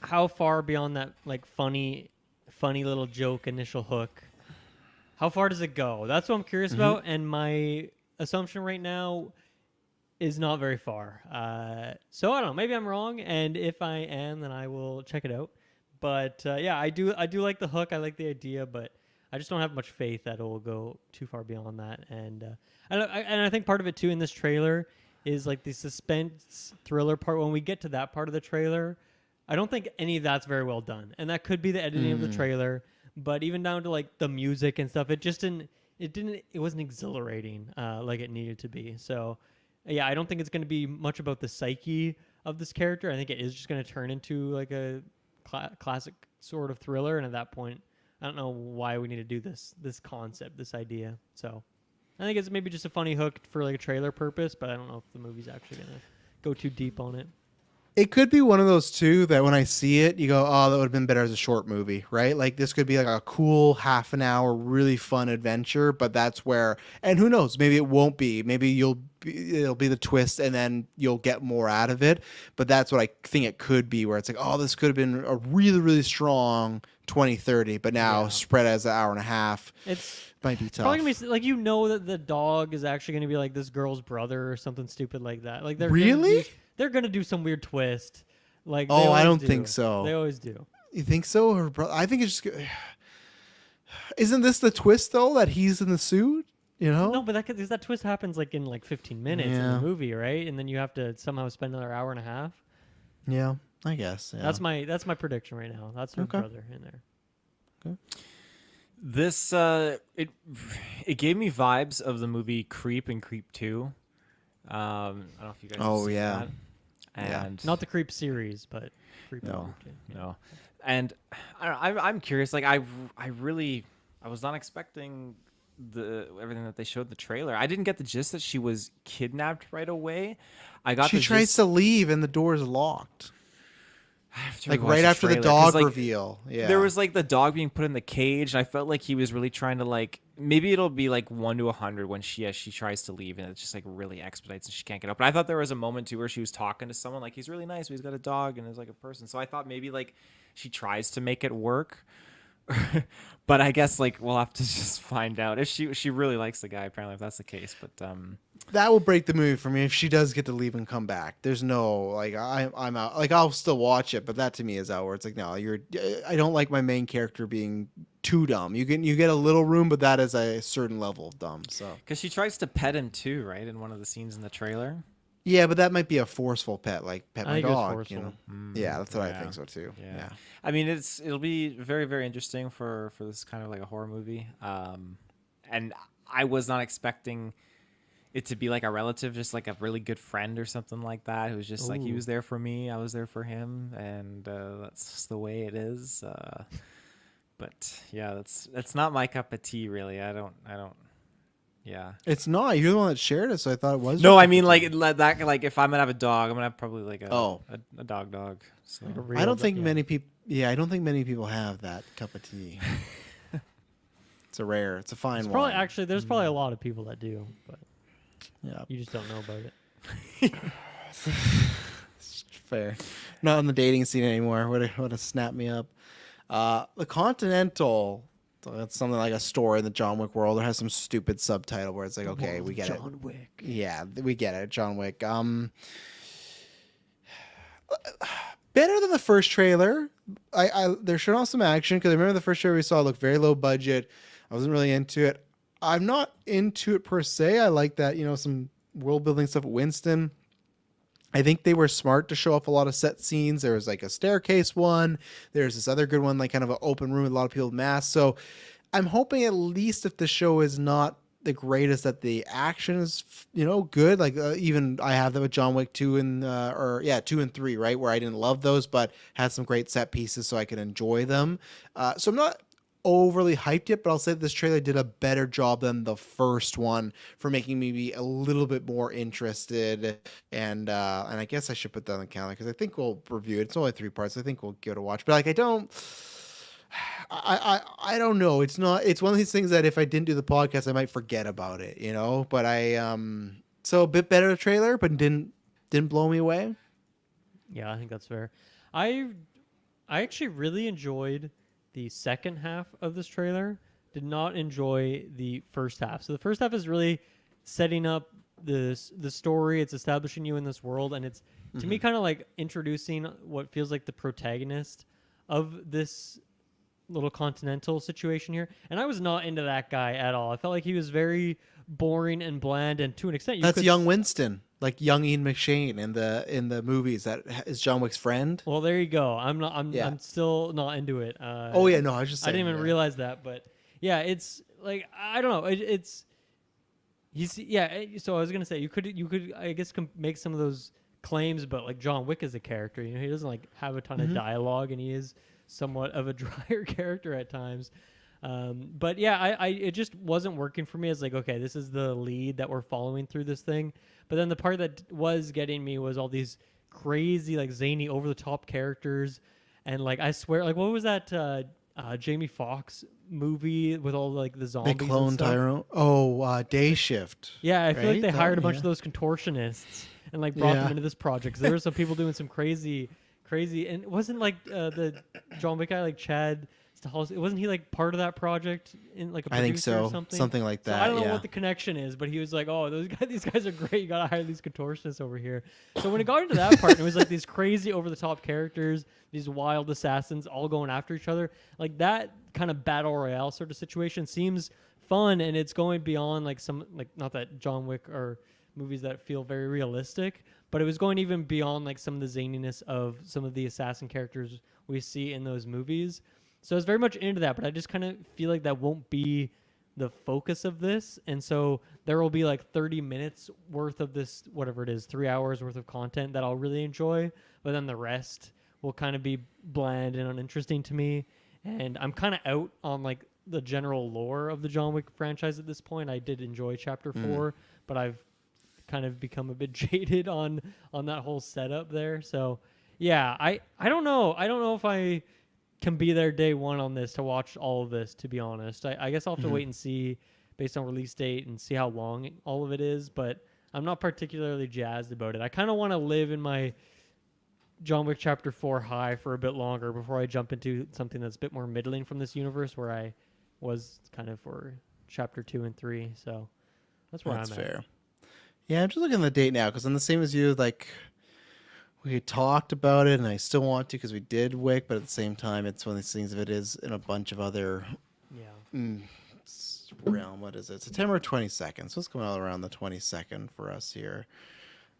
how far beyond that like funny little joke initial hook. How far does it go? That's what I'm curious about, and my assumption right now is not very far. So I don't know. Maybe I'm wrong, and if I am, then I will check it out. But yeah, I do like the hook. I like the idea, but I just don't have much faith that it will go too far beyond that. And I think part of it too in this trailer is like the suspense thriller part. When we get to that part of the trailer, I don't think any of that's very well done, and that could be the editing of the trailer. But even down to like the music and stuff, it wasn't exhilarating like it needed to be. So yeah, I don't think it's going to be much about the psyche of this character. I think it is just going to turn into like a classic sort of thriller, and at that point, I don't know why we need to do this concept, this idea. So I think it's maybe just a funny hook for like a trailer purpose, but I don't know if the movie's actually going to go too deep on it. it could be one of those too that when I see it, you go, "Oh, that would have been better as a short movie," right? Like this could be like a cool half an hour, really fun adventure. But that's where, and who knows? Maybe it won't be. Maybe it'll be the twist, and then you'll get more out of it. But that's what I think it could be, where it's like, "Oh, this could have been a really, really strong 20-30, but now spread as an hour and a half." It's might be tough. probably gonna be like that the dog is actually gonna be like this girl's brother or something stupid like that. Like they're gonna do some weird twist. Like they I always don't do. think so. They always do. You think so? Or I think it's just. Isn't this the twist though that he's in the suit? You know? No, but that twist happens like in like 15 minutes in the movie, right? And then you have to somehow spend another hour and a half. Yeah, I guess. Yeah. That's my prediction right now. That's her brother in there. Okay. This it gave me vibes of the movie Creep and Creep 2. I don't know if you guys. Oh, have seen yeah. that. And Not the Creep series, but Creep. no, Creep 2. no. And I'm curious. Like I was not expecting everything that they showed in the trailer. I didn't get the gist that she was kidnapped right away. She tries to leave and the door is locked. Like right after the trailer, dog 'cause, like, reveal. Yeah. There was like the dog being put in the cage, and I felt like he was really trying to like maybe it'll be like 1 to 100 when she tries to leave, and it just like really expedites and she can't get up. But I thought there was a moment too where she was talking to someone like he's really nice, but he's got a dog and is like a person. So I thought maybe like she tries to make it work. But I guess like we'll have to just find out if she really likes the guy. Apparently, if that's the case, but that will break the movie for me if she does get to leave and come back. There's no like I'm out. Like I'll still watch it, but that to me is out where it's like no, I don't like my main character being too dumb. You get a little room, but that is a certain level of dumb. So because she tries to pet him too, right, in one of the scenes in the trailer. yeah, but that might be a forceful pet, like pet my think it was dog. forceful. You know? Yeah, that's what I think so too. Yeah. I mean, it'll be very, very interesting for this kind of like a horror movie. And I was not expecting it to be like a relative, just like a really good friend or something like that. Who's just like he was there for me, I was there for him, and that's just the way it is. But yeah, that's not my cup of tea, really. I don't. Yeah, It's not. You're the one that shared it, so I thought it was. no, I mean like that. Like if I'm gonna have a dog, I'm gonna have probably like a dog. So I don't think many people. Yeah, I don't think many people have that cup of tea. It's a fine It's wine. probably actually there's probably a lot of people that do, but Yeah, you just don't know about it. fair. Not on the dating scene anymore. Would have snapped me up. The Continental. That's something like a store in the John Wick world. It has some stupid subtitle where it's like, okay, we get it. John Wick. Yeah, we get it. John Wick. Better than the first trailer. They're showing off some action because I remember the first trailer we saw looked very low budget. I wasn't really into it. I'm not into it per se. I like that, some world building stuff at Winston. I think they were smart to show up a lot of set scenes. There was like a staircase one. There's this other good one, like kind of an open room with a lot of people with masks. So I'm hoping at least if the show is not the greatest, that the action is, good. Like even I have that with John Wick 2 and 2 and 3, right? Where I didn't love those, but had some great set pieces so I could enjoy them. So I'm not overly hyped it, but I'll say this trailer did a better job than the first one for making me be a little bit more interested. And I guess I should put that on the calendar because I think we'll review it. It's only 3 parts. I think we'll give it a watch. But like, I don't know. It's one of these things that if I didn't do the podcast, I might forget about it, you know. But so a bit better trailer, but didn't blow me away. Yeah, I think that's fair. I actually really enjoyed the second half of this trailer. Did not enjoy the first half. So the first half is really setting up the story. It's establishing you in this world, and it's to me kind of like introducing what feels like the protagonist of this little Continental situation here. And I was not into that guy at all. I felt like he was very boring and bland, and to an extent, That's young Winston, like young Ian McShane in the movies. That is John Wick's friend. Well, there you go. I'm still not into it. Oh yeah, no, I was just saying, I didn't even realize that, but yeah, it's like I don't know. So I was gonna say you could I guess make some of those claims, but like John Wick as a character, you know, he doesn't like have a ton of dialogue, and he is somewhat of a drier character at times. But yeah, it just wasn't working for me. It's like, okay, this is the lead that we're following through this thing. But then the part that was getting me was all these crazy, like zany, over the top characters. And like, I swear, like, what was that Jamie Foxx movie with all like the zombies? They cloned Tyrone. Oh, Day Shift. Yeah, I feel like Right? they hired a That- bunch yeah. of those contortionists and like brought Yeah. them into this project. 'Cause there were some people doing some crazy, and it wasn't like the John Wick guy, like Chad Stahelski, wasn't he like part of that project in like a I think producer so. or something? Something like So that. I don't know yeah. what the connection is, but he was like, "Oh, these guys are great. You gotta hire these contortionists over here." So when it got into that part, it was like these crazy over the top characters, these wild assassins all going after each other. Like that kind of battle royale sort of situation seems fun, and it's going beyond like some like not that John Wick or movies that feel very realistic, but it was going even beyond like some of the zaniness of some of the assassin characters we see in those movies. So I was very much into that, but I just kind of feel like that won't be the focus of this. And so there will be like 30 minutes worth of this, whatever it is, 3 hours worth of content that I'll really enjoy. But then the rest will kind of be bland and uninteresting to me. And I'm kind of out on like the general lore of the John Wick franchise at this point. I did enjoy Chapter 4, but I've kind of become a bit jaded on that whole setup there. So yeah, I don't know. I don't know if I can be there day one on this to watch all of this, to be honest. I guess I'll have to wait and see based on release date and see how long all of it is, but I'm not particularly jazzed about it. I kind of want to live in my John Wick Chapter 4 high for a bit longer before I jump into something that's a bit more middling from this universe where I was kind of for Chapter 2 and 3. So that's where That's I'm fair. at. Yeah, I'm just looking at the date now because I'm the same as you. Like, we had talked about it, and I still want to because we did Wick, but at the same time, it's one of these things. If it is in a bunch of other Yeah. realm, what is it? September 22nd. So it's going out around the 22nd for us here.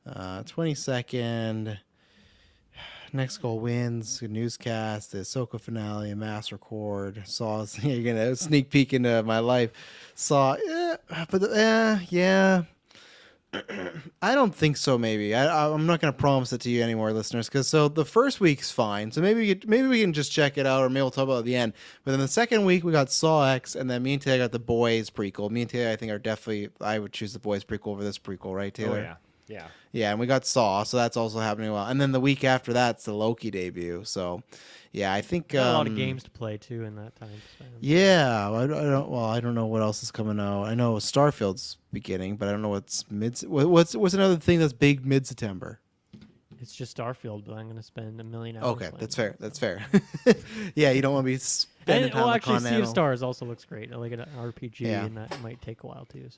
22nd. Next Goal Wins, a newscast, the Ahsoka finale, a mass record. Saw, you're gonna sneak peek into my life. Saw, yeah. I don't think so. Maybe I'm not gonna promise it to you anymore, listeners. Because so the first week's fine. So maybe we can just check it out, or maybe we'll talk about it at the end. But then the second week we got Saw X, and then me and Taylor got the Boys prequel. Me and Taylor, I think, are definitely. I would choose the Boys prequel over this prequel, right, Taylor? Oh yeah. Yeah. Yeah, and we got Saw, so that's also happening well. And then the week after that's the Loki debut. So, yeah, I think Got a lot of games to play too in that time span. Yeah, I don't. Well, I don't know what else is coming out. I know Starfield's beginning, but I don't know what's mid. What's another thing that's big mid September? It's just Starfield, but I'm going to spend 1 million hours. Okay, playing that's it. fair. That's fair. Yeah, you don't want to be spending And time on actually, Sea of Continental. Stars also looks great. I like an RPG, Yeah. and that might take a while too.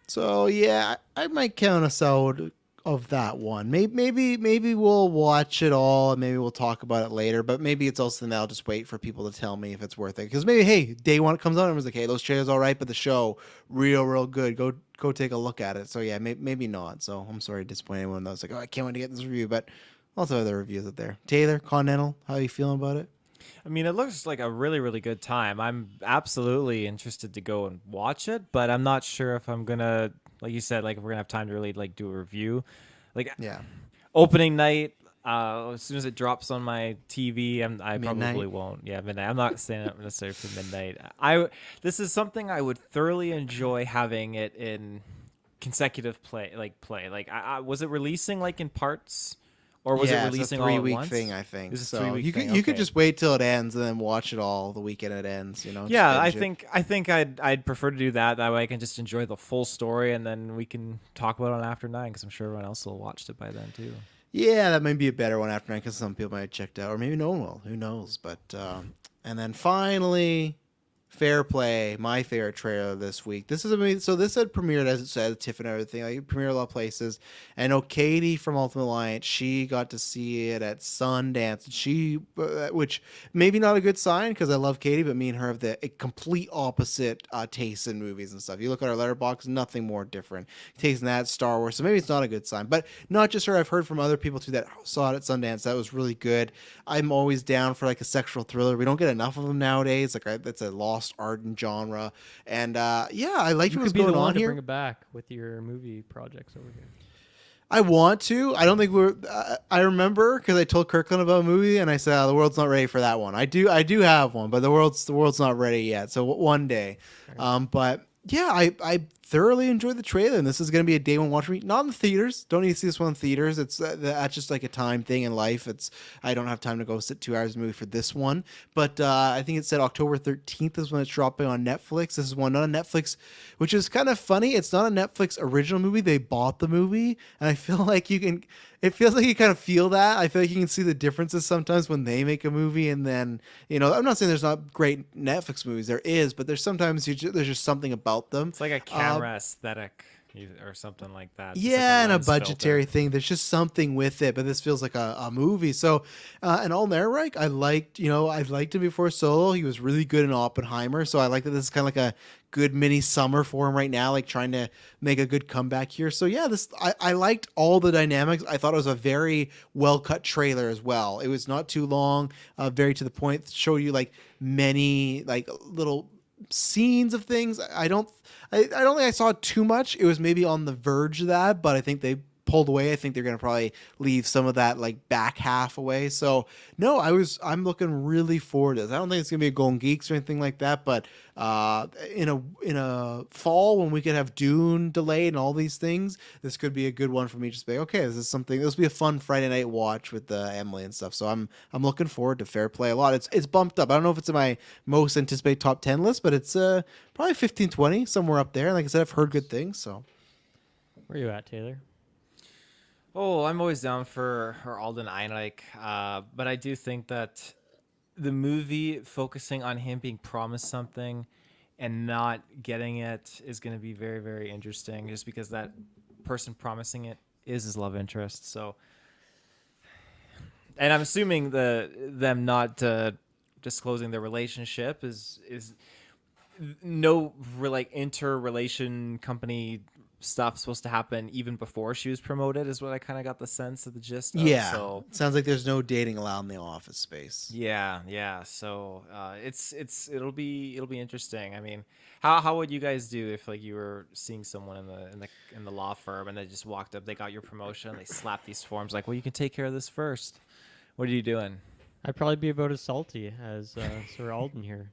So yeah, I might count us out of that one. Maybe we'll watch it all and maybe we'll talk about it later. But maybe it's also something that I'll just wait for people to tell me if it's worth it. Because maybe hey, day one it comes out and everyone's like, hey, those trailers all right, but the show real good. Go take a look at it. So yeah, maybe not. So I'm sorry to disappoint anyone that was like, oh, I can't wait to get this review. But also other reviews out there. Taylor, Continental, how are you feeling about it? I mean, it looks like a really, really good time. I'm absolutely interested to go and watch it, but I'm not sure if I'm gonna, like you said, like if we're gonna have time to really like do a review. Like Yeah. opening night, As soon as it drops on my TV, I Midnight. probably won't. Yeah, midnight. I'm not staying up necessarily for midnight. This is something I would thoroughly enjoy having it in consecutive play. Was it releasing like in parts, or was it Yeah, it's a releasing all at 3-week once? thing, I think. It's a So 3-week you could thing. you could Okay. just wait till it ends and then watch it all the weekend it ends. You know. just Yeah, binge it. I think I'd prefer to do that. That way I can just enjoy the full story, and then we can talk about it on After 9 because I'm sure everyone else will have watched it by then too. Yeah, that might be a better one after 9 because some people might have checked out, or maybe no one will. Who knows? But and then finally, Fair Play, my favorite trailer this week. This is amazing. So this had premiered, as it said, TIFF and everything. Like, it premiered a lot of places. I know Katie from Ultimate Alliance, she got to see it at Sundance. She, which maybe not a good sign because I love Katie, but me and her have the complete opposite tastes in movies and stuff. You look at our letterbox, nothing more different. Taste in that Star Wars, so maybe it's not a good sign. But not just her. I've heard from other people too that saw it at Sundance. That was really good. I'm always down for like a sexual thriller. We don't get enough of them nowadays. That's a lost art and genre. And yeah, I liked You what was could be the going one on to here. bring it back with your movie projects over here. I want to. I don't think we're. I remember because I told Kirkland about a movie, and I said, the world's not ready for that one. I do have one, but the world's not ready yet. So one day. But yeah, I thoroughly enjoyed the trailer, and this is going to be a day one watch for me. Not in the theaters. Don't need to see this one in theaters. It's that's just like a time thing in life. I don't have time to go sit 2 hours of movie for this one. But I think it said October 13th is when it's dropping on Netflix. This is one not on Netflix, which is kind of funny. It's not a Netflix original movie. They bought the movie, and I feel like it feels like you kind of feel that. I feel like you can see the differences sometimes when they make a movie, and then I'm not saying there's not great Netflix movies. There is, but there's sometimes there's just something about them. It's like a camera aesthetic or something like that. Just Yeah, like and a lens budgetary filter. thing. There's just something with it, but this feels like a movie. So, and All Ehrenreich, I liked him before Solo. He was really good in Oppenheimer. So I like that this is kind of like a good mini summer for him right now, like trying to make a good comeback here. So yeah, I liked all the dynamics. I thought it was a very well cut trailer as well. It was not too long, very to the point. Showed you like many like little scenes of things. I don't think I saw too much. It was maybe on the verge of that, but I think they pulled away. I think they're gonna probably leave some of that like back half away. So no, I'm looking really forward to this. I don't think it's gonna be a Golden Geeks or anything like that, but in a fall when we could have Dune delayed and all these things, this could be a good one for me. Just be okay. This will be a fun Friday night watch with Emily and stuff. So I'm looking forward to Fair Play a lot. It's bumped up. I don't know if it's in my most anticipated top 10 list, but it's probably 15, 20 somewhere up there. And like I said, I've heard good things. So Where are you at, Taylor? Oh, I'm always down for Alden Ehrenreich, but I do think that the movie focusing on him being promised something and not getting it is going to be very, very interesting, just because that person promising it is his love interest. So, and I'm assuming them not disclosing their relationship is no like interrelation company stuff supposed to happen even before she was promoted, is what I kind of got the sense of the gist of. yeah, So sounds like there's no dating allowed in the Office space. yeah. So it'll be interesting. I mean, how would you guys do if like you were seeing someone in the law firm and they just walked up, they got your promotion, they slapped these forms like, well, you can take care of this first. What are you doing? I'd probably be about as salty as Sir Alden here.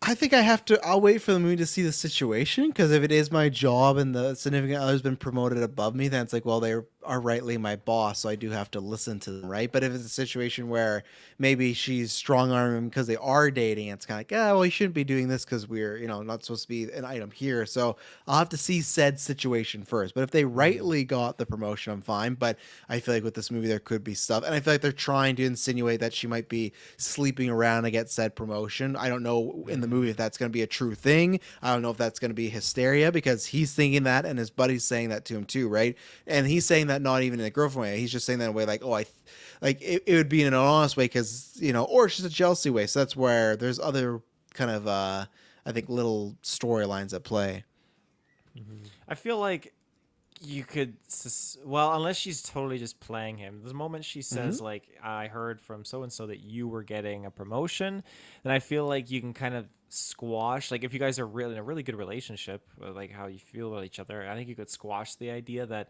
I think I'll wait for the movie to see the situation, because if it is my job and the significant other's been promoted above me, then it's like, well, they are rightly my boss, so I do have to listen to them, right? But if it's a situation where maybe she's strong-arming him because they are dating, it's kind of like, well, you shouldn't be doing this because we're, not supposed to be an item here. So I'll have to see said situation first. But if they rightly got the promotion, I'm fine. But I feel like with this movie, there could be stuff. And I feel like they're trying to insinuate that she might be sleeping around to get said promotion. I don't know in the movie if that's going to be a true thing. I don't know if that's going to be hysteria, because he's thinking that and his buddy's saying that to him too, right? And he's saying that not even in a girlfriend way. He's just saying that in a way like, oh, it would be in an honest way because, or it's just a jealousy way. So that's where there's other kind of, I think, little storylines at play. I feel like you could, well, unless she's totally just playing him. The moment she says, like, I heard from so-and-so that you were getting a promotion, then I feel like you can kind of squash, like, if you guys are really in a really good relationship, like how you feel about each other, I think you could squash the idea that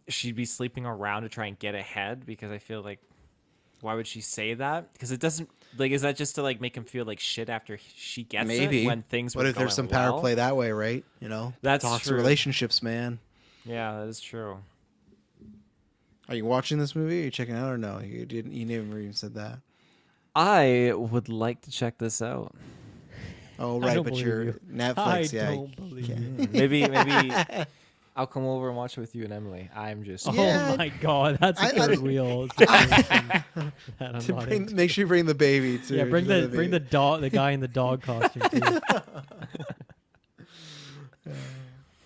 she'd be sleeping around to try and get ahead, because I feel like, why would she say that? Because it doesn't, like, is that just to like make him feel like shit after she gets Maybe it when things were What if going there's some power well? play that way, right? You know, That's toxic true. relationships, man. Yeah, that is true. Are you watching this movie? Are you checking it out or no? You didn't. You never even said that. I would like to check this out. Oh, I right, don't but believe you're you. Netflix. I Yeah. don't believe you. Maybe I'll come over and watch it with you and Emily. I'm just Yeah. Oh my god, that's a I- good wheel. That I'm not into. Make sure you bring the baby too. Yeah, bring Just the baby. dog, the guy in the dog costume too.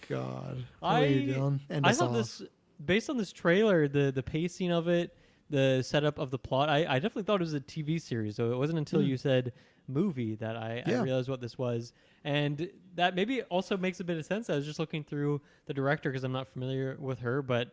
God. How are you doing? End I us thought off. this, based on this trailer, the pacing of it, the setup of the plot, I definitely thought it was a TV series. So it wasn't until you said movie that I Yeah. realized what this was, and that maybe also makes a bit of sense. I was just looking through the director because I'm not familiar with her, but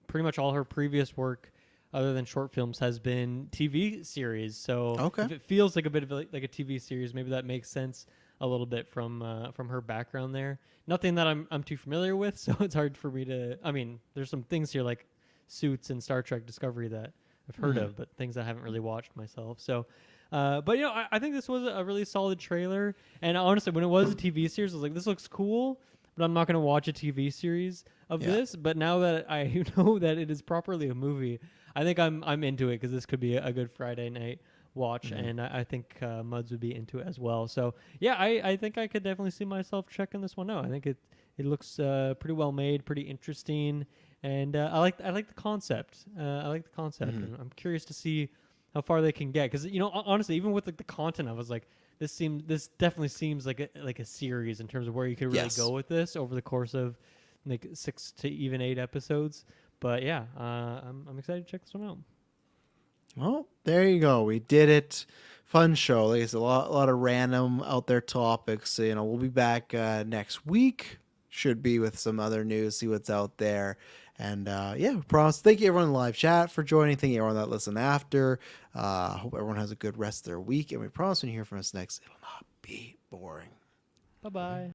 pretty much all her previous work, other than short films, has been TV series. So Okay. if it feels like a bit of like a TV series, maybe that makes sense a little bit from her background there. Nothing that I'm too familiar with, so it's hard for me to. I mean, there's some things here like Suits and Star Trek Discovery that I've heard of, but things I haven't really watched myself. So, but I think this was a really solid trailer. And honestly, when it was a TV series, I was like, this looks cool, but I'm not going to watch a TV series of this. But now that I know that it is properly a movie, I think I'm into it because this could be a good Friday night watch, and I think Muds would be into it as well. So yeah, I think I could definitely see myself checking this one out. I think it looks pretty well made, pretty interesting, and I like the concept. I like the concept, and I'm curious to see how far they can get. Because honestly, even with like the content, I was like, this definitely seems like a series in terms of where you could really go with this over the course of like 6 to even 8 episodes. But yeah, I'm excited to check this one out. Well, there you go. We did it. Fun show. Like, it's a lot of random out there topics. So, we'll be back next week. Should be with some other news. See what's out there. And we promise. Thank you everyone in the live chat for joining. Thank you everyone that listened after. Hope everyone has a good rest of their week. And we promise when you hear from us next, it'll not be boring. Bye-bye.